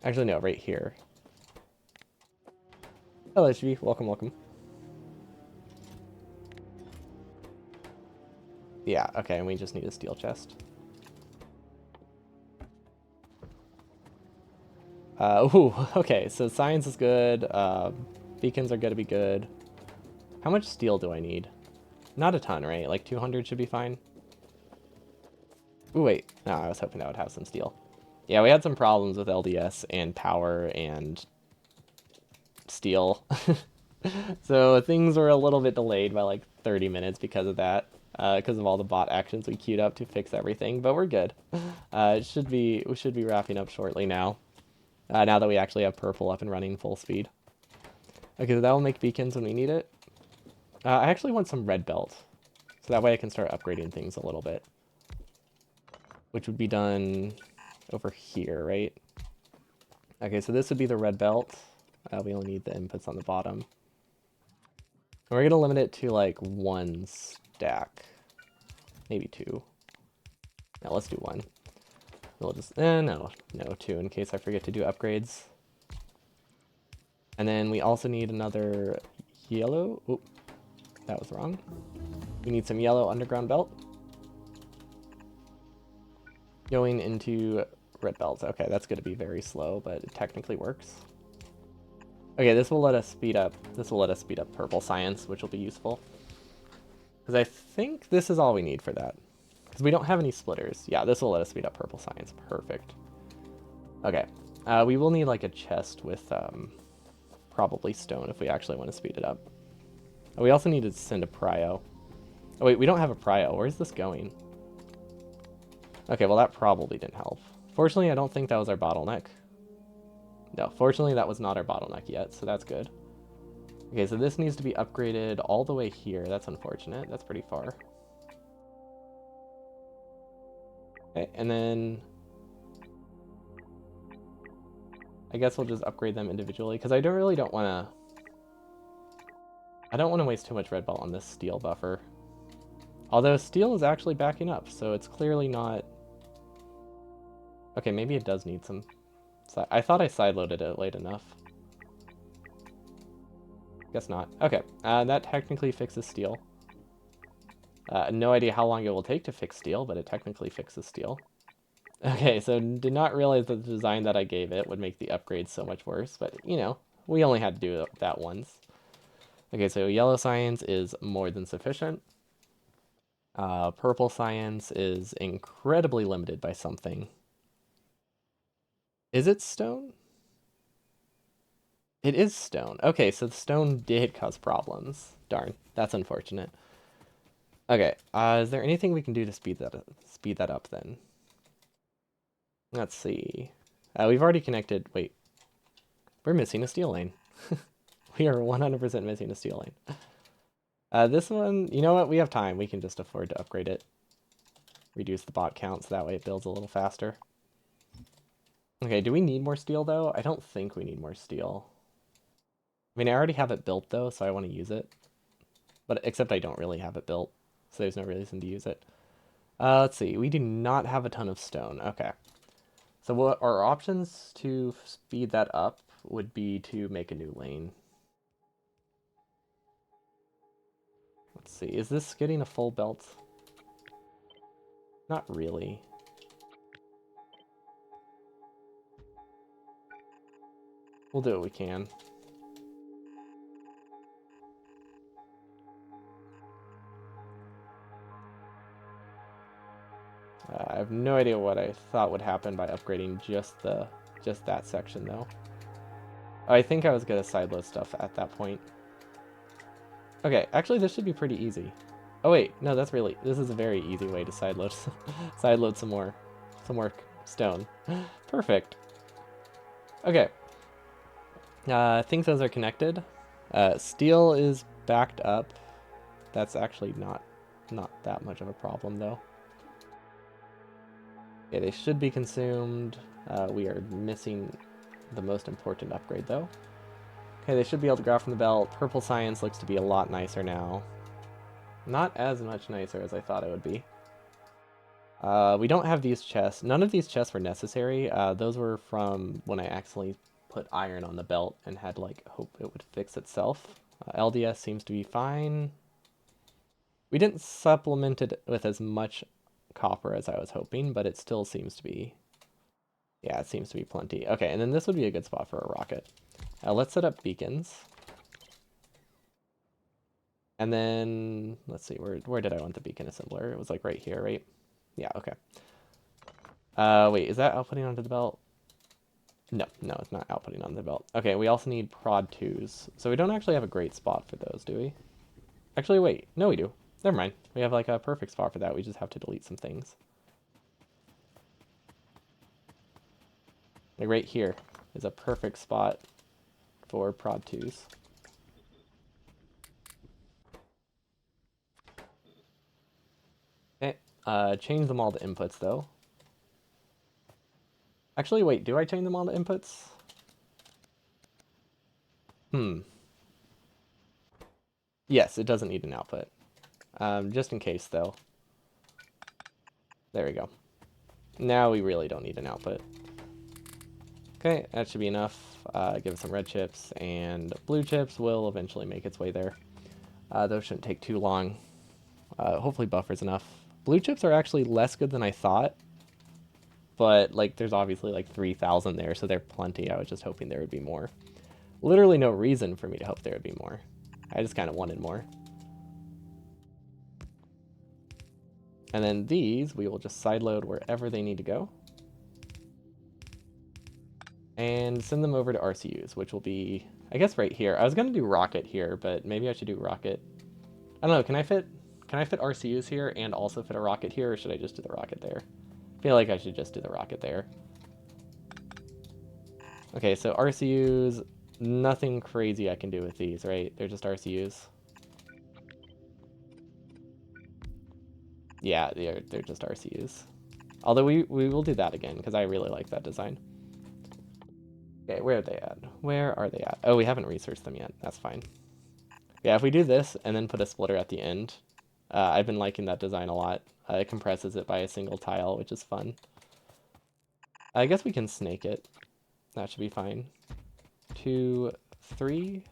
Actually, no, right here. Hello, HB. Welcome, welcome. Yeah, okay, and we just need a steel chest. Ooh, okay, so science is good. Beacons are gonna be good. How much steel do I need? Not a ton, right? Like 200 should be fine. Ooh, wait. No, I was hoping that would have some steel. Yeah, we had some problems with LDS and power and steel. So things were a little bit delayed by like 30 minutes because of that. Because of all the bot actions we queued up to fix everything, but we're good. We should be wrapping up shortly now. Now that we actually have purple up and running full speed. Okay, so that will make beacons when we need it. I actually want some red belt, so that way I can start upgrading things a little bit. Which would be done over here, right? Okay, so this would be the red belt. We only need the inputs on the bottom. And we're gonna limit it to like 1 stack. Maybe 2. Now let's do 1. We'll just, no, 2 in case I forget to do upgrades. And then we also need another yellow. Oop, that was wrong. We need some yellow underground belt. Going into red belts. Okay, that's going to be very slow, but it technically works. Okay, this will let us speed up. This will let us speed up purple science, which will be useful. Because I think this is all we need for that. Because we don't have any splitters. Yeah, this will let us speed up purple science. Perfect. Okay. We will need like a chest with probably stone if we actually want to speed it up. Oh, we also need to send a prio. Oh wait, we don't have a prio. Where's this going? Okay, well that probably didn't help. Fortunately, I don't think that was our bottleneck. No, fortunately that was not our bottleneck yet, so that's good. Okay, so this needs to be upgraded all the way here. That's unfortunate. That's pretty far. Okay, and then I guess we'll just upgrade them individually because I don't want to. I don't want to waste too much red belt on this steel buffer. Although steel is actually backing up, so it's clearly not. Okay, maybe it does need some. I thought I sideloaded it late enough. Guess not. Okay, that technically fixes steel. No idea how long it will take to fix steel, but it technically fixes steel. Okay, so did not realize that the design that I gave it would make the upgrade so much worse, but you know, we only had to do that once. Okay, so yellow science is more than sufficient. Purple science is incredibly limited by something. Is it stone? It is stone. Okay, so the stone did cause problems. Darn, that's unfortunate. Okay, is there anything we can do to speed that up then? Let's see. We've already connected. Wait, we're missing a steel lane. We are 100% missing a steel lane. This one, you know what? We have time. We can just afford to upgrade it. Reduce the bot count so that way it builds a little faster. Okay, do we need more steel though? I don't think we need more steel. I mean, I already have it built though, so I want to use it. But except I don't really have it built, so there's no reason to use it. Let's see. We do not have a ton of stone. Okay. So what our options to speed that up would be to make a new lane. Let's see. Is this getting a full belt? Not really. We'll do what we can. I have no idea what I thought would happen by upgrading just that section though. I think I was gonna sideload stuff at that point. Okay, actually this should be pretty easy. Oh wait, no, this is a very easy way to sideload sideload some more stone. Perfect. Okay. I think those are connected. Steel is backed up. That's actually not that much of a problem though. Okay, they should be consumed. We are missing the most important upgrade though. Okay, they should be able to grab from the belt. Purple science looks to be a lot nicer now. Not as much nicer as I thought it would be. We don't have these chests. None of these chests were necessary. Those were from when I accidentally put iron on the belt and had like hope it would fix itself. LDS seems to be fine. We didn't supplement it with as much copper as I was hoping, but it still seems to be, yeah, it seems to be plenty. Okay, and then this would be a good spot for a rocket. Let's set up beacons. And then, let's see, where did I want the beacon assembler? It was like right here, right? Yeah, okay. Wait, is that outputting onto the belt? No, it's not outputting on the belt. Okay, we also need prod 2s. So we don't actually have a great spot for those, do we? Actually, wait. No, we do. Never mind. We have like a perfect spot for that. We just have to delete some things. Like right here is a perfect spot for prod 2s. Okay, change them all to inputs though. Actually, wait, do I change them all to inputs? Yes, it doesn't need an output. Just in case though. There we go. Now we really don't need an output. Okay, that should be enough. Give it some red chips, and blue chips will eventually make its way there. Those shouldn't take too long. Hopefully buffer's enough. Blue chips are actually less good than I thought, but like there's obviously like 3,000 there, so they're plenty. I was just hoping there would be more. Literally no reason for me to hope there would be more. I just kind of wanted more. And then these, we will just sideload wherever they need to go. And send them over to RCUs, which will be, I guess, right here. I was going to do rocket here, but maybe I should do rocket. I don't know, can I fit RCUs here and also fit a rocket here, or should I just do the rocket there? Feel like I should just do the rocket there. Okay, so RCUs, nothing crazy I can do with these, right? They're just RCUs. Yeah, they're just RCUs. Although we will do that again, because I really like that design. Okay, where are they at? Where are they at? Oh, we haven't researched them yet. That's fine. Yeah, if we do this and then put a splitter at the end, I've been liking that design a lot. It compresses it by a single tile, which is fun. I guess we can snake it. That should be fine. 2, 3,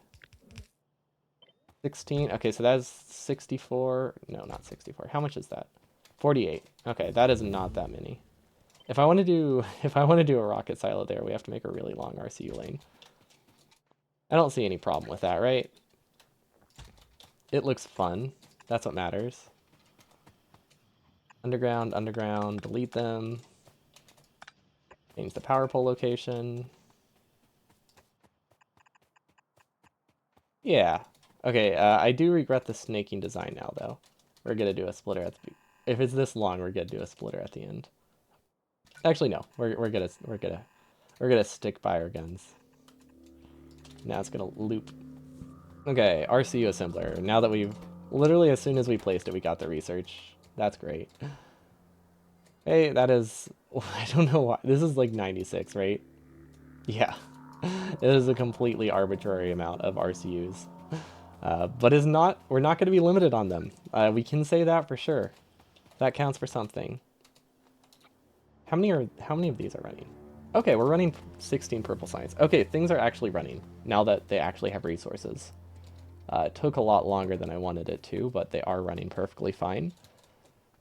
16. Okay, so that's 64. No, not 64. How much is that? 48. Okay, that is not that many. If I want to do a rocket silo there, we have to make a really long RCU lane. I don't see any problem with that, right? It looks fun. That's what matters. Underground, underground, delete them. Change the power pole location. Yeah. Okay, I do regret the snaking design now, though. We're gonna do a splitter at the... If it's this long, we're gonna do a splitter at the end. Actually, no. We're gonna stick by our guns. Now it's gonna loop. Okay, RCU assembler. Now that we've... Literally, as soon as we placed it, we got the research. That's great. Hey, that is... I don't know why. This is like 96, right? Yeah. It is a completely arbitrary amount of RCUs. But is not... We're not going to be limited on them. We can say that for sure. That counts for something. How many of these are running? Okay, we're running 16 purple science. Okay, things are actually running now that they actually have resources. It took a lot longer than I wanted it to, but they are running perfectly fine.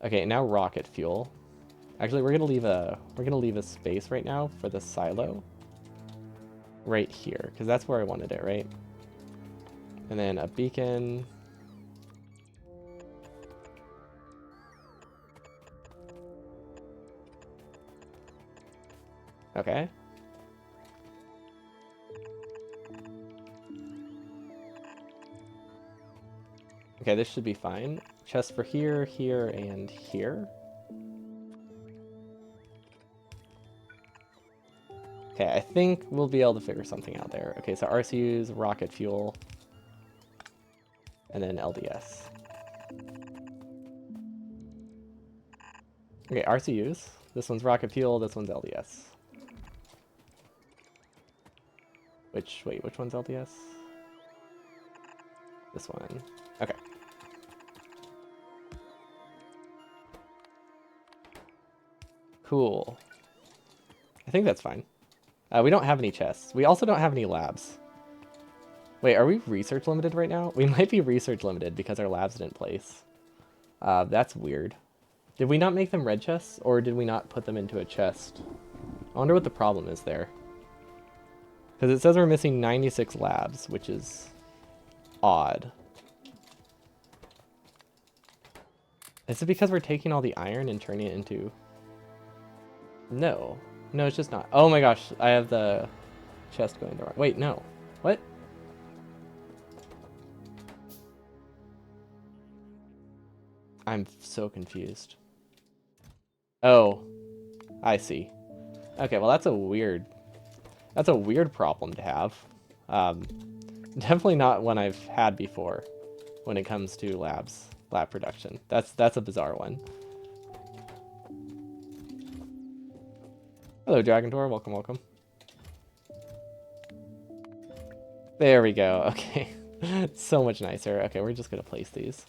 Okay, now rocket fuel. Actually, we're gonna leave a space right now for the silo. Right here, because that's where I wanted it, right? And then a beacon. Okay. Okay, this should be fine. Chest for here, here, and here. Okay, I think we'll be able to figure something out there. Okay, so RCUs, rocket fuel, and then LDS. Okay, RCUs. This one's rocket fuel, this one's LDS. Wait, which one's LDS? This one. Okay. Cool. I think that's fine. We don't have any chests. We also don't have any labs. Wait, are we research limited right now? We might be research limited because our labs didn't place. That's weird. Did we not make them red chests, or did we not put them into a chest? I wonder what the problem is there. Because it says we're missing 96 labs, which is odd. Is it because we're taking all the iron and turning it into... No. No, it's just not. Oh my gosh, I have the chest going the wrong... Wait, no. What? I'm so confused. Oh, I see. Okay, well that's a weird problem to have. Definitely not one I've had before when it comes to lab production. That's a bizarre one. Hello, Dragontor. Welcome, welcome. There we go. Okay. So much nicer. Okay, we're just gonna place these.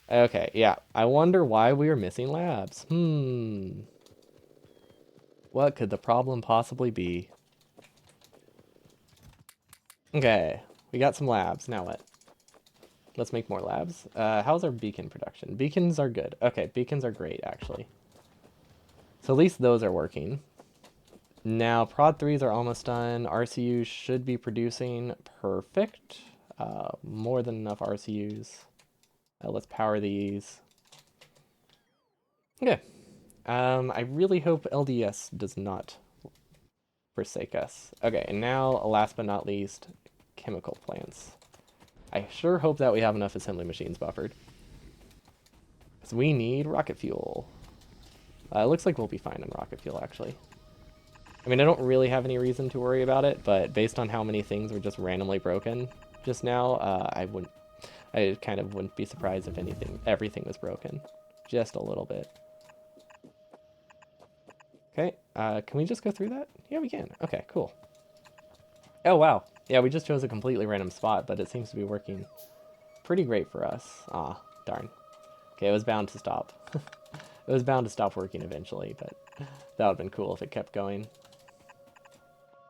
Okay, yeah. I wonder why we are missing labs. What could the problem possibly be? Okay, we got some labs. Now what? Let's make more labs. How's our beacon production? Beacons are good. Okay, beacons are great, actually. So at least those are working. Now, prod 3s are almost done. RCUs should be producing perfect. More than enough RCUs. Let's power these. Okay. I really hope LDS does not forsake us. Okay, and now, last but not least, chemical plants. I sure hope that we have enough assembly machines buffered. next we need rocket fuel. It looks like we'll be fine on rocket fuel, actually. I mean, I don't really have any reason to worry about it, but based on how many things were just randomly broken just now, I kind of wouldn't be surprised if everything was broken. Just a little bit. Okay, can we just go through that? Yeah, we can. Okay, cool. Oh, wow. Yeah, we just chose a completely random spot, but it seems to be working pretty great for us. Ah, darn. Okay, it was bound to stop. It was bound to stop working eventually, but that would have been cool if it kept going.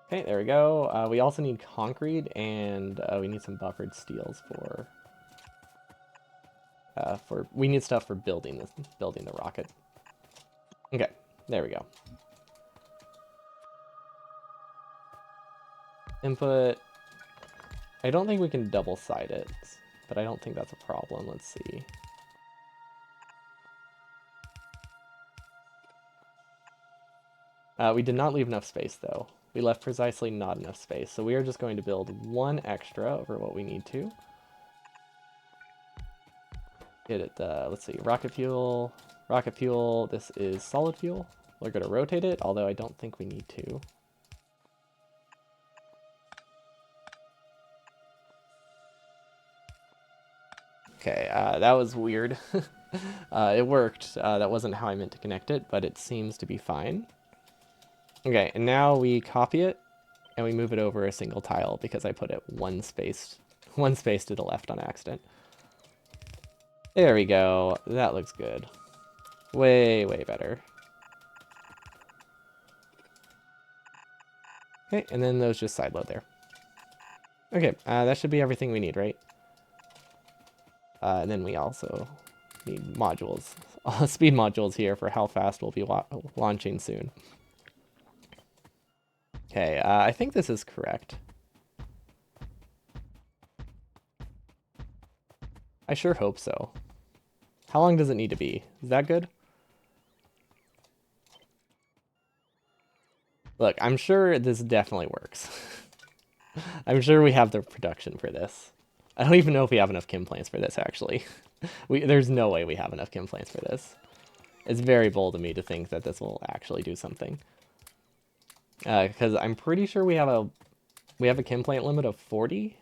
Okay, there we go. We also need concrete, and we need some buffered steels we need stuff for building the rocket. Okay, there we go. Input. I don't think we can double-side it, but I don't think that's a problem. Let's see. We did not leave enough space, though. We left precisely not enough space, so we are just going to build one extra over what we need to. Get it, let's see, rocket fuel, this is solid fuel. We're going to rotate it, although I don't think we need to. Okay, that was weird. It worked. That wasn't how I meant to connect it, but it seems to be fine. Okay, and now we copy it, and we move it over a single tile because I put it one space to the left on accident. There we go. That looks good. Way, way better. Okay, and then those just sideload there. Okay, that should be everything we need, right? And then we also need modules. Speed modules here for how fast we'll be launching soon. Okay, I think this is correct. I sure hope so. How long does it need to be? Is that good? Look, I'm sure this definitely works. I'm sure we have the production for this. I don't even know if we have enough chem plants for this, actually. There's no way we have enough chem plants for this. It's very bold of me to think that this will actually do something. Because I'm pretty sure we have a chem plant limit of 40.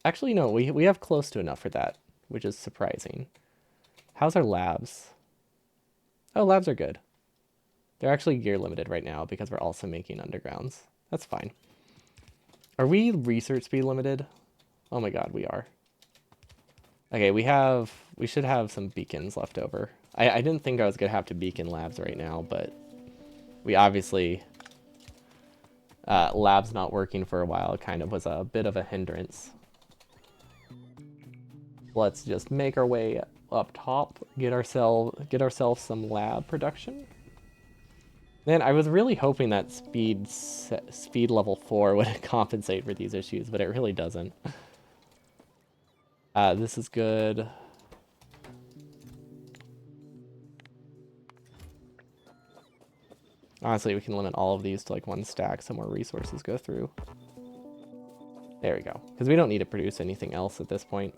Actually, no, we have close to enough for that, which is surprising. How's our labs? Oh, labs are good. They're actually gear limited right now because we're also making undergrounds. That's fine. Are we research speed limited? Oh my god, we are. Okay, we should have some beacons left over. I didn't think I was gonna have to beacon labs right now, but we obviously labs not working for a while kind of was a bit of a hindrance. Let's just make our way up top, get ourselves some lab production. Man, I was really hoping that speed level 4 would compensate for these issues, but it really doesn't. This is good. Honestly, we can limit all of these to like one stack so more resources go through. There we go. Because we don't need to produce anything else at this point.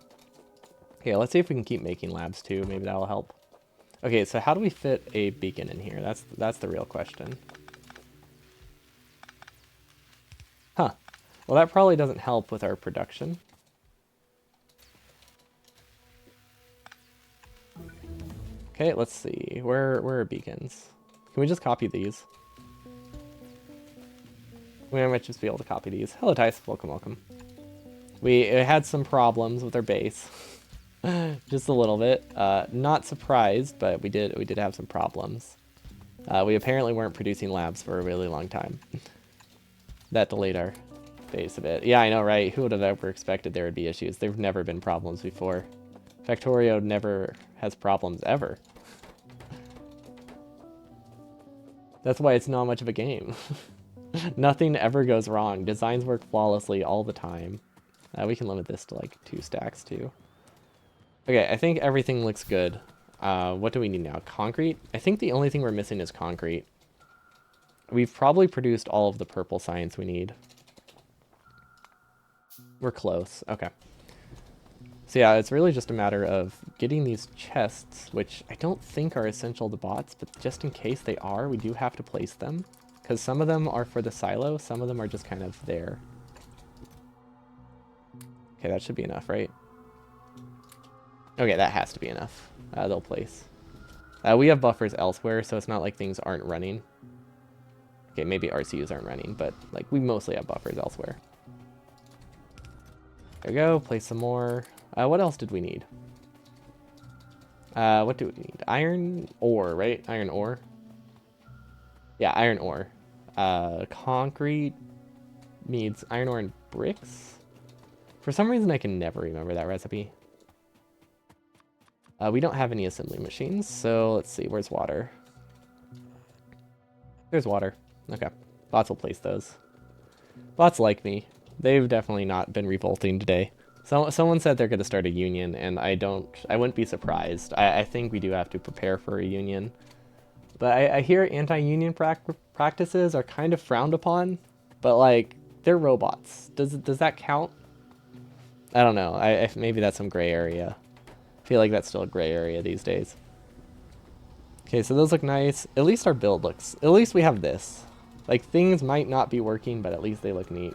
Okay, let's see if we can keep making labs too. Maybe that'll help. Okay, so how do we fit a beacon in here? That's the real question. Huh. Well, that probably doesn't help with our production. Okay, let's see. Where are beacons? Can we just copy these? We might just be able to copy these. Hello, Tice. Welcome, welcome. We had some problems with our base. Just a little bit. Not surprised, but we did have some problems. We apparently weren't producing labs for a really long time. That delayed our base a bit. Yeah, I know, right? Who would have ever expected there would be issues? There've never been problems before. Factorio never has problems ever. That's why it's not much of a game. Nothing ever goes wrong. Designs work flawlessly all the time. We can limit this to like 2 stacks too. Okay, I think everything looks good. What do we need now? Concrete? I think the only thing we're missing is concrete. We've probably produced all of the purple science we need. We're close. Okay. So yeah, it's really just a matter of getting these chests, which I don't think are essential to bots, but just in case they are, we do have to place them. Because some of them are for the silo, some of them are just kind of there. Okay, that should be enough, right? Okay, that has to be enough. They'll place. We have buffers elsewhere, so it's not like things aren't running. Okay, maybe RCUs aren't running, but like we mostly have buffers elsewhere. There we go, place some more. What else did we need? What do we need? Iron ore, right? Iron ore. Yeah, iron ore. Concrete needs iron ore and bricks. For some reason, I can never remember that recipe. We don't have any assembly machines, so let's see. Where's water? There's water. Okay. Bots will place those. Bots like me. They've definitely not been revolting today. Someone said they're going to start a union, and I wouldn't be surprised. I think we do have to prepare for a union. But I hear anti-union practices are kind of frowned upon, but like, they're robots. Does that count? I don't know. Maybe that's some gray area. I feel like that's still a gray area these days. Okay, so those look nice. At least our build looks... At least we have this. Like, things might not be working, but at least they look neat.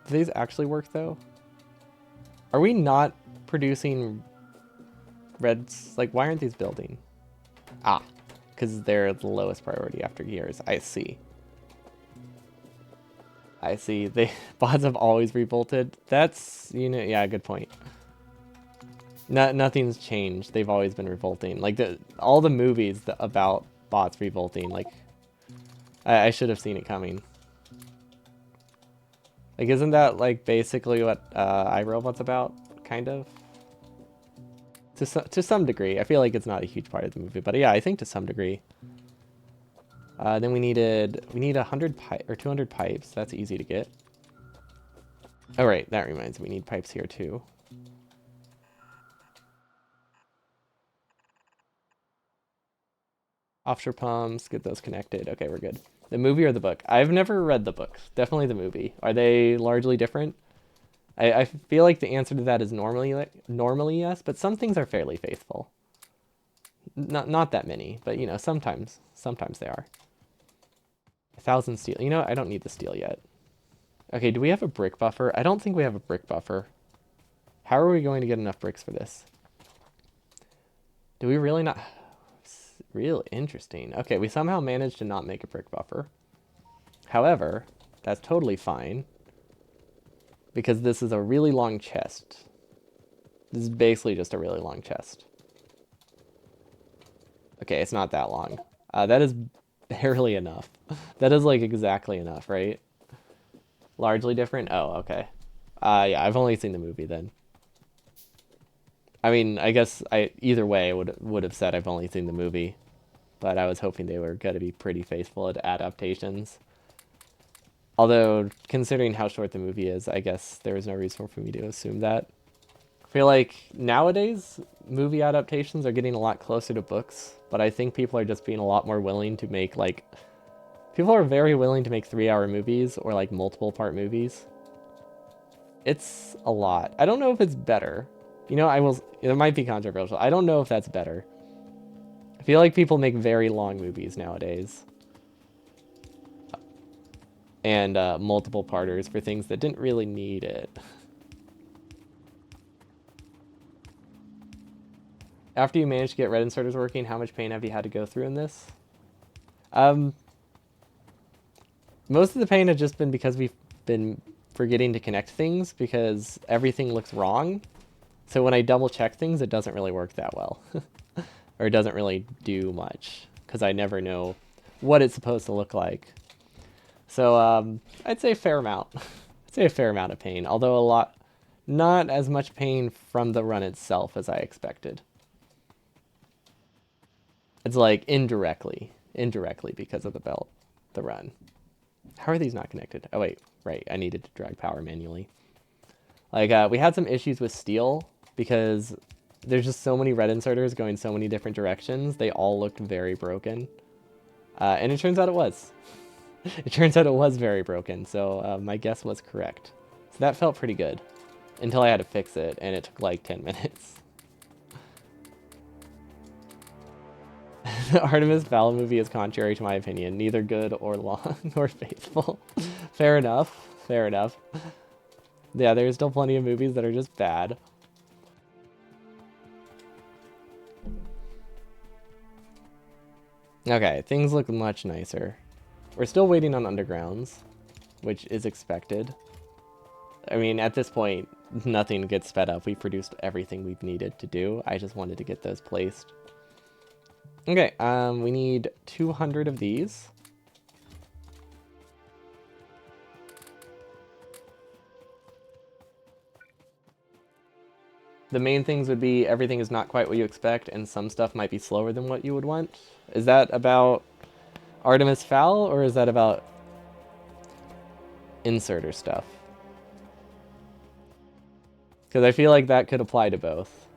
Do these actually work, though? Are we not producing reds? Like, why aren't these building? Ah, because they're the lowest priority after gears. I see. I see. Bots have always revolted. That's, yeah, good point. Nothing's changed. They've always been revolting. Like, all the movies about bots revolting, like, I should have seen it coming. Like, isn't that, like, basically what iRobot's about? Kind of? To some degree. I feel like it's not a huge part of the movie, but yeah, I think to some degree. Then we need 100 or 200 pipes. That's easy to get. Oh, right. That reminds me. We need pipes here, too. Offshore pumps. Get those connected. Okay, we're good. The movie or the book? I've never read the books. Definitely the movie. Are they largely different? I feel like the answer to that is normally yes, but some things are fairly faithful. Not that many, but sometimes they are. 1,000 steel. I don't need the steel yet. Okay, do we have a brick buffer? I don't think we have a brick buffer. How are we going to get enough bricks for this? Do we really not? Real interesting. Okay, we somehow managed to not make a brick buffer. However, that's totally fine. Because this is a really long chest. This is basically just a really long chest. Okay, it's not that long. That is barely enough. That is like exactly enough, right? Largely different? Oh, okay. Yeah, I've only seen the movie then. I mean, I guess either way I would have said I've only seen the movie. But I was hoping they were going to be pretty faithful at adaptations. Although, considering how short the movie is, I guess there was no reason for me to assume that. I feel like nowadays, movie adaptations are getting a lot closer to books, but I think people are just being a lot more willing to make, like... People are very willing to make 3-hour movies, or, like, multiple-part movies. It's a lot. I don't know if it's better. It might be controversial. I don't know if that's better. I feel like people make very long movies nowadays. And multiple parters for things that didn't really need it. After you managed to get red inserters working, how much pain have you had to go through in this? Most of the pain has just been because we've been forgetting to connect things because everything looks wrong. So when I double check things, it doesn't really work that well. Or it doesn't really do much because I never know what it's supposed to look like. So I'd say a fair amount. I'd say a fair amount of pain, although not as much pain from the run itself as I expected. It's like indirectly because of the run. How are these not connected? Oh wait, right, I needed to drag power manually. Like we had some issues with steel because there's just so many red inserters going so many different directions. They all looked very broken. And it turns out it was. It turns out it was very broken, so my guess was correct. So that felt pretty good. Until I had to fix it, and it took like 10 minutes. The Artemis Fowl movie is contrary to my opinion. Neither good or long or faithful. Fair enough. Fair enough. Yeah, there's still plenty of movies that are just bad. Okay, things look much nicer. We're still waiting on undergrounds, which is expected. I mean, at this point, nothing gets sped up. We've produced everything we've needed to do. I just wanted to get those placed. Okay, we need 200 of these. The main things would be everything is not quite what you expect, and some stuff might be slower than what you would want. Is that about Artemis Fowl, or is that about inserter stuff? Because I feel like that could apply to both.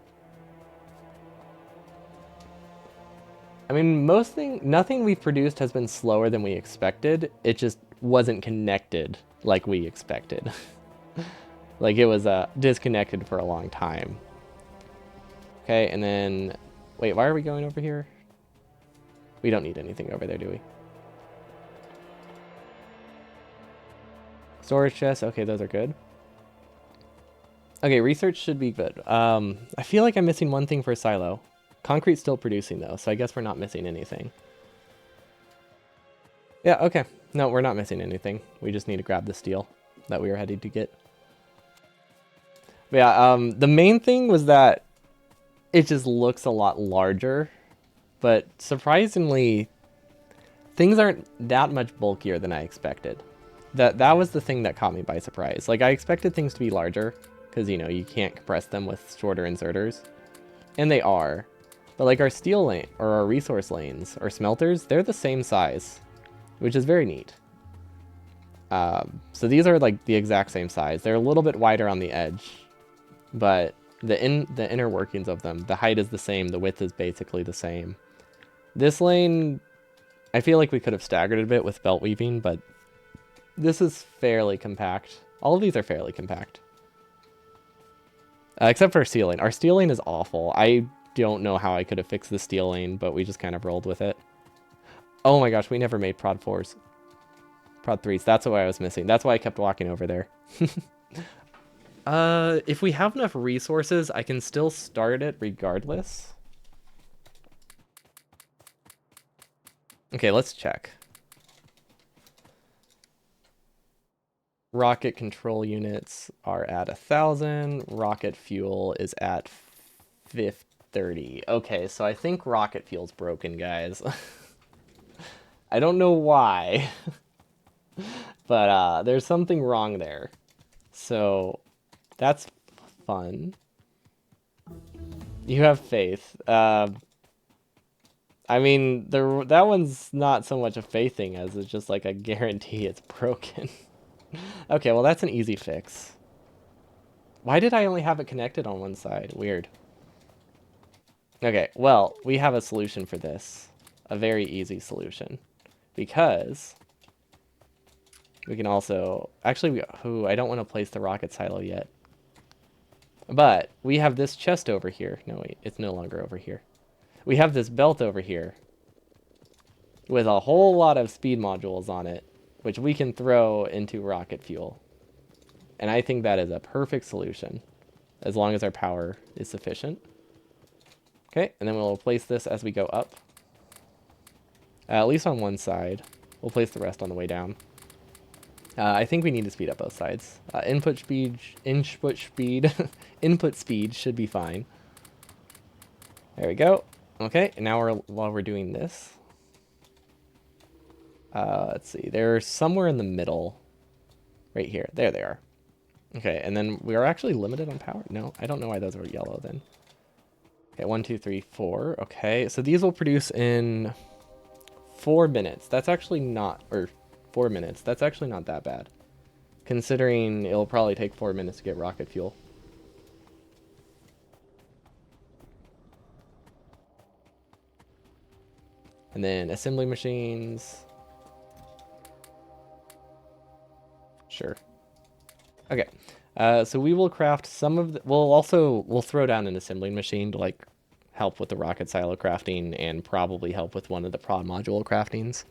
I mean, nothing we've produced has been slower than we expected. It just wasn't connected like we expected. Like it was disconnected for a long time. Okay, and then, wait, why are we going over here? We don't need anything over there, do we? Storage chests, okay, those are good. Okay, research should be good. I feel like I'm missing one thing for a silo. Concrete's still producing though, so I guess we're not missing anything. Yeah, okay. No, we're not missing anything. We just need to grab the steel that we were headed to get. But yeah, the main thing was that it just looks a lot larger, but surprisingly, things aren't that much bulkier than I expected. That was the thing that caught me by surprise. Like, I expected things to be larger, because, you know, you can't compress them with shorter inserters. And they are. But, like, our steel lane, or our resource lanes, or smelters, they're the same size, which is very neat. So these are, like, the exact same size. They're a little bit wider on the edge, but the inner workings of them, the height is the same, the width is basically the same. This lane, I feel like we could have staggered it a bit with belt weaving, but this is fairly compact. All of these are fairly compact. Except for steel lane. Our steel lane is awful. I don't know how I could have fixed the steel lane, but we just kind of rolled with it. Oh my gosh, we never made prod 4s. Prod 3s, that's what I was missing. That's why I kept walking over there. If we have enough resources, I can still start it regardless. Okay, let's check. Rocket control units are at 1,000. Rocket fuel is at 530. Okay, so I think rocket fuel's broken, guys. I don't know why, but there's something wrong there. So that's fun. You have faith. I mean, that one's not so much a faith thing as it's just like a guarantee it's broken. Okay, well that's an easy fix. Why did I only have it connected on one side? Weird. Okay, well, we have a solution for this. A very easy solution. Because we can also... Actually, I don't want to place the rocket silo yet. But we have this chest over here. No, wait, it's no longer over here. We have this belt over here with a whole lot of speed modules on it, which we can throw into rocket fuel. And I think that is a perfect solution, as long as our power is sufficient. Okay, and then we'll place this as we go up. At least on one side. We'll place the rest on the way down. I think we need to speed up both sides. Input speed should be fine. There we go. Okay, and now while we're doing this, let's see, they're somewhere in the middle, right here. There they are. Okay, and then we are actually limited on power. No, I don't know why those are yellow then. Okay, 1, 2, 3, 4. Okay, so these will produce in 4 minutes. That's actually not, or 4 minutes. That's actually not that bad, considering it'll probably take 4 minutes to get rocket fuel. And then assembly machines. Sure. Okay. So we will craft some of the, we'll throw down an assembling machine to like help with the rocket silo crafting and probably help with one of the prod module craftings.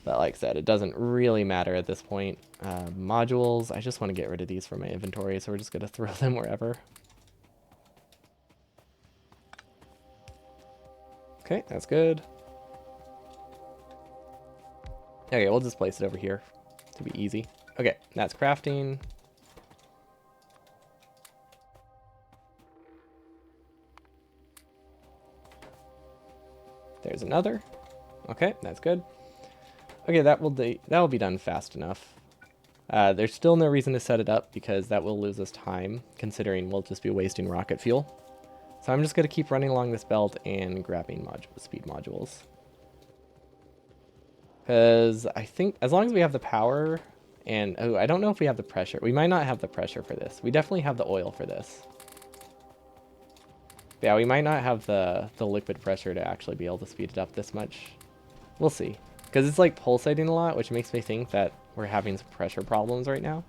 But like I said, it doesn't really matter at this point. Modules, I just want to get rid of these from my inventory, so we're just going to throw them wherever. Okay, that's good. Okay, we'll just place it over here to be easy. Okay, that's crafting. There's another. Okay, that's good. Okay, that will be done fast enough. There's still no reason to set it up because that will lose us time, considering we'll just be wasting rocket fuel. So I'm just going to keep running along this belt and grabbing speed modules. Because I think as long as we have the power and... Oh, I don't know if we have the pressure. We might not have the pressure for this. We definitely have the oil for this. Yeah, we might not have the liquid pressure to actually be able to speed it up this much. We'll see. Because it's like pulsating a lot, which makes me think that we're having some pressure problems right now.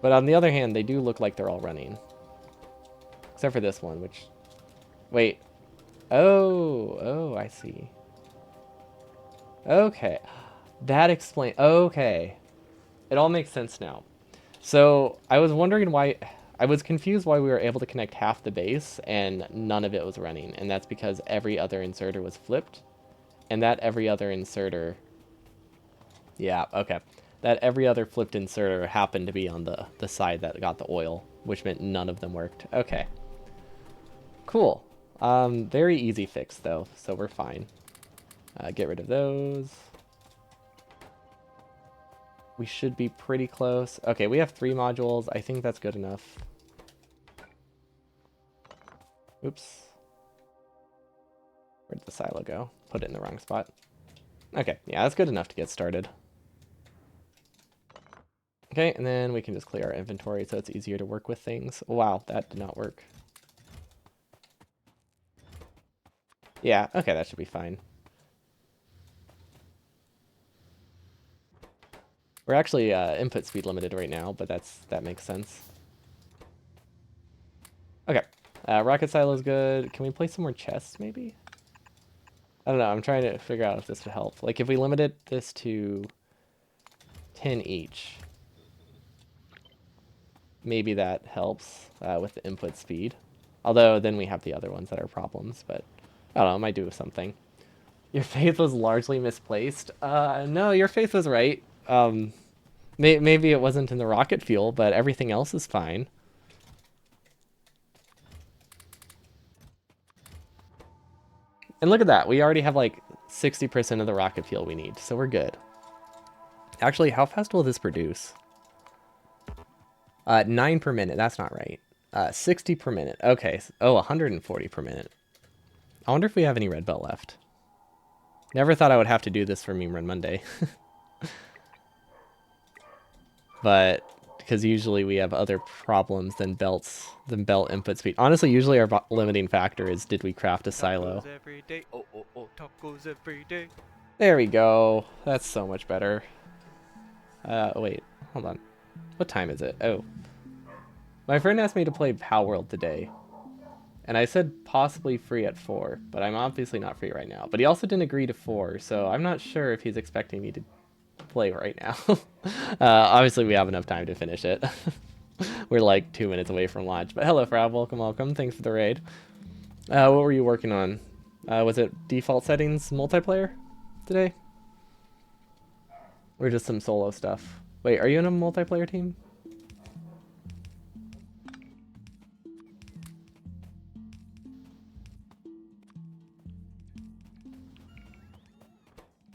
But on the other hand, they do look like they're all running. Except for this one, which... Wait. Oh, I see. Okay. That explains... Okay. It all makes sense now. So, I was wondering why... I was confused why we were able to connect half the base and none of it was running. And that's because every other inserter was flipped. And that every other inserter... Yeah, okay. That every other flipped inserter happened to be on the side that got the oil, which meant none of them worked. Okay. Cool. Very easy fix, though, so we're fine. Get rid of those. We should be pretty close. Okay, we have 3 modules. I think that's good enough. Oops. Where'd the silo go? Put it in the wrong spot. Okay, yeah, that's good enough to get started. Okay, and then we can just clear our inventory so it's easier to work with things. Wow, that did not work. Yeah, okay, that should be fine. We're actually input speed limited right now, but that makes sense. Okay, rocket silo is good. Can we place some more chests, maybe? I don't know, I'm trying to figure out if this would help. Like, if we limited this to 10 each, maybe that helps with the input speed. Although, then we have the other ones that are problems, but I don't know, it might do something. Your faith was largely misplaced. No, your faith was right. Maybe it wasn't in the rocket fuel, but everything else is fine. And look at that. We already have like 60% of the rocket fuel we need, so we're good. Actually, how fast will this produce? 9 per minute. That's not right. 60 per minute. Okay. Oh, 140 per minute. I wonder if we have any red belt left. Never thought I would have to do this for Meme Run Monday. But because usually we have other problems than belt input speed. Honestly, usually our limiting factor is did we craft a silo. Tacos every day. Oh, tacos every day. There we go. That's so much better. Wait, hold on. What time is it? Oh. My friend asked me to play Palworld today. And I said possibly free at 4, but I'm obviously not free right now. But he also didn't agree to 4, so I'm not sure if he's expecting me to play right now. Obviously, we have enough time to finish it. We're like 2 minutes away from launch. But hello, Frab. Welcome. Thanks for the raid. What were you working on? Was it default settings multiplayer today? Or just some solo stuff? Wait, are you in a multiplayer team?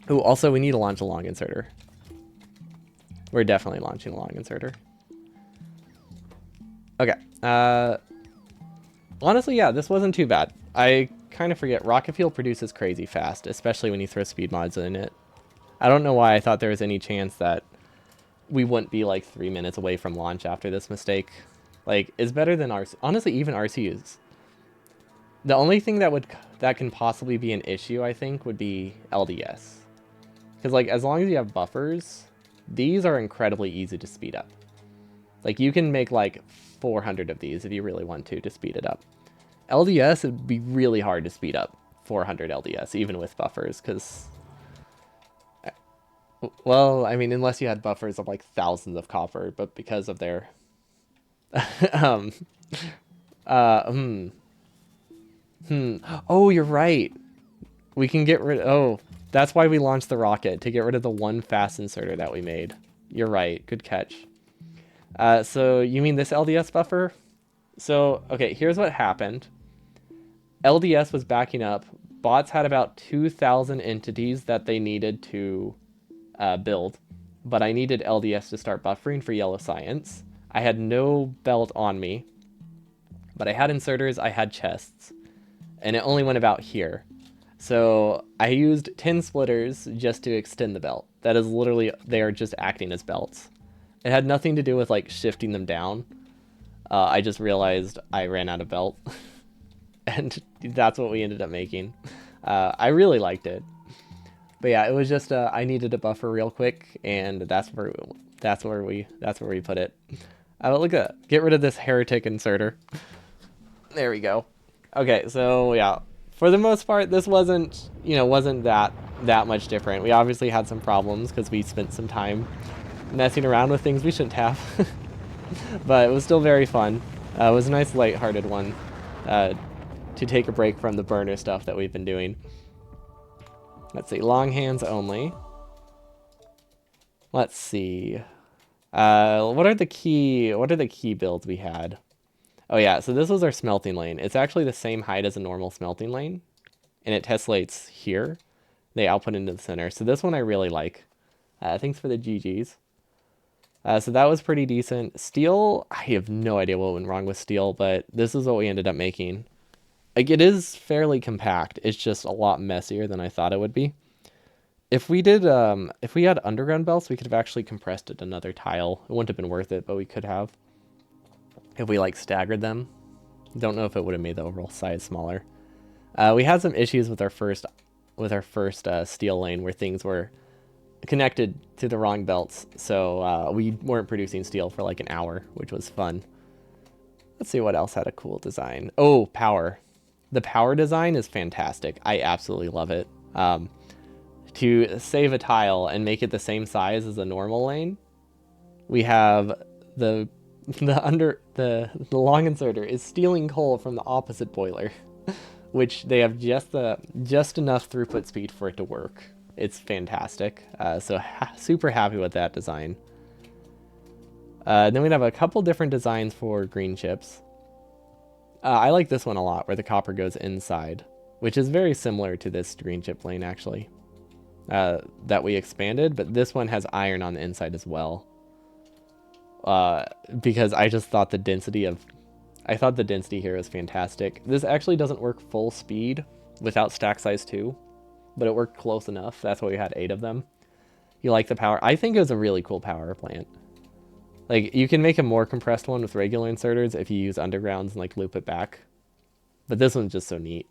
Oh, also, we need to launch a long inserter. We're definitely launching a long inserter. Okay. Honestly, yeah, this wasn't too bad. I kind of forget. Rocket fuel produces crazy fast, especially when you throw speed mods in it. I don't know why I thought there was any chance that we wouldn't be like 3 minutes away from launch after this mistake. Like, it's better than RC. Honestly, even RCUs. The only thing that can possibly be an issue, I think, would be LDS. Because, like, as long as you have buffers, these are incredibly easy to speed up. Like, you can make, like, 400 of these if you really want to speed it up. LDS, it'd be really hard to speed up 400 LDS, even with buffers, because... Well, I mean, unless you had buffers of, like, thousands of copper, but because of their... um... Oh, you're right. We can get rid... Oh, that's why we launched the rocket, to get rid of the one fast inserter that we made. You're right. Good catch. So you mean this LDS buffer? So, okay, here's what happened. LDS was backing up. Bots had about 2,000 entities that they needed to build, but I needed LDS to start buffering for yellow science. I had no belt on me, but I had inserters, I had chests, and it only went about here. So I used 10 splitters just to extend the belt. That is literally, they are just acting as belts. It had nothing to do with like shifting them down. I just realized I ran out of belt. And that's what we ended up making. I really liked it. But yeah, it was just I needed a buffer real quick, and that's where we put it. Look at, get rid of this heretic inserter. There we go. Okay, so yeah, for the most part, this wasn't that much different. We obviously had some problems because we spent some time messing around with things we shouldn't have, but it was still very fun. It was a nice lighthearted one to take a break from the burner stuff that we've been doing. Let's see, long hands only. Let's see. What are the key builds we had? Oh yeah, so this was our smelting lane. It's actually the same height as a normal smelting lane, and it tessellates here. They output into the center. So this one I really like. Thanks for the GGs. So that was pretty decent. Steel, I have no idea what went wrong with steel, but this is what we ended up making. Like, it is fairly compact. It's just a lot messier than I thought it would be. If we had underground belts, we could have actually compressed it another tile. It wouldn't have been worth it, but we could have. If we, like, staggered them. Don't know if it would have made the overall size smaller. We had some issues with our first steel lane where things were connected to the wrong belts. So we weren't producing steel for, like, an hour, which was fun. Let's see what else had a cool design. Oh, power. The power design is fantastic. I absolutely love it. To save a tile and make it the same size as a normal lane, we have the long inserter is stealing coal from the opposite boiler, which they have just enough throughput speed for it to work. It's fantastic. So super happy with that design. Then we'd have a couple different designs for green chips. I like this one a lot, where the copper goes inside, which is very similar to this green chip lane, actually, that we expanded, but this one has iron on the inside as well. Because I just thought the density here was fantastic. This actually doesn't work full speed without stack size 2, but it worked close enough. That's why we had 8 of them. You like the power? I think it was a really cool power plant. Like, you can make a more compressed one with regular inserters if you use undergrounds and, like, loop it back. But this one's just so neat.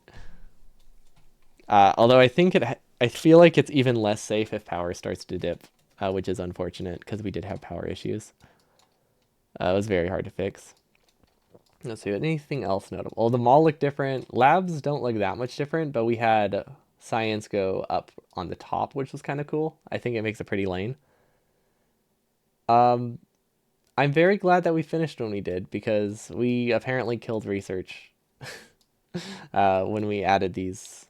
Although I feel like it's even less safe if power starts to dip, which is unfortunate because we did have power issues. It was very hard to fix. Let's see, anything else notable? Well, the mall looked different. Labs don't look that much different, but we had science go up on the top, which was kind of cool. I think it makes a pretty lane. I'm very glad that we finished when we did, because we apparently killed research when we added these,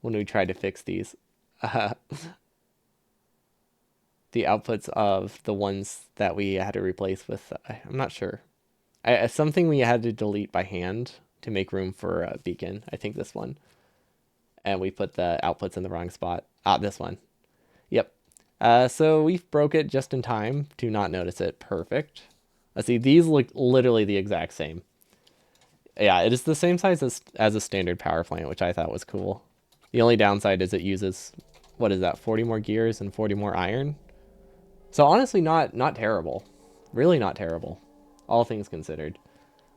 when we tried to fix these. The outputs of the ones that we had to replace with, I'm not sure. Something we had to delete by hand to make room for a beacon. I think this one. And we put the outputs in the wrong spot. This one. Yep. So we broke it just in time to not notice it. Perfect. Let's see, these look literally the exact same. Yeah, it is the same size as a standard power plant, which I thought was cool. The only downside is it uses, what is that, 40 more gears and 40 more iron? So honestly, not terrible. Really not terrible, all things considered.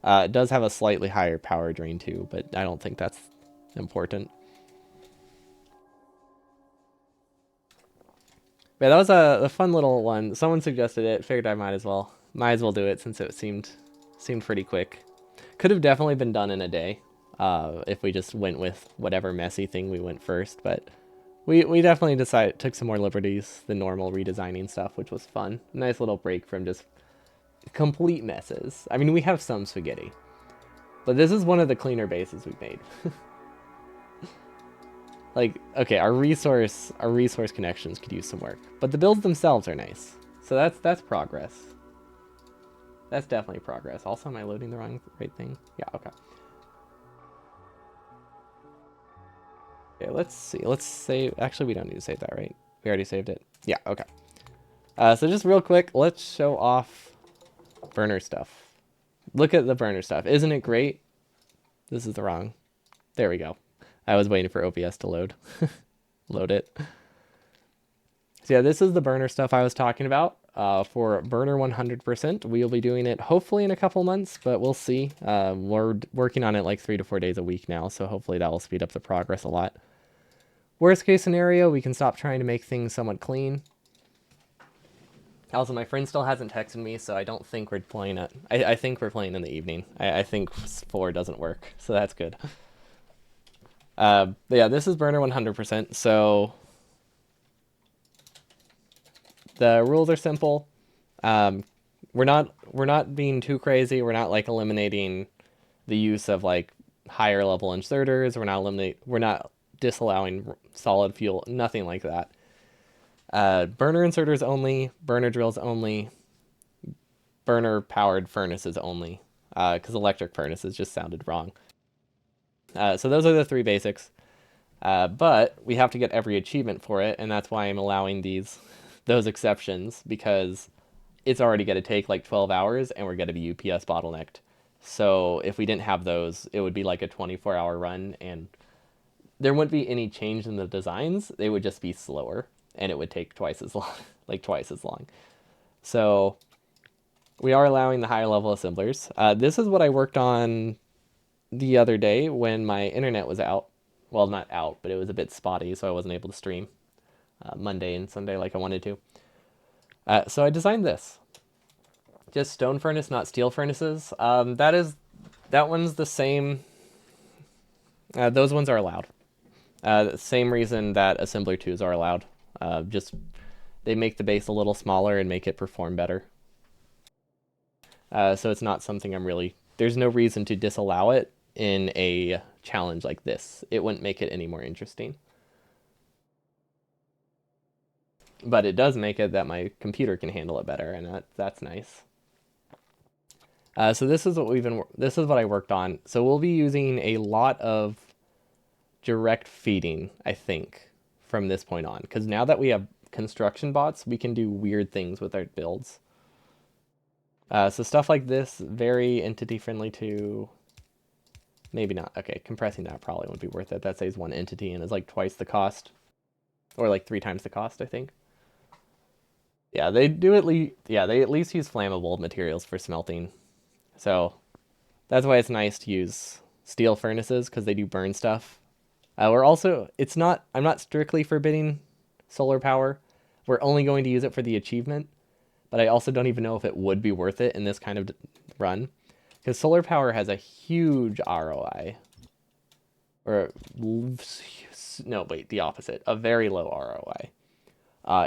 It does have a slightly higher power drain too, but I don't think that's important. But that was a fun little one. Someone suggested it. Figured I might as well do it since it seemed pretty quick. Could have definitely been done in a day, if we just went with whatever messy thing we went first. But we definitely took some more liberties than normal redesigning stuff, which was fun. Nice little break from just complete messes. I mean, we have some spaghetti, but this is one of the cleaner bases we've made. Like, okay, our resource connections could use some work, but the builds themselves are nice. So that's progress. That's definitely progress. Also, am I loading the right thing? Yeah, okay. Okay, let's see. Let's save. Actually, we don't need to save that, right? We already saved it. Yeah, okay. So just real quick, let's show off burner stuff. Look at the burner stuff. Isn't it great? This is the wrong. There we go. I was waiting for OBS to load. Load it. So yeah, this is the burner stuff I was talking about. For burner 100%, we'll be doing it hopefully in a couple months, but we'll see. We're working on it like 3 to 4 days a week now, so hopefully that will speed up the progress a lot. Worst case scenario, we can stop trying to make things somewhat clean. Also, my friend still hasn't texted me, so I don't think we're playing it. I think we're playing in the evening. I think 4 doesn't work, so that's good. But yeah, this is burner 100%, so the rules are simple. We're not being too crazy. We're not like eliminating the use of like higher level inserters. We're not disallowing solid fuel. Nothing like that. Burner inserters only. Burner drills only. Burner powered furnaces only. Because electric furnaces just sounded wrong. So those are the 3 basics. But we have to get every achievement for it, and that's why I'm allowing those exceptions, because it's already going to take like 12 hours and we're going to be UPS bottlenecked. So if we didn't have those, it would be like a 24-hour run, and there wouldn't be any change in the designs. They would just be slower, and it would take twice as long, like twice as long. So we are allowing the higher level assemblers. This is what I worked on the other day when my internet was out. Well, not out, but it was a bit spotty, so I wasn't able to stream Monday and Sunday like I wanted to. So I designed this. Just stone furnace, not steel furnaces. That one's the same. Those ones are allowed. Same reason that assembler 2s are allowed. Just they make the base a little smaller and make it perform better. So it's not something there's no reason to disallow it in a challenge like this. It wouldn't make it any more interesting. But it does make it that my computer can handle it better, and that's nice. So this is what I worked on. So we'll be using a lot of direct feeding, I think, from this point on, because now that we have construction bots, we can do weird things with our builds. So stuff like this, very entity friendly to. Maybe not. Okay, compressing that probably won't be worth it. That saves 1 entity and is like twice the cost, or like 3 times the cost, I think. Yeah, they at least use flammable materials for smelting. So that's why it's nice to use steel furnaces, because they do burn stuff. I'm not strictly forbidding solar power. We're only going to use it for the achievement, but I also don't even know if it would be worth it in this kind of run, because solar power has a huge ROI. Or, no, wait, the opposite. A very low ROI.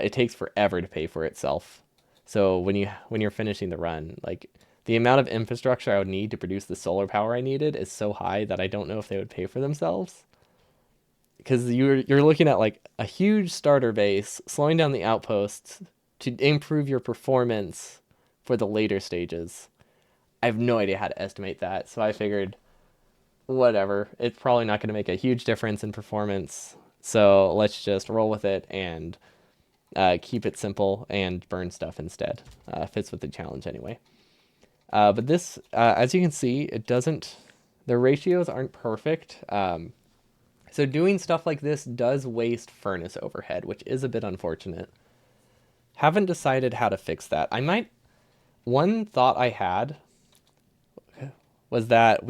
It takes forever to pay for itself. So when you're finishing the run, like the amount of infrastructure I would need to produce the solar power I needed is so high that I don't know if they would pay for themselves. Because you're looking at like a huge starter base, slowing down the outposts to improve your performance for the later stages. I have no idea how to estimate that, so I figured, whatever, it's probably not going to make a huge difference in performance, so let's just roll with it and keep it simple and burn stuff instead. Fits with the challenge anyway. But this, as you can see, the ratios aren't perfect. So doing stuff like this does waste furnace overhead, which is a bit unfortunate. Haven't decided how to fix that. One thought I had, was that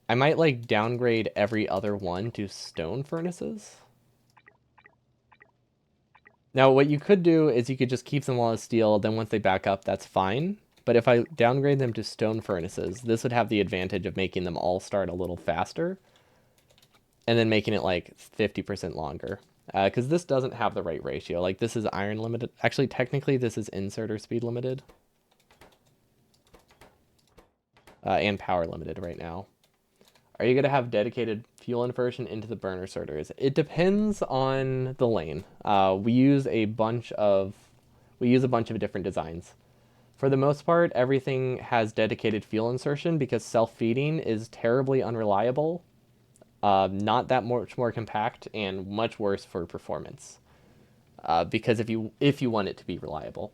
I might like downgrade every other one to stone furnaces. Now, what you could do is you could just keep them all as steel, then once they back up, that's fine. But if I downgrade them to stone furnaces, this would have the advantage of making them all start a little faster, and then making it like 50% longer. Because this doesn't have the right ratio. Like, this is iron limited. Actually, technically, this is inserter speed limited. And power limited right now. Are you going to have dedicated fuel inversion into the burner sorters? It depends on the lane. We use a bunch of different designs. For the most part, everything has dedicated fuel insertion because self-feeding is terribly unreliable, not that much more compact, and much worse for performance. Because if you want it to be reliable.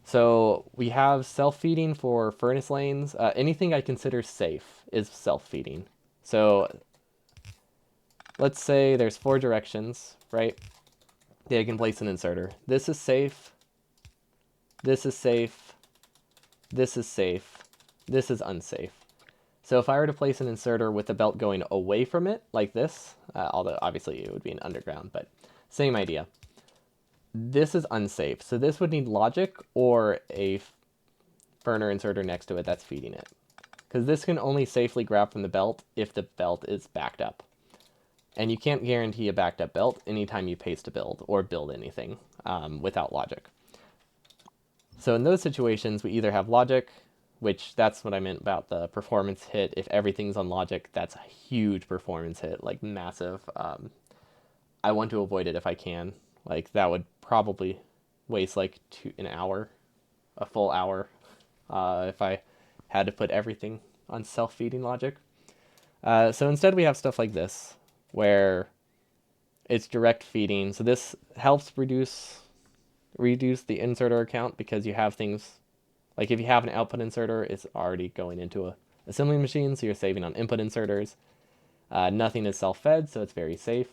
So we have self-feeding for furnace lanes. Anything I consider safe is self-feeding. So let's say there's 4 directions, right? They can place an inserter. This is safe. This is safe. This is safe. This is unsafe. So if I were to place an inserter with the belt going away from it, like this, although obviously it would be an underground, but same idea. This is unsafe. So this would need logic or a burner inserter next to it that's feeding it. Because this can only safely grab from the belt if the belt is backed up. And you can't guarantee a backed up belt anytime you paste a build or build anything without logic. So in those situations, we either have logic, which that's what I meant about the performance hit. If everything's on logic, that's a huge performance hit, like massive. I want to avoid it if I can. Like, that would probably waste like an hour, a full hour, if I had to put everything on self-feeding logic. So instead we have stuff like this, where it's direct feeding. So this helps reduce the inserter count because you have things, like if you have an output inserter, it's already going into a assembling machine, so you're saving on input inserters. Nothing is self-fed, so it's very safe.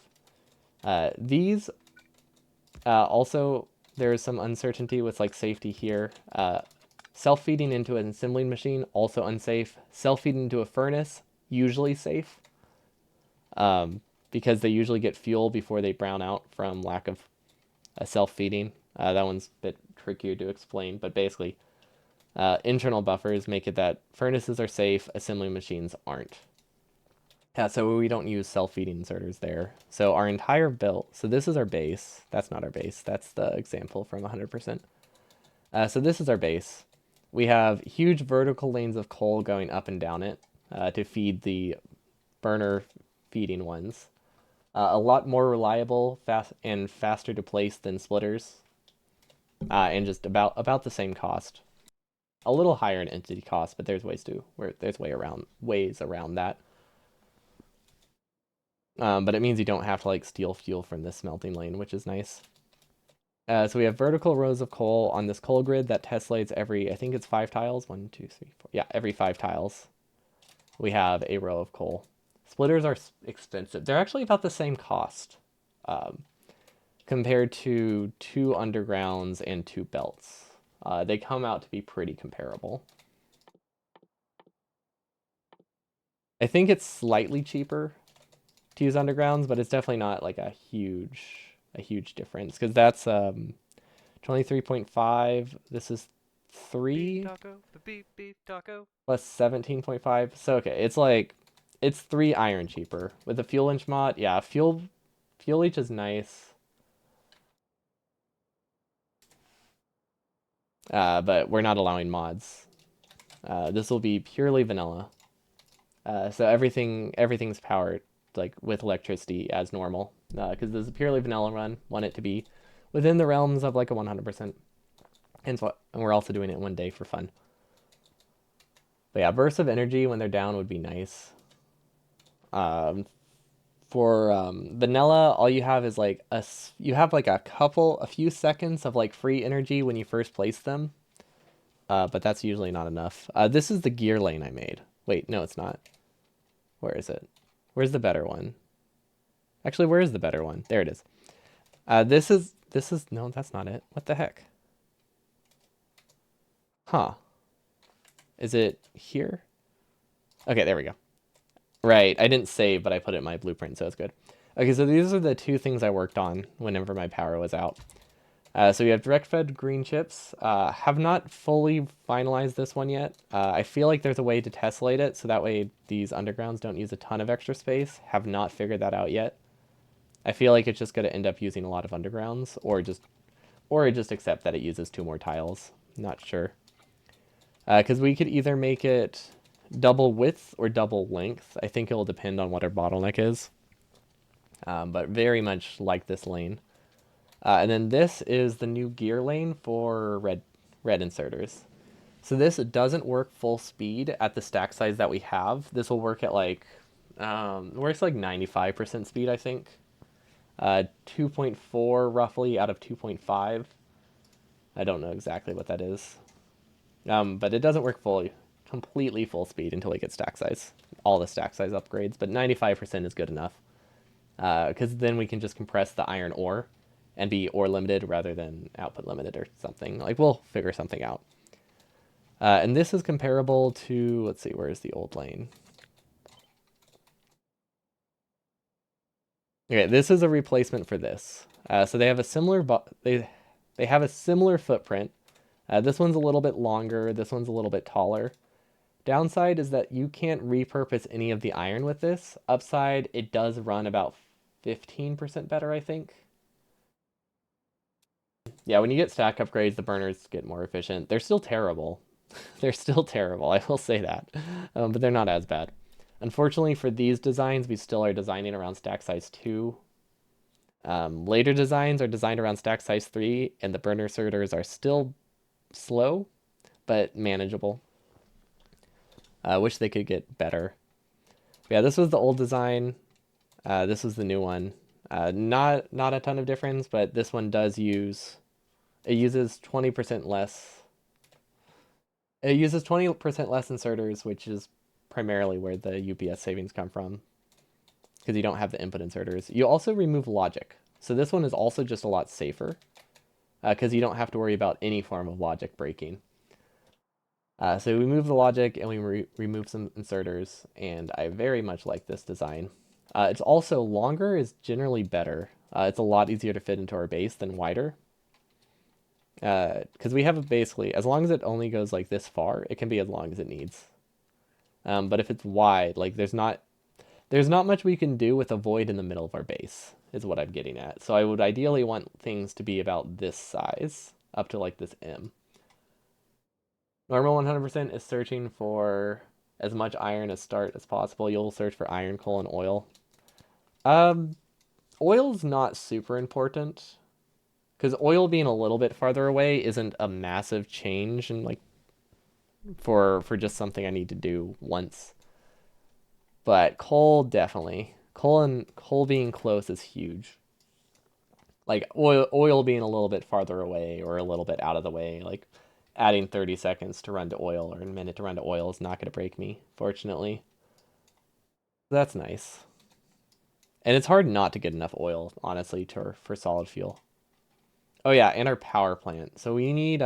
These also, there's some uncertainty with like safety here. Self-feeding into an assembling machine, also unsafe. Self-feeding into a furnace, usually safe. Because they usually get fuel before they brown out from lack of self-feeding. That one's a bit trickier to explain, but basically, internal buffers make it that furnaces are safe, assembling machines aren't. Yeah, so we don't use self-feeding inserters there. So our entire build, so this is our base. That's not our base. That's the example from 100%. So this is our base. We have huge vertical lanes of coal going up and down it to feed the burner feeding ones. A lot more reliable, fast and faster to place than splitters, and just about the same cost. A little higher in entity cost, but there's ways around that. But it means you don't have to like steal fuel from this smelting lane, which is nice. So we have vertical rows of coal on this coal grid that tessellates every, I think it's 5 tiles. 1, 2, 3, 4. Yeah, every 5 tiles. We have a row of coal. Splitters are expensive. They're actually about the same cost compared to 2 undergrounds and 2 belts. They come out to be pretty comparable. I think it's slightly cheaper to use undergrounds, but it's definitely not like a huge difference, because that's 23.5. This is 3 taco, the beef taco. plus 17.5. So okay, it's 3 iron cheaper with the fuel inch mod. Yeah, fuel leech is nice. But we're not allowing mods. This will be purely vanilla. So everything's powered like with electricity as normal, because this is a purely vanilla run. Want it to be within the realms of like a 100%. And we're also doing it one day for fun. But yeah, bursts of energy when they're down would be nice. For vanilla, all you have is like a few seconds of like free energy when you first place them. But that's usually not enough. This is the gear lane I made. Wait, no, it's not. Where is it? Where's the better one? Actually, where is the better one? There it is. This is, no, that's not it. What the heck? Huh. Is it here? Okay, there we go. Right, I didn't save, but I put it in my blueprint, so it's good. Okay, so these are the two things I worked on whenever my power was out. So we have direct fed green chips. Have not fully finalized this one yet. I feel like there's a way to tessellate it, so that way these undergrounds don't use a ton of extra space. Have not figured that out yet. I feel like it's just going to end up using a lot of undergrounds, or just accept that it uses 2 more tiles. Not sure. Because we could either make it double width or double length. I think it will depend on what our bottleneck is. But very much like this lane. And then this is the new gear lane for red inserters. So this doesn't work full speed at the stack size that we have. This will work at like, works like 95% speed, I think. 2.4 roughly out of 2.5. I don't know exactly what that is. But it doesn't work completely full speed until we get stack size. All the stack size upgrades, but 95% is good enough. Because then we can just compress the iron ore and be ore limited rather than output limited or something. Like, we'll figure something out. And this is comparable to, let's see, where's the old lane? Okay, this is a replacement for this. So they have a similar, they have a similar footprint. This one's a little bit longer. This one's a little bit taller. Downside is that you can't repurpose any of the iron with this. Upside, it does run about 15% better, I think. Yeah, when you get stack upgrades, the burners get more efficient. They're still terrible. They're still terrible, I will say that. But they're not as bad. Unfortunately, for these designs, we still are designing around stack size 2. Later designs are designed around stack size 3, and the burner inserters are still slow, but manageable. I wish they could get better. But yeah, this was the old design. This was the new one. Not a ton of difference, but this one does use... It uses 20% less. It uses 20% less inserters, which is primarily where the UPS savings come from, because you don't have the input inserters. You also remove logic. So this one is also just a lot safer, because you don't have to worry about any form of logic breaking. So we remove the logic and we remove some inserters, and I very much like this design. It's also longer is generally better. It's a lot easier to fit into our base than wider. Because we have basically, as long as it only goes like this far, it can be as long as it needs. But if it's wide, like there's not much we can do with a void in the middle of our base, is what I'm getting at. So I would ideally want things to be about this size, up to like this M. Normal 100% is searching for as much iron as start as possible. You'll search for iron, coal, and oil. Oil's not super important, because oil being a little bit farther away isn't a massive change, and like for just something I need to do once. But coal, definitely. Coal being close is huge. Like oil being a little bit farther away or a little bit out of the way, like adding 30 seconds to run to oil or a minute to run to oil is not going to break me, fortunately. That's nice. And it's hard not to get enough oil, honestly, for solid fuel. Oh yeah, and our power plant. So we need 3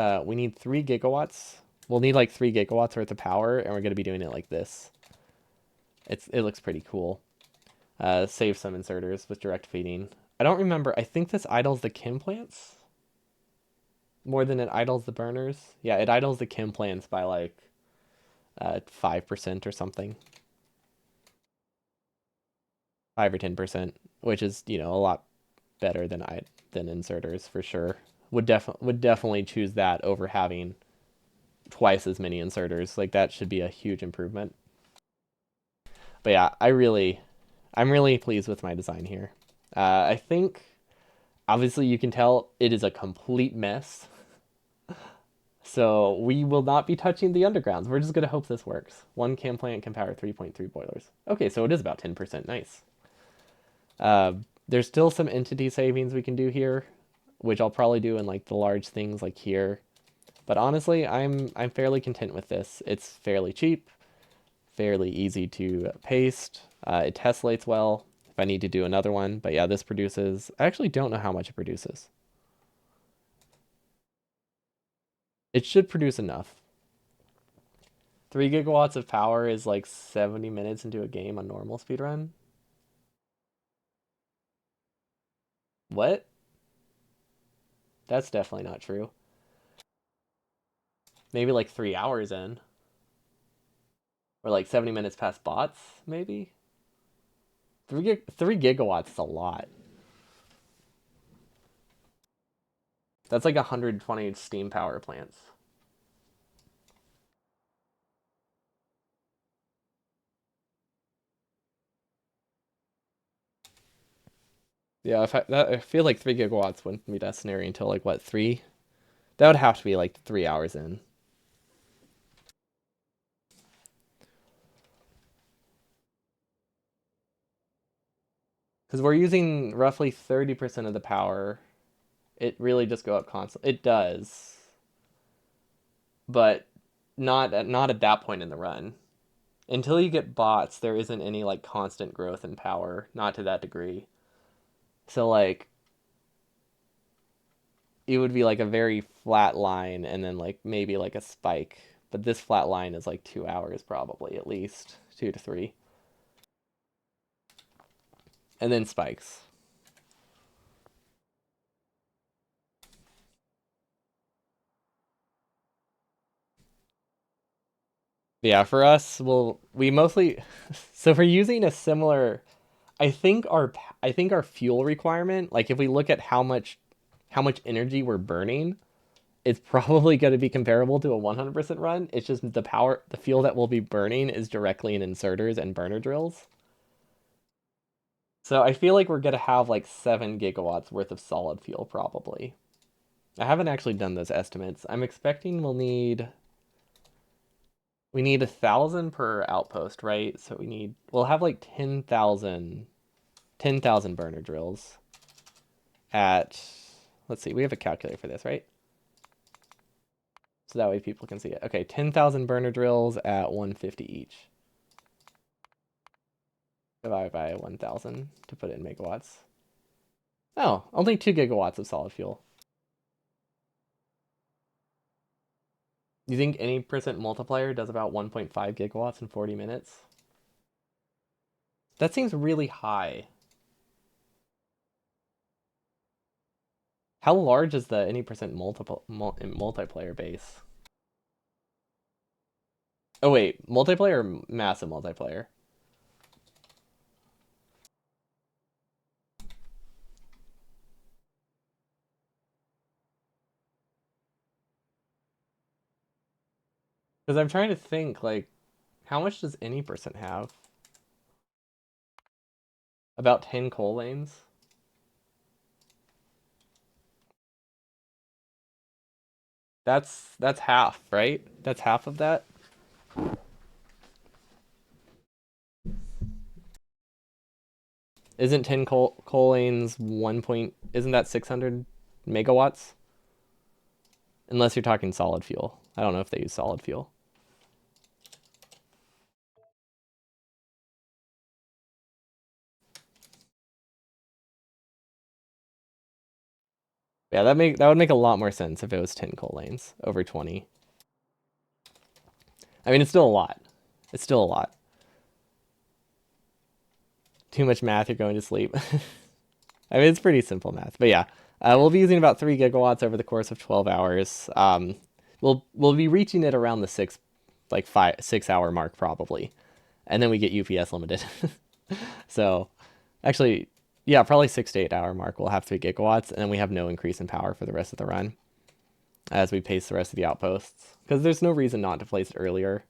gigawatts. We'll need like 3 gigawatts worth of power, and we're going to be doing it like this. It looks pretty cool. Save some inserters with direct feeding. I don't remember. I think this idles the chem plants more than it idles the burners. Yeah, it idles the chem plants by like 5% or something. 5 or 10%, which is, a lot better than inserters for sure. Would definitely choose that over having twice as many inserters. Like, that should be a huge improvement. But yeah, I'm really pleased with my design here. I think, obviously, you can tell it is a complete mess. So we will not be touching the undergrounds. We're just going to hope this works. 1 chem plant can power 3.3 boilers. Okay, so it is about 10%. Nice. There's still some entity savings we can do here, which I'll probably do in like the large things like here. But honestly, I'm fairly content with this. It's fairly cheap, fairly easy to paste. It tessellates well if I need to do another one. But yeah, this produces... I actually don't know how much it produces. It should produce enough. 3 gigawatts of power is like 70 minutes into a game on normal speedrun. What? That's definitely not true. Maybe like 3 hours in. Or like 70 minutes past bots, maybe? 3 gigawatts is a lot. That's like 120 steam power plants. Yeah, I feel like 3 gigawatts wouldn't be necessary until like what, 3? That would have to be like 3 hours in. Because we're using roughly 30% of the power. It really just go up constantly. It does, but not at that point in the run. Until you get bots, there isn't any like constant growth in power, not to that degree. So like it would be like a very flat line and then like maybe like a spike. But this flat line is like 2 hours probably at least, 2 to 3. And then spikes. Yeah, for us, we mostly so we're using a similar I think our fuel requirement, like if we look at how much energy we're burning, it's probably going to be comparable to a 100% run. It's just the fuel that we'll be burning is directly in inserters and burner drills. So I feel like we're going to have like 7 gigawatts worth of solid fuel probably. I haven't actually done those estimates. I'm expecting we need 1,000 per outpost, right? So we'll have like 10,000 burner drills at, let's see, we have a calculator for this, right? So that way people can see it. Okay, 10,000 burner drills at 150 each. Divided by 1,000 to put it in megawatts. Oh, only 2 gigawatts of solid fuel. You think any percent multiplier does about 1.5 gigawatts in 40 minutes? That seems really high. How large is the any percent multiplayer base? Oh wait, multiplayer or massive multiplayer? Because I'm trying to think, like, how much does any percent have? About 10 coal lanes? That's half, right? That's half of that? Isn't 10 coal lanes 1 point, isn't that 600 megawatts? Unless you're talking solid fuel. I don't know if they use solid fuel. Yeah, that would make a lot more sense if it was 10 coal lanes over 20. I mean, it's still a lot. It's still a lot. Too much math, you're going to sleep. I mean, it's pretty simple math, but yeah. We'll be using about 3 gigawatts over the course of 12 hours. We'll be reaching it around the 6 hour mark probably, and then we get UPS limited. So, actually, yeah, probably 6 to 8 hour mark we'll have 3 gigawatts, and then we have no increase in power for the rest of the run as we pace the rest of the outposts because there's no reason not to place it earlier.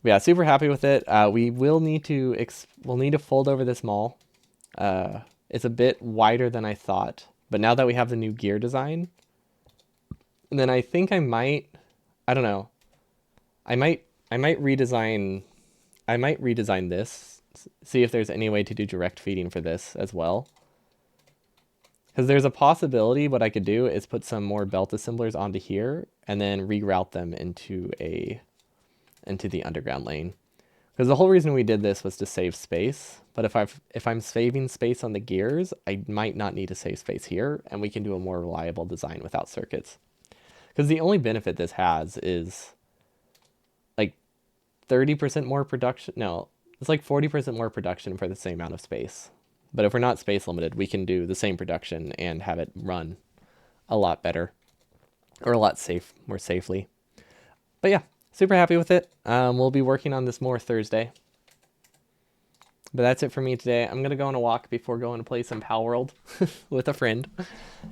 But yeah, super happy with it. We will need to we'll need to fold over this mall. It's a bit wider than I thought, but now that we have the new gear design, and then I think I don't know, I might redesign this, see if there's any way to do direct feeding for this as well. Because there's a possibility what I could do is put some more belt assemblers onto here and then reroute them into the underground lane. Because the whole reason we did this was to save space. But if I'm saving space on the gears, I might not need to save space here, and we can do a more reliable design without circuits. Because the only benefit this has is 30% more production. No, it's like 40% more production for the same amount of space. But if we're not space limited, we can do the same production and have it run a lot better, or a lot more safely. But yeah, super happy with it. We'll be working on this more Thursday. But that's it for me today. I'm going to go on a walk before going to play some Pal World with a friend.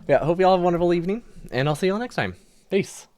Yeah, hope you all have a wonderful evening, and I'll see you all next time. Peace.